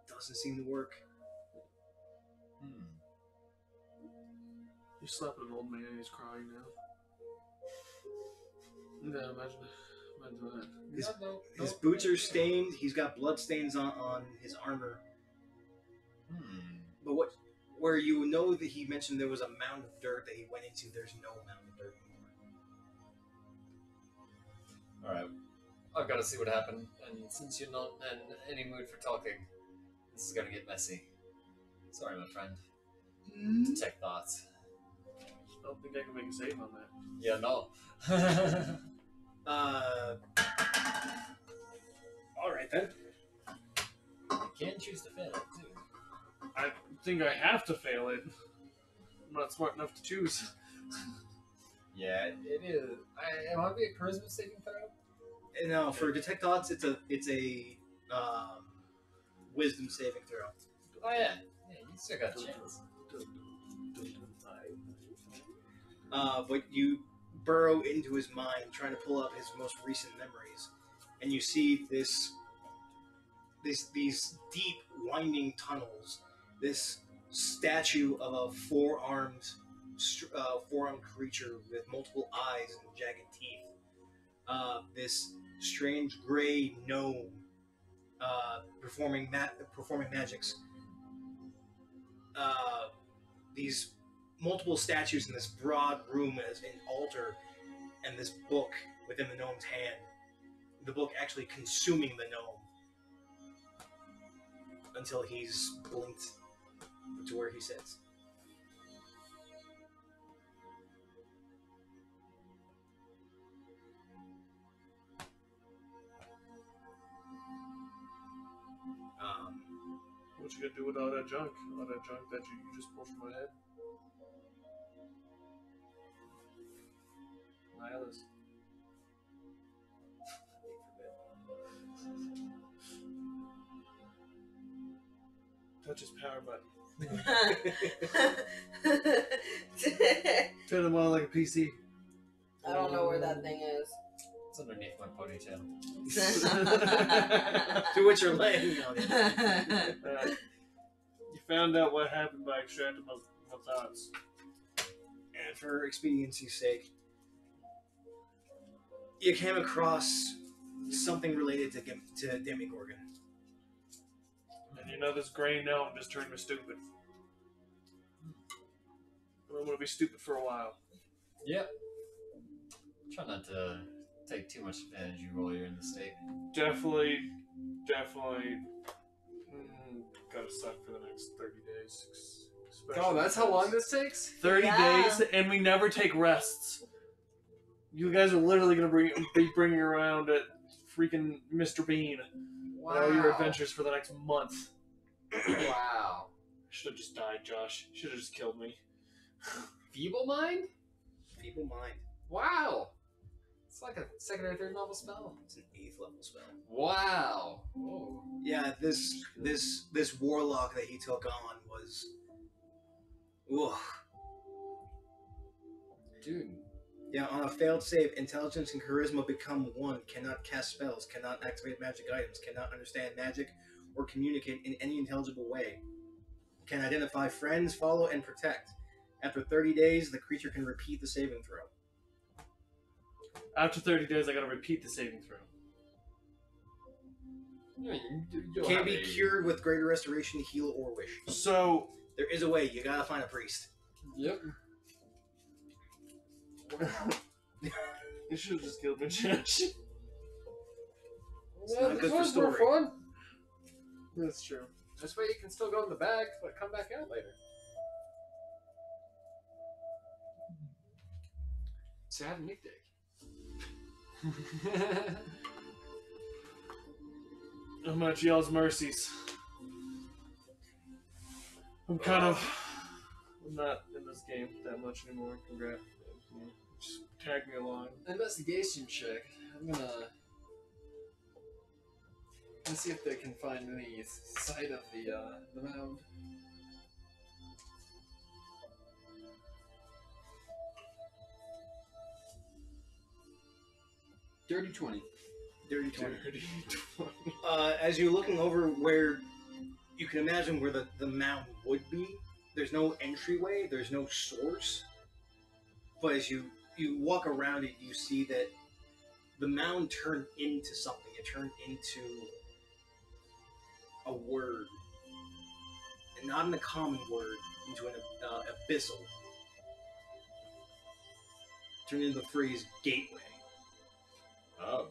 S2: Doesn't seem to work.
S4: You're slapping an old man and he's crying now. Yeah, imagine that.
S2: His boots are stained. He's got blood stains on his armor. But where you know that he mentioned there was a mound of dirt that he went into, there's no mound of dirt anymore.
S3: Alright. I've got to see what happened, and since you're not in any mood for talking, this is gonna get messy. Sorry, my friend. Detect thoughts.
S4: I don't think I can make a save on that.
S3: Yeah, no.
S2: Alright then.
S3: You can choose to fail it, too.
S4: I think I have to fail it. I'm not smart enough to choose.
S3: Yeah, it is. It might be a charisma saving throw.
S2: No, for detect thoughts, it's a wisdom saving throw.
S3: Oh, yeah. Yeah, you still got a chance.
S2: But you burrow into his mind, trying to pull up his most recent memories, and you see these deep, winding tunnels. This statue of a four-armed creature with multiple eyes and jagged teeth. This strange gray gnome performing magics. These multiple statues in this broad room as an altar, and this book within the gnome's hand. The book actually consuming the gnome until he's blinked to where he sits.
S4: What you gonna do with all that junk? All that junk that you just pulled from my head? Nielas. Touch his power button. Turn him on like a PC.
S1: I don't know where that thing is.
S3: It's underneath my ponytail.
S2: To which you're laying on it.
S4: You found out what happened by extracting my thoughts.
S2: And for expediency's sake, you came across something related to Demigorgon.
S4: And you know this gray gnome just turned me stupid. I'm gonna be stupid for a while.
S3: Yep. Try not to take too much advantage you while you're in the state.
S4: Definitely gotta suck for the next 30 days.
S3: Oh, that's how long this takes?
S4: 30
S1: Yeah.
S4: days, and we never take rests. You guys are literally gonna be bringing around freaking Mr. Bean on all your adventures for the next month.
S3: Wow.
S4: Should have just died, Josh. Should have just killed me.
S3: Feeble mind?
S2: Feeble mind.
S3: Wow. It's like a second or third level spell.
S2: It's an 8th level spell.
S3: Wow. Whoa.
S2: Yeah, this warlock that he took on was. Ooh.
S3: Dude.
S2: Yeah, on a failed save, intelligence and charisma become one. Cannot cast spells. Cannot activate magic items. Cannot understand magic or communicate in any intelligible way. Can identify friends, follow, and protect. After 30 days, the creature can repeat the saving throw.
S4: After 30 days, I gotta repeat the saving throw.
S2: Can be cured with greater restoration, heal, or wish.
S4: So,
S2: There is a way. You gotta find a priest.
S3: Yep.
S4: you should have just killed me, Josh.
S2: It's not good for story.
S3: Fun.
S4: That's true.
S3: This way you can still go in the bag, but come back out later. Sad Nick Day.
S4: I'm at y'all's mercies. I'm not in this game that much anymore. Congrats. Just tag me along.
S3: Investigation check. I'm gonna see if they can find any sight of the mound. Dirty 20.
S2: Dirty 20. As you're looking over where you can imagine where the mound would be, there's no entryway, there's no source. But as you walk around it, you see that the mound turned into something. It turned into a word. and not in a common word, into an abyssal. Turned into the phrase gateway.
S3: Oh.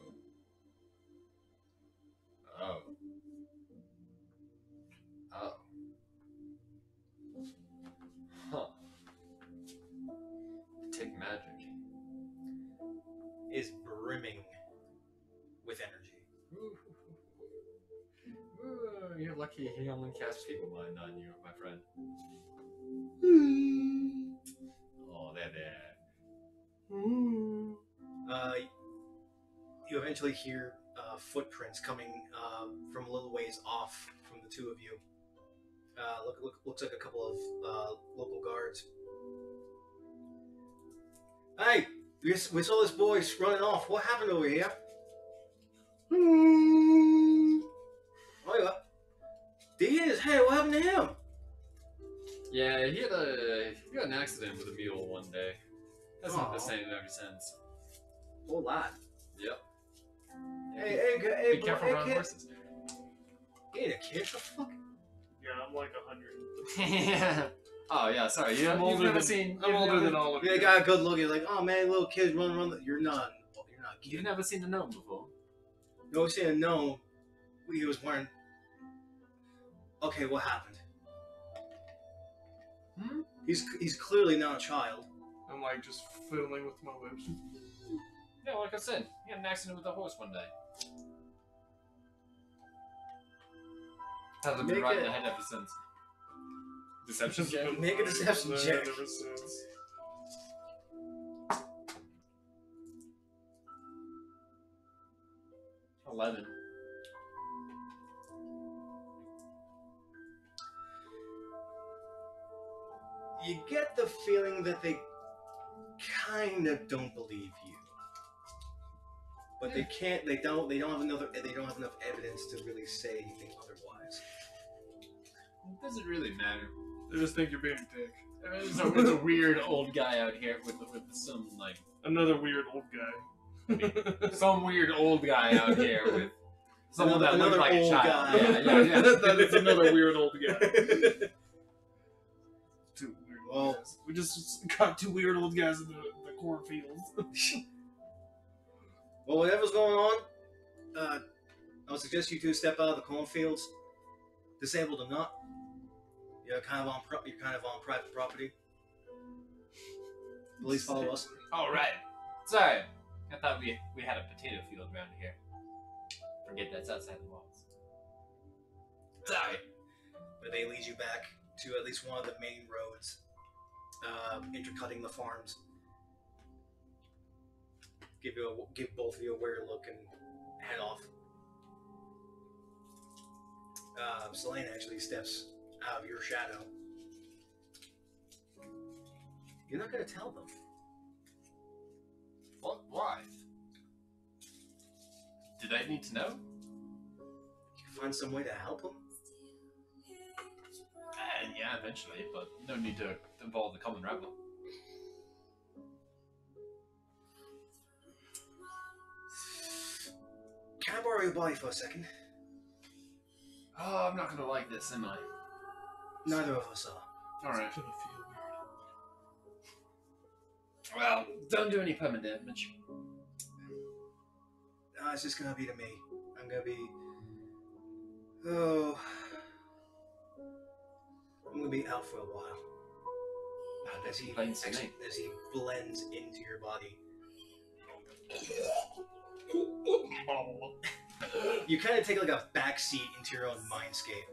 S3: Oh. Oh. Huh. Take magic.
S2: Is brimming with energy.
S3: Ooh, you're lucky he only casts people mind on you, my friend. Oh, there.
S2: You eventually hear footprints coming from a little ways off from the two of you. Looks like a couple of local guards. Hey, we saw this boy running off. What happened over here? Oh, yeah. Diaz, hey, what happened to him?
S3: Yeah, he got an accident with a mule one day. Hasn't been the
S2: Aw.
S3: same ever since.
S2: Whole lot.
S3: Yep.
S2: Hey,
S3: Be careful around horses.
S2: You ain't a kid, the fuck?
S4: Yeah, I'm like 100.
S3: Yeah. Oh yeah, sorry.
S4: I'm older
S3: never
S4: than
S3: seen.
S4: I'm older than all of
S2: Yeah,
S4: you.
S2: got a good look. You're like, oh man, little kids running around. You're not a
S3: You've
S2: kid.
S3: never seen a gnome before.
S2: No, saying no. He was wearing. Okay, what happened?
S3: Hmm?
S2: He's clearly not a child.
S4: I'm like just fiddling with my lips.
S3: Yeah, like I said, he had an accident with a horse one day. Hasn't been
S2: Make
S3: right in
S2: it-
S3: the head ever since. Deception check.
S2: Make a deception check.
S4: Ever since.
S3: $11.
S2: You get the feeling that they kind of don't believe you, but they can't. They don't have enough evidence to really say anything otherwise.
S3: Does it really matter?
S4: They just think you're being a dick.
S3: There's a weird old guy out here with some like
S4: Another weird old guy.
S3: some weird old guy out here with someone that looks
S2: Another
S3: like a
S2: old
S3: child.
S2: guy.
S3: Yeah.
S4: That is another weird old guy. Two weird old
S2: Well-
S4: guys. We just got two weird old guys in the cornfields.
S2: Well, whatever's going on, I would suggest you two step out of the cornfields, disabled or not. You're kind of on private property. Please follow us.
S3: All right. Sorry, I thought we had a potato field around here. Forget that's outside the walls. Sorry.
S2: But they lead you back to at least one of the main roads, intercutting the farms. Give both of you a weird look and head off. Selene actually steps out of your shadow. You're not gonna tell them.
S3: What? Why? Did I need to know?
S2: You can find some way to help them.
S3: Yeah, eventually, but no need to involve the common rabble.
S2: Can I borrow your body for a second?
S3: Oh, I'm not gonna like this, am I?
S2: Neither of us are.
S3: All right.
S4: It's gonna feel weird.
S3: Well, don't do any permanent damage.
S2: It's just gonna be to me. I'm gonna be. Oh. I'm gonna be out for a while. As he
S3: Plain snake.
S2: as he blends into your body. You kind of take like a backseat into your own mindscape.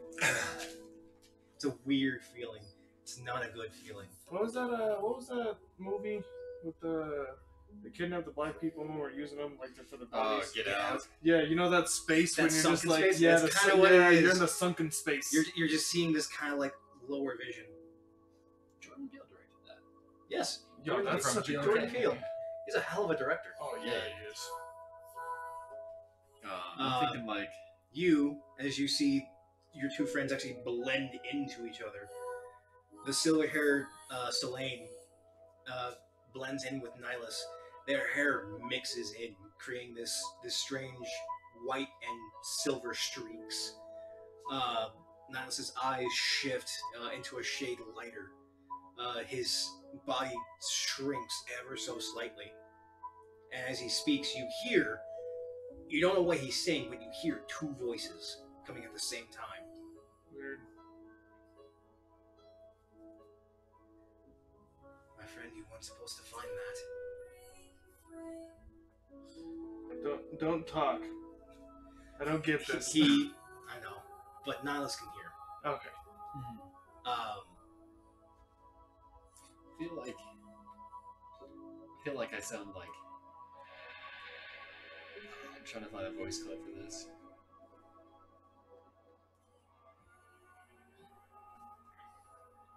S2: It's a weird feeling. It's not a good feeling.
S4: What was that movie with they kidnapped the black people and were using them like for the bodies?
S3: Get out.
S4: Yeah, you know that space
S2: That
S4: when you're just
S2: sunken
S4: like
S2: space?
S4: yeah,
S2: That's
S4: the
S2: kinda what it
S4: you're
S2: is.
S4: in the sunken space.
S2: You're just seeing this kind of like lower vision.
S3: Jordan Peele directed that.
S2: Yes.
S4: Yo,
S2: Jordan-
S4: that's such a
S3: Jordan
S4: good
S2: Jordan Peele.
S4: movie.
S2: He's a hell of a director.
S4: Oh yeah, he is.
S3: I'm thinking like
S2: You, as you see your two friends actually blend into each other. The silver-haired Selene blends in with Nielas. Their hair mixes in, creating this strange white and silver streaks. Niles' eyes shift into a shade lighter. His body shrinks ever so slightly. And as he speaks, you don't know what he's saying, but you hear two voices coming at the same time.
S4: Weird.
S2: My friend, you weren't supposed to find that.
S4: Don't talk. I don't get this.
S2: I know, but Niles can hear.
S4: Okay.
S3: I feel like I sound like. I'm trying to find a voice clip for this.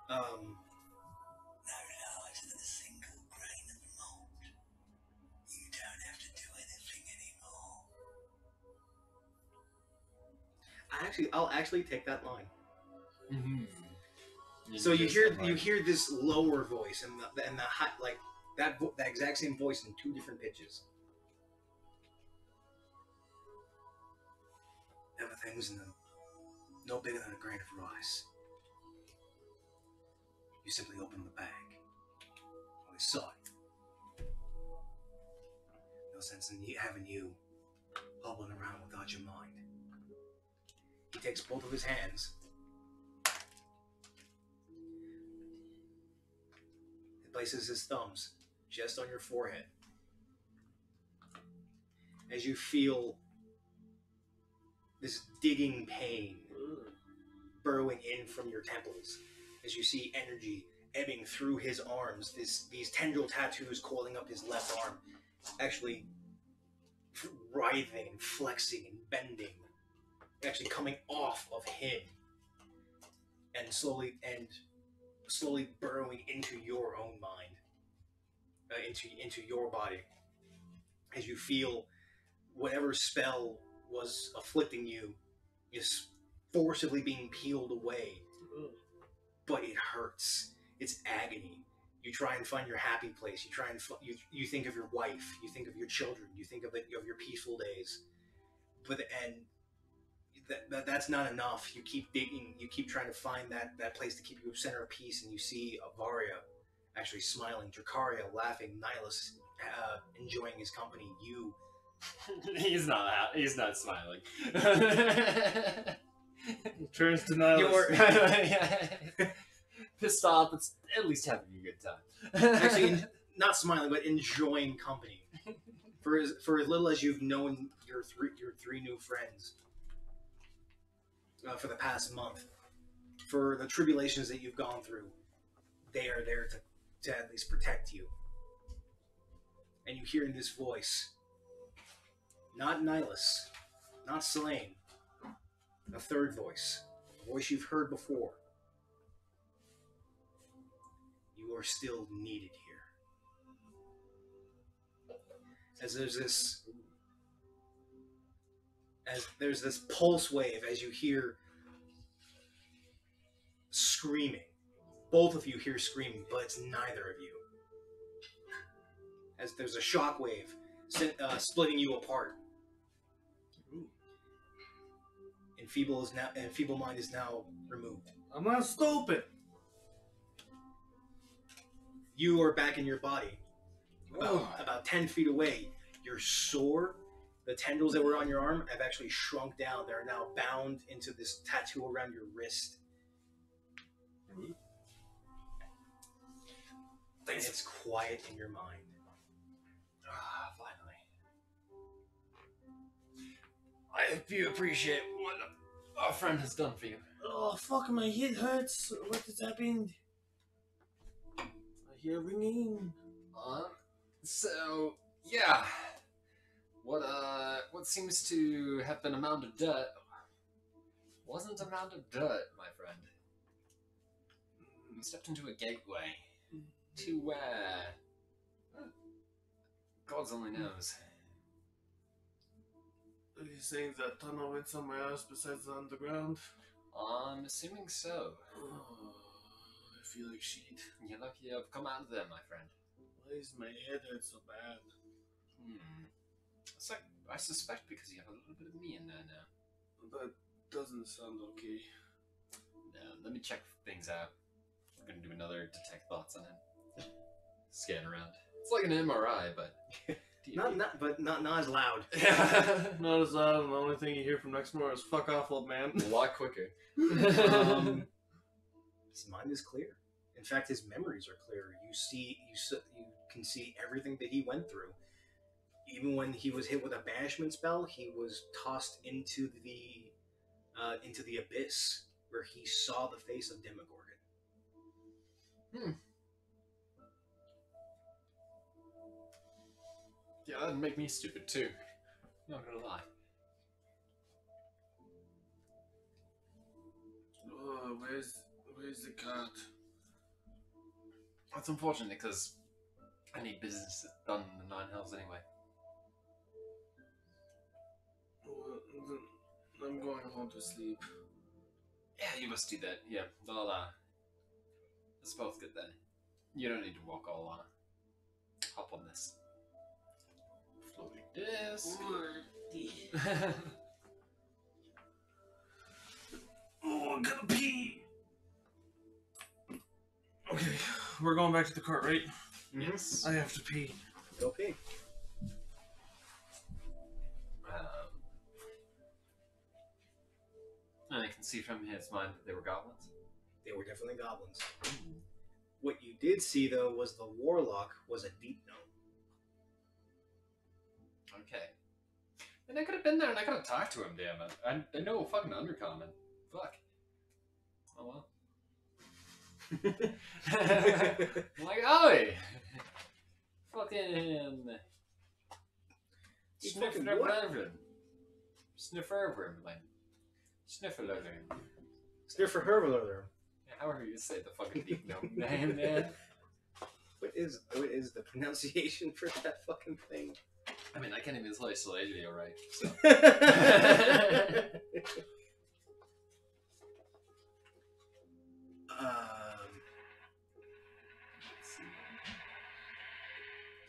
S2: No knowledge of a single grain of mold. You don't have to do anything anymore. I'll actually take that line. So you hear this lower voice and the high, like that exact same voice in two different pitches. Everything's no bigger than a grain of rice. You simply open the bag. We saw it. No sense in having you hobbling around without your mind. He takes both of his hands. He places his thumbs just on your forehead. As you feel this digging pain burrowing in from your temples, as you see energy ebbing through his arms, these tendril tattoos coiling up his left arm, actually writhing, flexing, and bending, actually coming off of him, and slowly burrowing into your own mind, into your body, as you feel whatever spell was afflicting you is forcibly being peeled away. But it hurts. It's agony. You try and find your happy place. You try and you think of your wife. You think of your children. You think of your peaceful days. That's not enough. You keep digging. You keep trying to find that place to keep you a center of peace. And you see Avaria actually smiling, Dracaria laughing, Nilas enjoying his company. You.
S3: He's not smiling.
S4: Turns to Niles.
S3: Pissed off, but at least having a good time.
S2: Actually, not smiling, but enjoying company. For as little as you've known your three new friends for the past month, for the tribulations that you've gone through, they are there to at least protect you. And you hear in this voice, not Nilas, not Selene, a third voice, a voice you've heard before. You are still needed here. As there's this pulse wave as you hear screaming. Both of you hear screaming, but it's neither of you. As there's a shock wave splitting you apart. Enfeeble mind is now removed.
S4: I'm not stupid.
S2: You are back in your body. About 10 feet away. You're sore. The tendrils that were on your arm have actually shrunk down. They're now bound into this tattoo around your wrist. And it's quiet in your mind.
S3: Finally. I hope you appreciate what our friend has done for you.
S4: Oh, fuck, my head hurts. What has happened? I hear ringing.
S3: So, yeah. What seems to have been a mound of dirt wasn't a mound of dirt, my friend. You stepped into a gateway to where... God's only knows.
S4: Are you saying that tunnel went somewhere else besides the underground?
S3: I'm assuming so.
S4: Oh, I feel like shit.
S3: You're lucky I've come out of there, my friend.
S4: Why is my head hurt so bad?
S3: It's like, I suspect because you have a little bit of me in there now.
S4: That doesn't sound okay.
S3: Let me check things out. I'm gonna do another detect thoughts on him. Scan around. It's like an MRI, but
S2: not as loud.
S4: Not as loud, and the only thing you hear from Nuxanor is "fuck off, old man."
S3: a lot quicker.
S2: His mind is clear. In fact, his memories are clear. You can see everything that he went through. Even when he was hit with a banishment spell, he was tossed into the abyss where he saw the face of Demogorgon.
S3: Yeah, that'd make me stupid too. Not gonna lie.
S4: Oh, where's the cat?
S3: That's unfortunate because I need business done in the Nine Hells anyway.
S4: I'm going home to sleep.
S3: Yeah, you must do that. Yeah, well, let's both get that. You don't need to walk all, hop on this. Floating disc.
S4: Oh, I gotta pee. Okay, we're going back to the cart, right?
S3: Yes.
S4: I have to pee.
S2: Go pee.
S3: And I can see from his mind that they were goblins.
S2: They were definitely goblins. What you did see, though, was the warlock was a deep gnome.
S3: Okay. And I could have been there and I could have talked to him, damn it. I know fucking undercommon. Fuck. Oh well. I'm like, oi! Fucking... Sniffer
S2: Sniffer Hervaler.
S3: However you say the fucking deep gnome name, man.
S2: What is the pronunciation for that fucking thing?
S3: I mean, I can't even play Silesia right, so...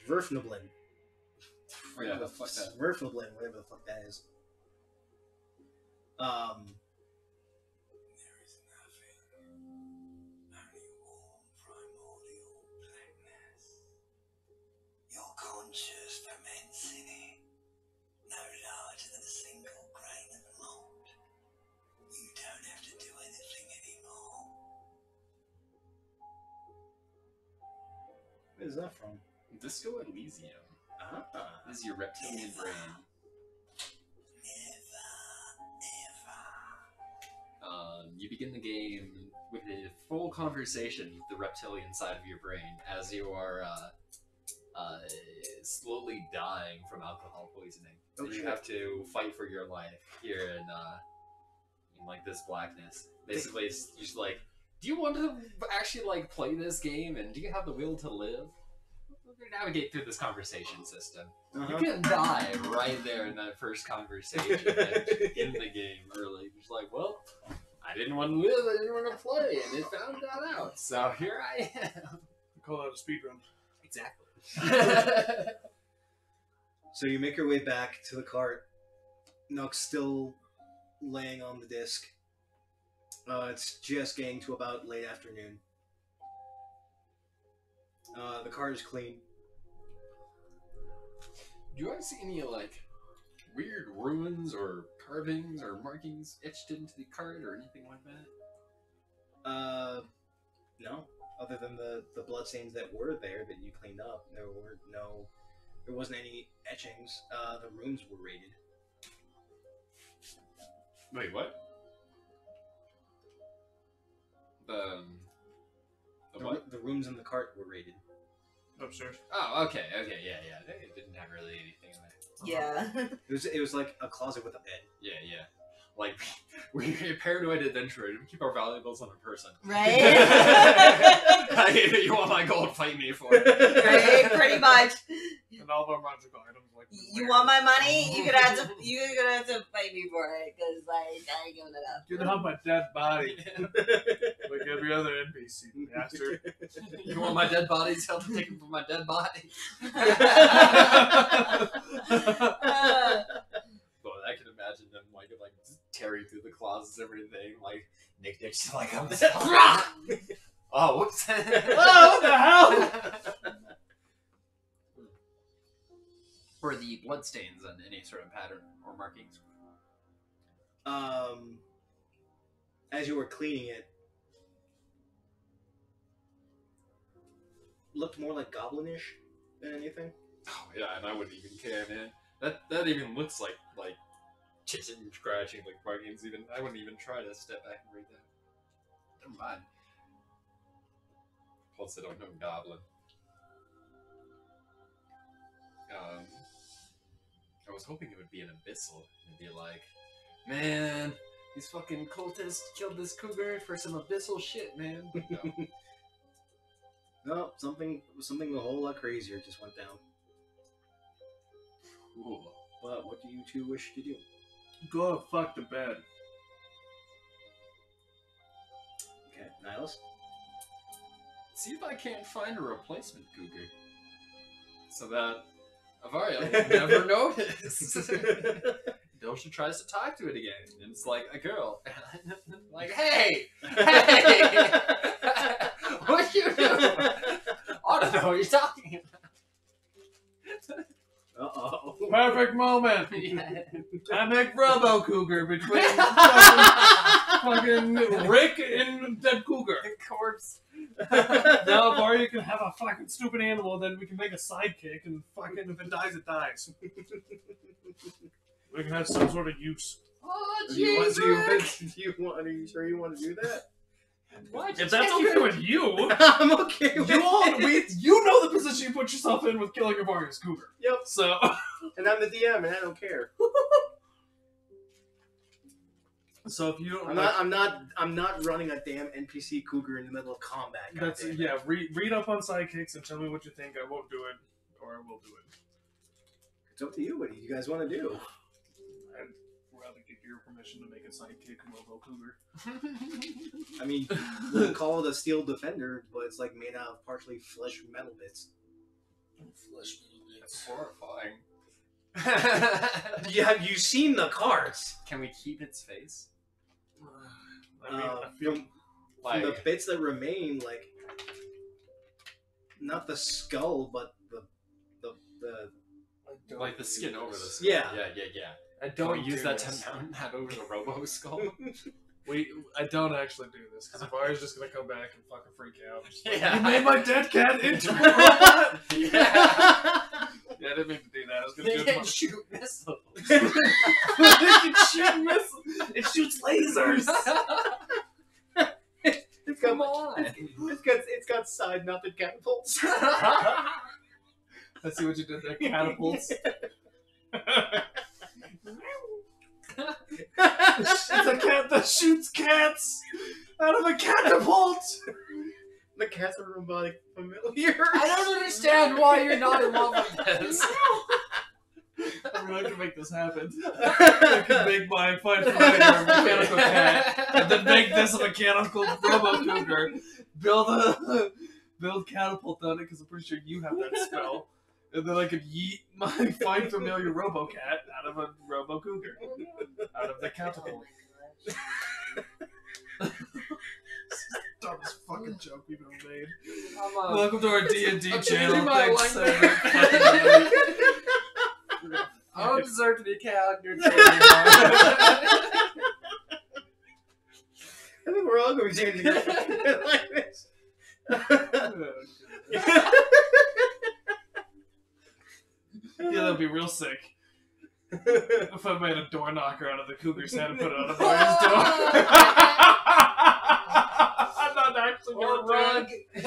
S2: Verfnablin.
S3: Yeah, the fuck that.
S2: Verfnablin, whatever the fuck that is.
S6: There is nothing, only warm primordial blackness. Your conscious ferments in it, no larger than a single grain of malt. You don't have to do anything anymore.
S2: Where is that from?
S3: Disco Elysium.
S2: Ah.
S3: This is your reptilian brain. You begin the game with a full conversation with the reptilian side of your brain as you are slowly dying from alcohol poisoning.
S2: Oh,
S3: And you
S2: shit.
S3: have to fight for your life here in like this blackness. Basically, it's just like, do you want to actually like play this game, and do you have the will to live? We're gonna navigate through this conversation system.
S2: Uh-huh.
S3: You can die right there in that first conversation in the game early. Just like, well, I didn't want to live, I didn't want to play, and it found that out. So here I am.
S4: We call that a speed run.
S3: Exactly.
S2: So you make your way back to the cart. Nux still laying on the disc. It's just getting to about late afternoon. The cart is clean.
S3: Do you guys see any like weird ruins or carvings or markings etched into the card or anything like that?
S2: No. Other than the bloodstains that were there that you cleaned up, there wasn't any etchings. The rooms were raided.
S3: Wait, what? The what?
S2: The rooms in the cart were raided.
S4: Upstairs.
S3: Oh, okay, yeah. They didn't have really anything in there.
S1: Yeah.
S2: It was like a closet with a bed.
S3: Yeah. Like, we're a paranoid adventurer. We keep our valuables on a person.
S1: Right?
S3: You want my gold, fight me for it.
S1: Right? Pretty much.
S4: And all of our magical items, like.
S1: You want my money? You're gonna have to fight me for it, because like I ain't giving it up.
S4: Get off my dead body. Like every other NPC, bastard.
S3: You want my dead body? Tell them to take them from my dead body. But I can imagine them like tearing through the closets and everything. Like, Nick just like I'm oh, whoops.
S4: Oh, what the hell?
S3: Or the bloodstains on any sort of pattern or markings.
S2: As you were cleaning it, looked more like goblinish than anything.
S3: Oh yeah, and I wouldn't even care, man. That even looks like chipping, scratching, like markings. Even I wouldn't even try to step back and read that. Never mind. Plus, I don't know goblin. I was hoping it would be an abyssal and be like, man, these fucking cultists killed this cougar for some abyssal shit, man. But no.
S2: No, something a whole lot crazier just went down.
S3: Ooh.
S2: But what do you two wish to do?
S4: Go fuck the bed.
S2: Okay, Niles?
S3: See if I can't find a replacement cougar. So that Avaria will never notice. Until she tries to talk to it again. And it's like a girl. Like, hey! Hey! What you do? I don't know what you're talking about.
S2: Uh-oh.
S4: Perfect moment.
S3: Yeah.
S4: I make Robo Cougar between fucking Rick and Dead Cougar.
S3: Corpse.
S4: Now Varia can have a fucking stupid animal, then we can make a sidekick, and fucking if it dies, it dies. We can have some sort of use.
S3: Oh,
S2: Are
S3: jeez,
S2: you sure you want to do that?
S4: If that's okay with you,
S2: I'm okay with
S4: you
S2: it.
S4: you know the position you put yourself in with killing a Varia's cougar.
S2: Yep.
S4: So,
S2: And I'm the DM, and I don't care.
S4: so if you don't,
S2: I'm not running a damn NPC cougar in the middle of combat.
S4: that's
S2: goddamn it.
S4: yeah. Read up on sidekicks and tell me what you think. I won't do it, or I will do it.
S2: It's up to you. What do you guys want to do?
S4: I'd rather get your permission to make a sidekick Robo Cougar.
S2: I mean, we'll call it a steel defender, but it's like made out of partially flesh metal bits.
S3: That's horrifying.
S2: Yeah, have you seen the cards?
S3: Can we keep its face?
S4: I mean, I feel
S2: From
S3: Like,
S2: the bits that remain, like not the skull, but the
S3: like the skin over the skull.
S2: Yeah.
S3: Yeah.
S4: I
S3: Don't
S4: don't
S3: use
S4: do
S3: that
S4: this.
S3: to mount that over the Robo skull.
S4: I don't actually do this because Avaria's just gonna come back and fucking freak out. Just like,
S3: Yeah.
S4: You made my dead cat into a robot.
S3: Yeah.
S4: Yeah, I didn't mean to do that. I was gonna
S3: They
S4: do
S3: can
S4: it.
S3: shoot missiles.
S4: They can shoot missiles. It shoots lasers.
S2: It's
S3: Come
S2: got
S3: on.
S2: it's got side mounted catapults.
S4: I see what you did there. Catapults. It's a cat that shoots cats out of a catapult.
S2: The cats are robotic familiar.
S3: I don't understand why you're not in love with this.
S4: I really can make this happen. I can make my fight fighter a mechanical cat, and then make this a mechanical Robo Cougar. Build catapult on it because I'm pretty sure you have that spell. And then I could yeet my find familiar Robo Cat out of a Robo Cougar. Out of the catapult. Dumbest fucking joke we've ever made. Welcome to our D&D
S3: I'm
S4: channel.
S3: changing my
S4: Thanks,
S3: language. I don't deserve to be a character.
S2: I think we're all going to be changing it like this.
S4: Yeah, that'd be real sick. If I made a door knocker out of the cougar's head and put it on a boy's door. I'm not actually
S3: Or
S4: gonna
S3: rug.
S4: do it.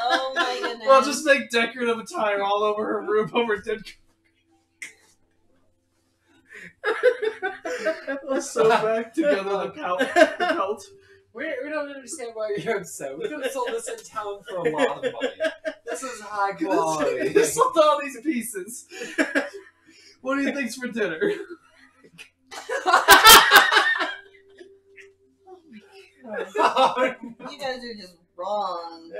S1: Oh my goodness.
S4: Well, just make decorative attire all over her room over dead. Let's sew back together the pelt.
S3: We don't understand why you're upset. We could have sold this in town for a lot of money. This is high quality.
S4: You sold all these pieces. What do you think's for dinner?
S1: You guys are just wrong.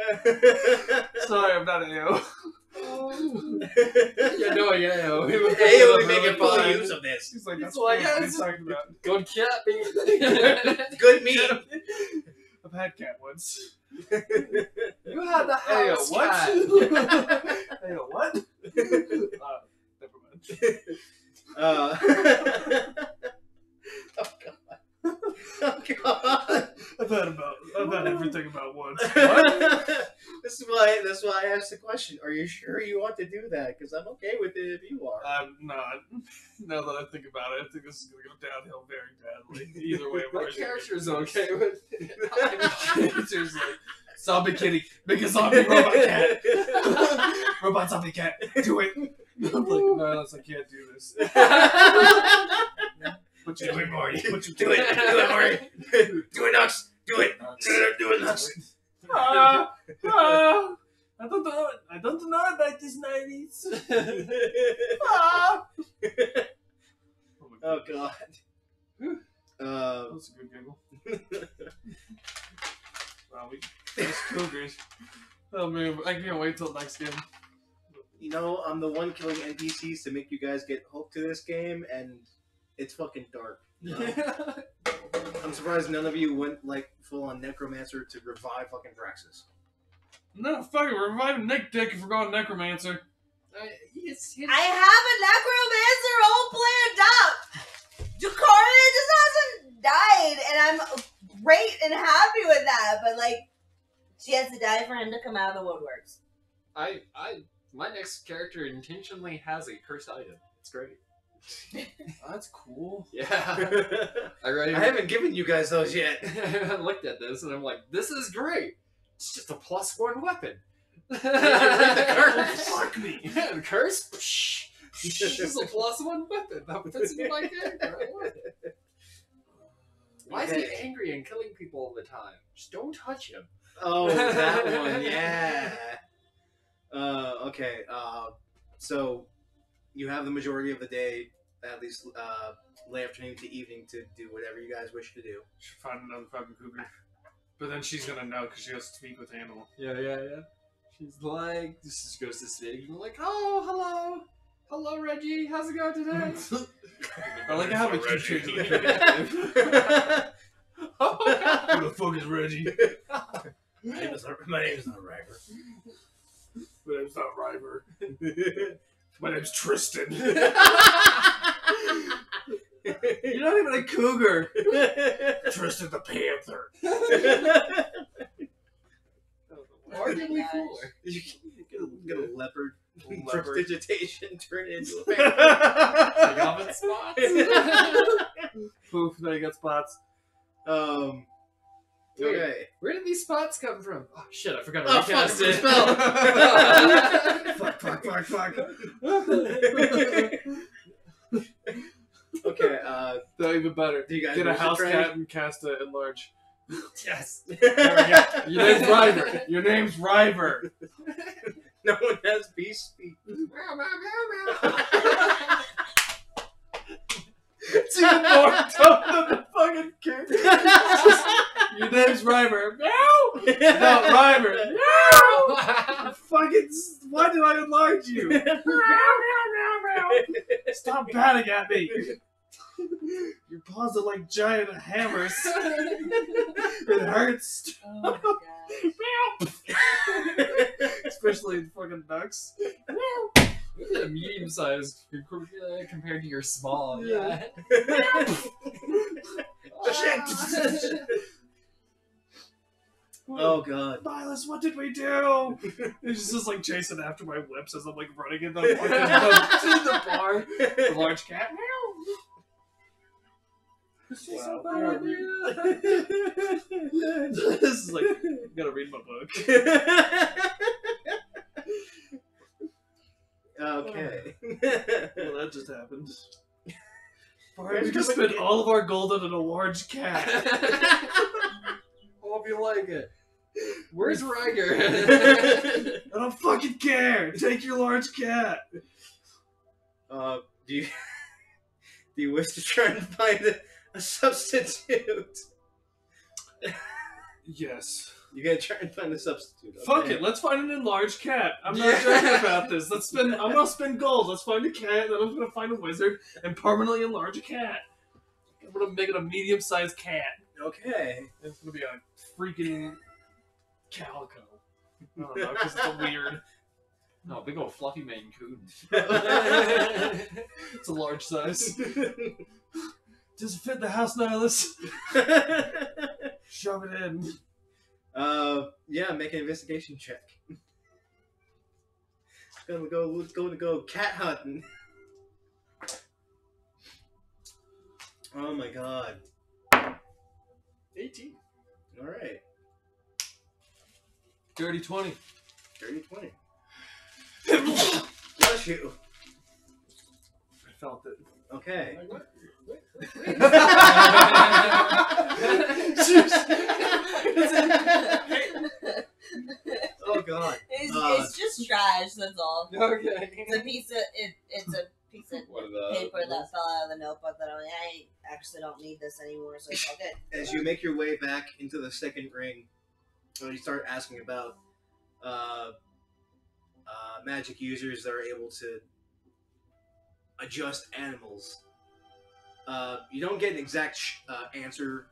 S4: Sorry, I'm not a yo.
S3: Yeah, no, yeah.
S2: Hey, we making full use of this.
S4: He's like, that's
S3: He's like,
S4: cool.
S3: yeah,
S4: What are
S3: it's-
S4: you talking about?
S3: Good cat, baby.
S2: Good meat.
S4: I've had cat once.
S3: You had the
S4: Hey,
S3: house
S4: what?
S3: cat.
S4: Hey, what? Never mind.
S2: Oh god. Oh god.
S4: I've had everything about once.
S2: That's why I asked the question. Are you sure you want to do that? Because I'm okay with it if you are.
S4: I'm not. Now that I think about it, I think this is going to go downhill very badly. Either way,
S3: My character's okay with it.
S4: Character's like, zombie kitty, make a zombie robot cat. Robot zombie cat, do it. I'm like, no, I can't do this. What you doing, Marty? What you
S2: Do it, Marty. Do it, Nux. Do it. Do it, Nux.
S4: I don't know about this 90s.
S2: Oh god.
S4: That was a good giggle. Wow, that's cougars. Oh man, I can't wait till next game.
S2: You know, I'm the one killing NPCs to make you guys get hooked to this game, and it's fucking dark. I'm surprised none of you went like full on necromancer to revive fucking Praxis.
S4: No, fuck it, we're reviving Nick Dick if we're going necromancer.
S1: I have a necromancer all planned up. Jacaria just hasn't died, and I'm great and happy with that. But like, she has to die for him to come out of the woodworks.
S3: My next character intentionally has a cursed item. It's great.
S4: That's cool.
S3: Yeah.
S2: I haven't given you guys those yet.
S3: I looked at this and I'm like, this is great. It's just a +1 weapon.
S4: Fuck me.
S3: Yeah, the curse? Psh, this is a +1 weapon. That fits into my character. I love it. Why is he angry and killing people all the time? Just don't touch him.
S2: Oh, that one, yeah. Okay, so you have the majority of the day, at least late afternoon to evening, to do whatever you guys wish to do.
S4: Should find another fucking cougar. But then she's gonna know because she has to speak with animal.
S3: Yeah. She's like, this just goes to stage and I'm like, oh, hello. Hello, Reggie. How's it going today?
S4: I like how we keep changing the Who the fuck is Reggie?
S2: My name is not River.
S4: My name's not River. My name's Tristan. You're not even a cougar. Tristan the Panther.
S3: Arguably cooler.
S2: You get a leopard.
S4: Leopard.
S2: Prestidigitation, turn it into a
S3: Take
S2: panther.
S3: off its spots.
S4: Poof, now you got spots.
S2: Okay.
S3: Where did these spots come from? Oh shit, I forgot to
S2: Oh, fuck,
S3: recast it.
S4: Fuck.
S2: Okay,
S4: No, even better.
S2: do you guys
S4: Get a
S2: wish to
S4: house
S2: try?
S4: cat and cast it enlarge.
S3: Yes.
S4: There we go. Your name's River. Your name's River.
S2: No one has beast speak.
S4: It's even more dumb than the fucking character. Your name's River. Meow. No, River. Meow. Fucking. Why did I enlarge you? Meow. Stop batting at me. Your paws are like giant hammers. It hurts.
S1: Oh my god.
S4: Especially in fucking ducks.
S3: You're a medium sized compared to your small. Yeah.
S2: Oh god.
S4: Miles, what did we do? It's just like chasing after my whips as I'm like running in the fucking the bar. The large cat. This is a bad idea. This is like, I gotta read my book.
S2: Okay.
S4: Well, that just happened. Alright, we just spent all of our gold on a large cat.
S3: Hope you like it. Where's Riger?
S4: I don't fucking care. Take your large cat.
S2: Do you wish to try and find a substitute?
S4: Yes.
S2: You gotta try and find a substitute. Okay?
S4: Fuck it, let's find an enlarged cat. I'm not joking about this. I'm gonna spend gold. Let's find a cat, then I'm gonna find a wizard and permanently enlarge a cat. I'm gonna make it a medium-sized cat.
S2: Okay.
S4: It's gonna be a freaking calico. I don't know, because it's a weird.
S3: No, big old fluffy Maine Coon.
S4: It's a large size. Does it fit the house, Nielas? Shove it in.
S2: Yeah, make an investigation check. Go cat hunting. Oh my god.
S3: 18.
S2: Alright.
S4: Dirty 20.
S2: Dirty 20. Bless you.
S4: I felt it.
S2: Okay. Oh god.
S1: It's just trash. That's all.
S3: Okay.
S1: It's a piece of
S3: What are the
S1: paper that fell out of the notebook that I actually don't need this anymore. So it's all good.
S2: As you make your way back into the second ring, you start asking about magic users that are able to adjust animals. You don't get an exact answer,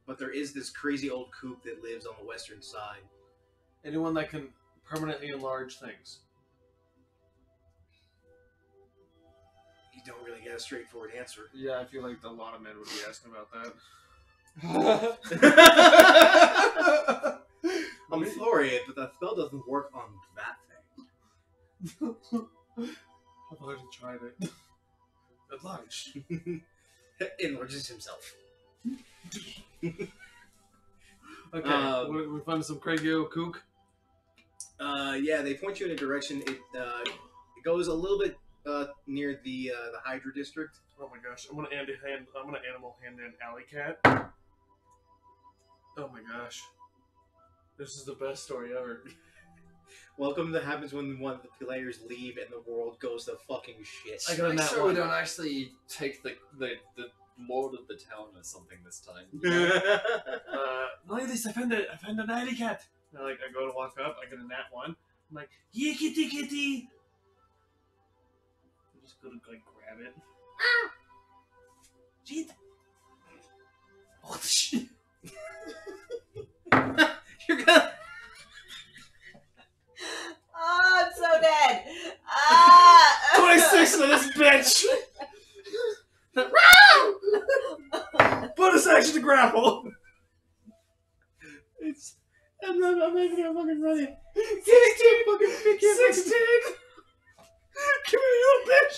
S2: but there is this crazy old coop that lives on the western side.
S4: Anyone that can permanently enlarge things.
S2: You don't really get a straightforward answer.
S4: Yeah, I feel like a lot of men would be asking about that.
S2: I'm sorry, but that spell doesn't work on that thing.
S4: I've already tried it. Enlarge.
S2: Enlarges himself.
S4: Okay, we find some crazy old kook.
S2: Yeah, they point you in a direction. It goes a little bit near the Hydra district.
S4: Oh my gosh, I'm gonna animal hand in alley cat. Oh my gosh, this is the best story ever.
S2: Welcome to happens when one of the players leave and the world goes to fucking shit.
S4: I got a
S3: Make
S4: nat
S3: sure
S4: one.
S3: we don't actually take the lord of the town or something this time.
S4: Ladies, I found an alley cat. And I go to walk up, I get a nat one. I'm like, yeah, kitty, kitty. I'm just gonna grab it. Shit. Oh shit.
S2: You're gonna.
S1: Oh, I'm so dead.
S4: 26 for this bitch. Bonus action to grapple.
S2: I'm not even gonna fucking run it. 16 fucking
S4: 16. Give me your bitch.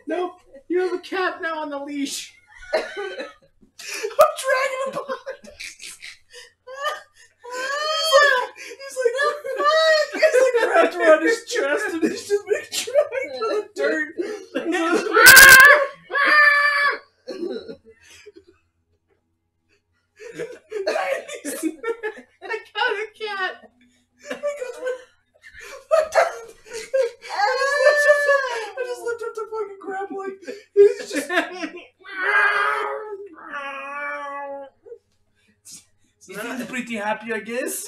S2: Nope. You have a cat now on the leash.
S4: I'm dragging him behind. He's like wrapped around his chest and he's just been dragged to the dirt.
S2: I got a cat.
S4: I just lift up to fucking grappling. He's just. He's pretty happy, I guess.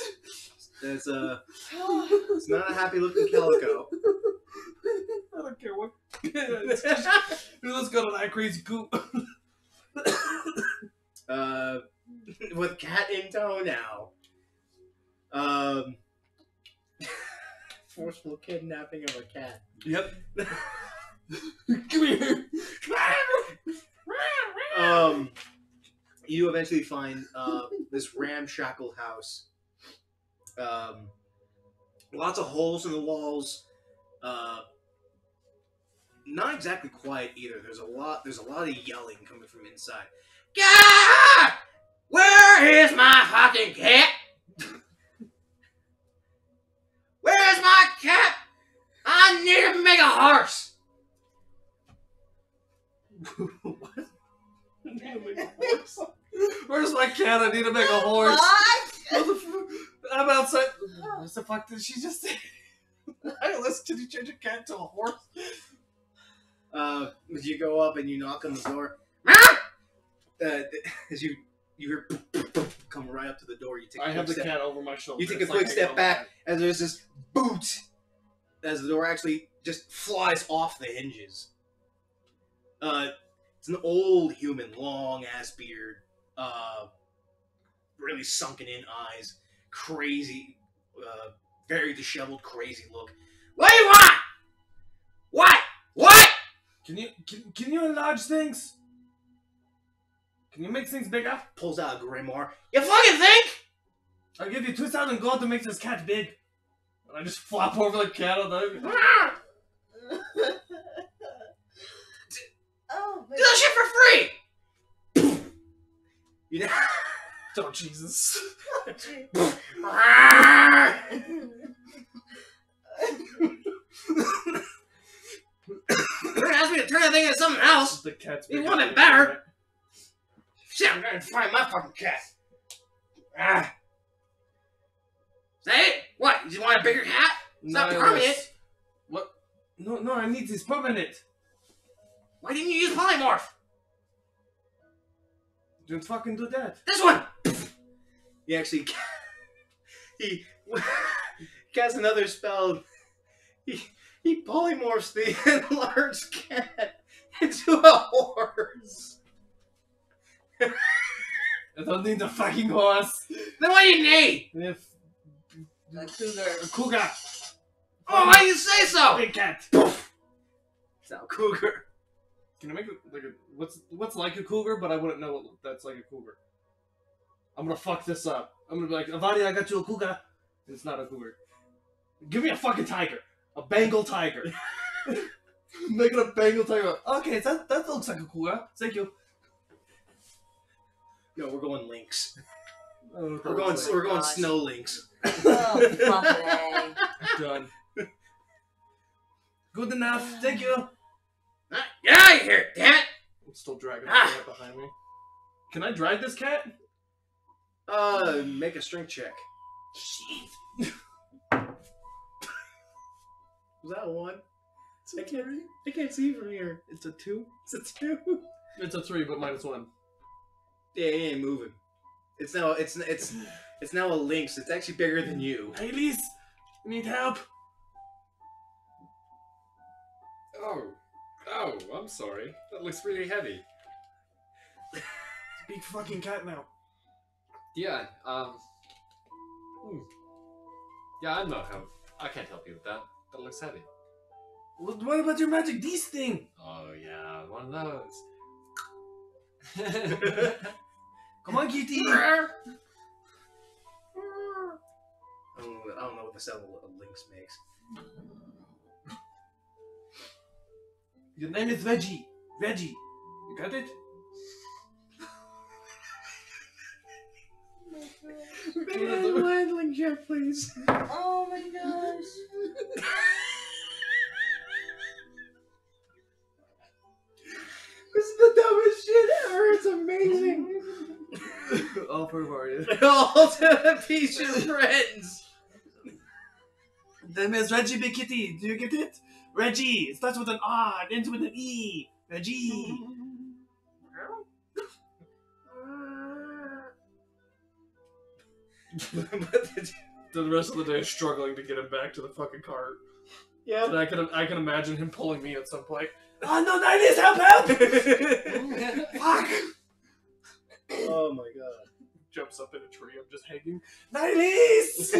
S2: It's not a happy looking calico.
S4: I don't care what. Let's go to that crazy coop.
S2: With cat in tow now. Forceful kidnapping of a cat.
S4: Yep. Come here.
S2: You eventually find this ramshackle house. Lots of holes in the walls. Not exactly quiet either. There's a lot of yelling coming from inside. God! Where is my fucking cat? Where's my cat? I need to make a horse.
S4: What? I need to make a horse? Where's my cat? I need to make a horse.
S1: What?
S4: I'm outside. What the fuck did she just say? Let's did you change a cat to a horse?
S2: As you go up and you knock on the door, as you hear come right up to the door. You take.
S4: I
S2: a
S4: have the
S2: quick step.
S4: cat over my shoulder.
S2: You take a
S4: It's
S2: quick
S4: like I
S2: step
S4: got
S2: back,
S4: my cat.
S2: and there's this boot as the door actually just flies off the hinges. It's an old human, long ass beard, really sunken in eyes, crazy, very disheveled, crazy look. What do you want? What? What?
S4: Can you enlarge things? Can you make things bigger?
S2: Pulls out a grimoire. You fucking think?
S4: I'll give you 2,000 gold to make this cat big. And I just flop over the cat on the...
S1: Oh,
S2: Do that shit for free! You know?
S4: Oh, Jesus.
S2: You're gonna ask me to turn that thing into something else.
S4: The cat's
S2: You
S4: bigger
S2: want it
S4: than
S2: better?
S4: right?
S2: Shit, I'm gonna find my fucking cat. Ah. Say it? What? You just want a bigger cat? It's not
S4: Nihilus.
S2: permanent.
S4: What? No, I need this permanent.
S2: Why didn't you use polymorph?
S4: Don't fucking do that.
S2: This one! He actually... He casts another spell. He polymorphs the enlarged cat into a horse.
S4: I don't need the fucking horse.
S2: Then what do you need?
S4: If
S1: A cougar.
S4: a cougar.
S2: Oh, why do you say so?
S4: Big cat.
S2: It's not a cougar.
S4: Can I make it like a what's like a cougar, but I wouldn't know what that's like a cougar. I'm gonna fuck this up. I'm gonna be like, Avadi, I got you a cougar. It's not a cougar. Give me a fucking tiger. A Bengal tiger. Make it a Bengal tiger. Okay, that looks like a cougar. Thank you.
S2: No, we're going lynx.
S4: Oh,
S2: We're going
S1: gosh.
S2: snow lynx.
S1: Oh, fucking A.
S4: done. Good enough. Thank you.
S2: Get out of here, damn it!
S4: I'm still dragging the
S2: Ah.
S4: cat behind me. Can I drag this cat?
S2: Make a strength check.
S4: Shit.
S2: Was that a 1? I can't see from here.
S4: It's a 2.
S2: It's a 2.
S4: It's a 3, but -1.
S2: Yeah, he ain't moving. It's now a lynx. It's actually bigger than you.
S4: Hey, Elise, I need help.
S3: Oh, I'm sorry. That looks really heavy.
S4: It's a big fucking cat now.
S3: Yeah, Yeah, I'm not help. I can't help you with that. That looks heavy.
S4: What about your magic beast thing?
S3: Oh yeah, one of those.
S4: Come on, kitty.
S2: I don't know what the sound a lynx makes.
S4: Your name is Veggie. Veggie. You got it?
S2: Make a handling check, please.
S1: Oh my gosh.
S2: This is the dumbest shit ever. It's amazing.
S4: Oh, where are you?
S2: All to the piece of friends.
S4: Name is Reggie Big Kitty. Do you get it? Reggie. It starts with an R and ends with an E. Reggie. The rest of the day struggling to get him back to the fucking cart.
S2: Yeah.
S4: And I can imagine him pulling me at some point. Oh no, 90s, help! Fuck!
S2: Oh my god.
S4: Jumps up in a tree. I'm just hanging. 90s!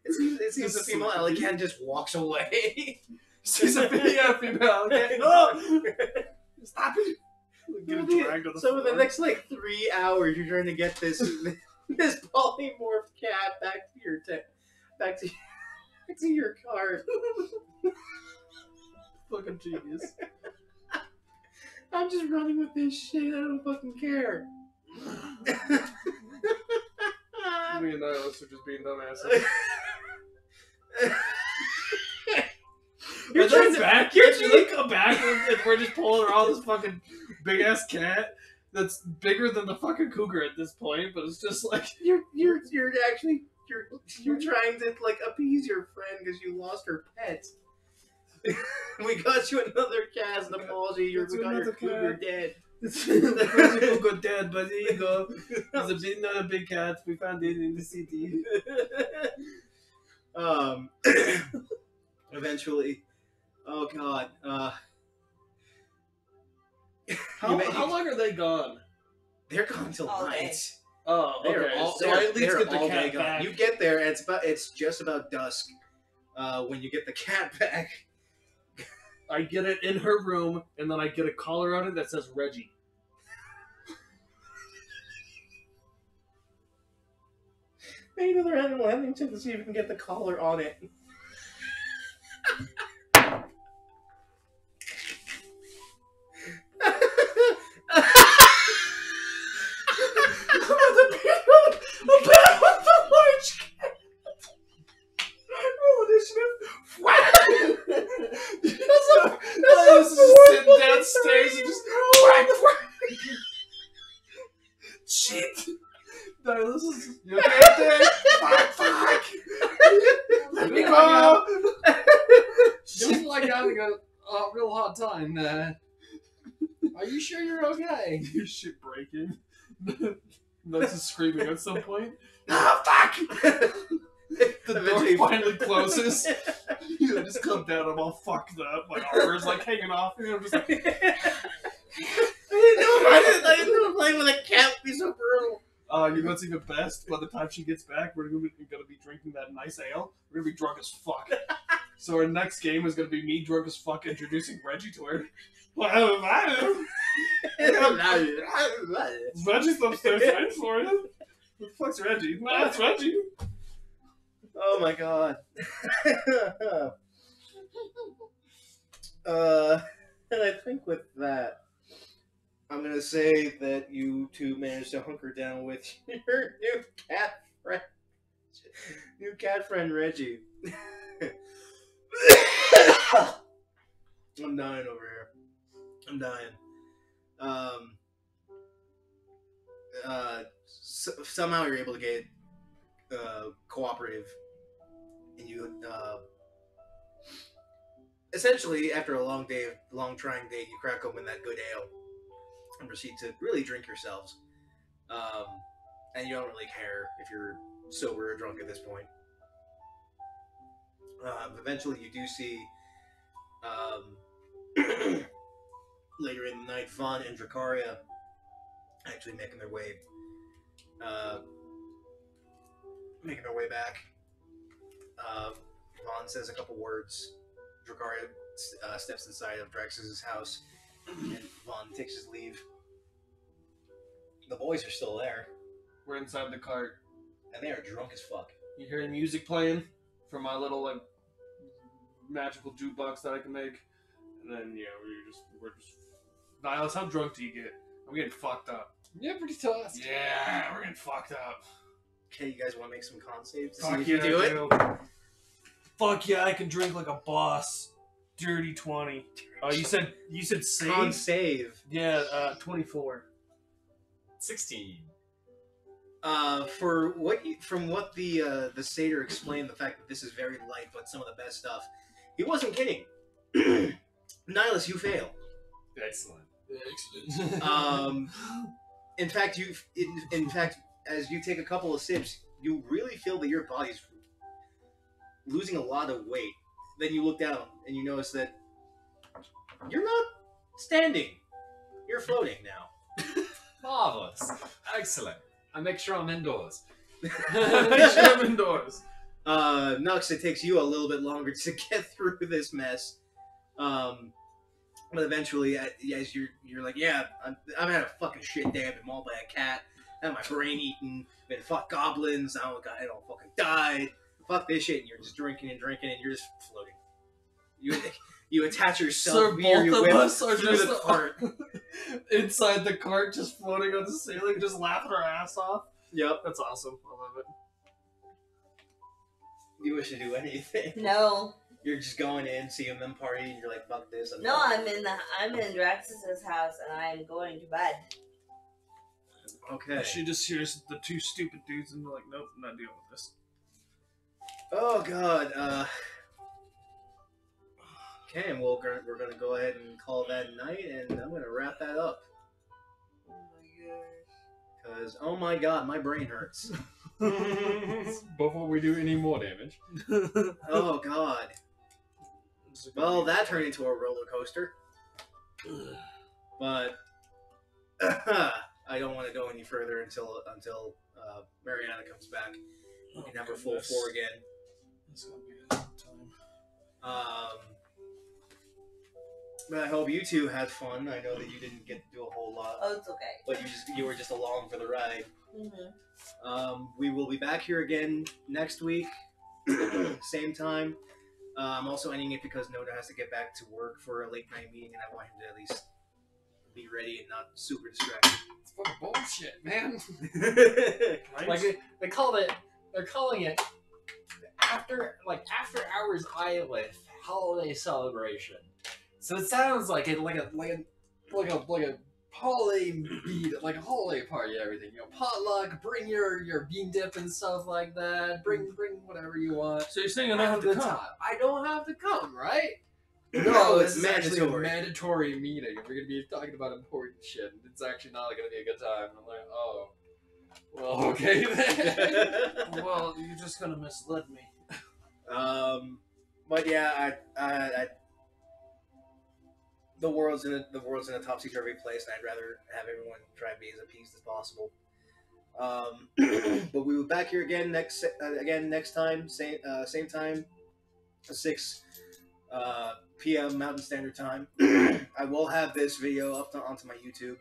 S2: It seems the female Ellie just walks away.
S4: She's a female. Okay. No! Stop it! Get dragged on the
S2: So for the
S4: floor.
S2: next 3 hours, you're trying to get this this polymorph cat back to your cart.
S4: Fucking genius.
S2: I'm just running with this shit. I don't fucking care.
S4: Me and Niles are just being dumbasses.
S2: You're trying to
S4: back.
S2: you're
S4: You come back and we're just pulling around this fucking big ass cat that's bigger than the fucking cougar at this point, but it's just like
S2: you're actually you're trying to appease your friend because you lost her pet. We got you another cat as an apology. We got your cougar dead.
S4: The first got dead, but here you go. There's another big cat. We found it in the city.
S2: Eventually, oh god,
S4: How long are they gone?
S2: they're gone till
S1: All
S2: night.
S1: day.
S4: Oh,
S2: They're
S4: okay.
S2: all,
S4: So
S2: they're,
S4: I at least
S2: they're
S4: get the
S2: all
S4: cat
S2: day gone.
S4: back.
S2: You get there, and it's just about dusk when you get the cat back.
S4: I get it in her room, and then I get a collar on it that says Reggie.
S2: Maybe another animal handling tip to see if you can get the collar on it.
S4: I was just sitting downstairs and just whack, whack. Shit. No, this is you okay out there? Fuck. Let me go.
S3: She was like having a real hard time. Are you sure you're okay?
S4: Your shit breaking. That's just screaming at some point.
S2: Ah, fuck!
S4: The door finally closes. I just come down, I'm all fucked up. My armor's like hanging off. And I'm just like,
S2: I didn't know playing with a cat would be so brutal.
S4: you know what's even best? By the time she gets back, we're gonna be drinking that nice ale. We're gonna be drunk as fuck. So our next game is gonna be me drunk as fuck introducing Reggie to her. Reggie's upstairs waiting for you. Who the fuck's Reggie? Nah, it's Reggie.
S2: Oh my god. And I think with that, I'm gonna say that you two managed to hunker down with your new cat friend Reggie. I'm dying over here. I'm dying. Somehow you're able to get cooperative, and you essentially, after a long trying day, you crack open that good ale and proceed to really drink yourselves. And you don't really care if you're sober or drunk at this point. Eventually, you do see later in the night, Vaughn and Dracaria actually making their way back. Vaughn says a couple words. Dracaria steps inside of Drax's house, and Vaughn takes his leave. The boys are still there,
S4: We're inside the cart.
S2: and they are drunk as fuck.
S4: You hear music playing from my little like magical jukebox that I can make, and then we're just. Niles, how drunk do you get? I'm getting fucked up.
S3: Yeah, pretty tossed.
S4: Yeah, we're getting fucked up.
S2: Okay, you guys want to make some con saves to see
S4: Fuck
S2: if
S4: yeah,
S2: you do it?
S4: Fuck yeah, I can drink like a boss. Dirty 20. Oh, you said save?
S2: Con save.
S4: Yeah, 24.
S3: 16.
S2: From what the satyr explained, the fact that this is very light, but some of the best stuff, he wasn't kidding. Nihilus, you fail.
S3: Excellent.
S2: In fact, as you take a couple of sips, you really feel that your body's losing a lot of weight. Then you look down and you notice that you're not standing; you're floating now.
S3: Marvelous. Excellent. I make sure I'm indoors.
S4: Make sure I'm indoors.
S2: Nux, it takes you a little bit longer to get through this mess. But eventually, as you're like, yeah, I've had a fucking shit day. I've been mauled by a cat. I had my brain eaten. Been fuck goblins. I don't fucking die. Fuck this shit. And you're just drinking and you're just floating. You attach yourself
S4: So
S2: via your
S4: both
S2: whip
S4: of us are
S2: through
S4: just
S2: the cart.
S4: inside the cart, just floating on the ceiling, just laughing our ass off.
S2: Yep.
S4: That's awesome. I love it.
S2: You wish to do anything.
S1: No,
S2: You're just going in, seeing them party, and you're like, fuck this.
S1: no, I'm in Draxus's house and I'm going to bed.
S2: Okay.
S4: She just hears the two stupid dudes and they're like, nope, I'm not dealing with this.
S2: Oh god. Okay, and we're gonna go ahead and call that night, and I'm gonna wrap that up. Because, oh my god, my brain hurts.
S3: Before we do any more damage.
S2: Oh god. Well, that turned into a roller coaster. But I don't want to go any further until Mariana comes back. We can have her full four again.
S4: It's gonna be a long time.
S2: But I hope you two had fun. I know that you didn't get to do a whole lot,
S1: Oh, it's okay.
S2: but you were just along for the ride.
S1: Mm-hmm.
S2: We will be back here again next week, same time. I'm also ending it because Noda has to get back to work for a late night meeting, and I want him to at least be ready and not super distracted.
S3: It's fucking bullshit, man.
S4: Right?
S3: Like they're calling it after hours Islet holiday celebration. So it sounds like a holiday beat, like a holiday party, everything. You know, potluck, bring your bean dip and stuff like that. Bring whatever you want.
S4: So you're saying I don't have to
S3: Good
S4: come?
S3: time. I don't have to come, right?
S2: No,
S3: this
S2: it's
S3: is actually a
S2: mandatory.
S3: mandatory meeting. We're gonna be talking about important shit. It's actually not gonna be a good time. I'm like, oh, well, okay then.
S4: Well, you're just gonna misled me.
S2: But yeah, I the world's in a topsy turvy place, and I'd rather have everyone try and be as appeased as possible. But we will be back here again next time, same time, 6 p.m. Mountain Standard Time. I will have this video up onto my YouTube.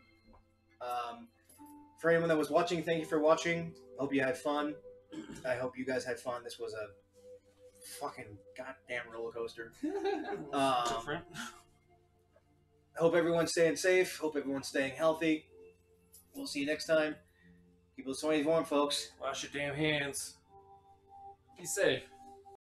S2: For anyone that was watching, thank you for watching. Hope you had fun. I hope you guys had fun. This was a fucking goddamn roller coaster.
S4: Different.
S2: I hope everyone's staying safe. Hope everyone's staying healthy. We'll see you next time. Keep those 20s warm, folks.
S4: Wash your damn hands.
S3: Be safe.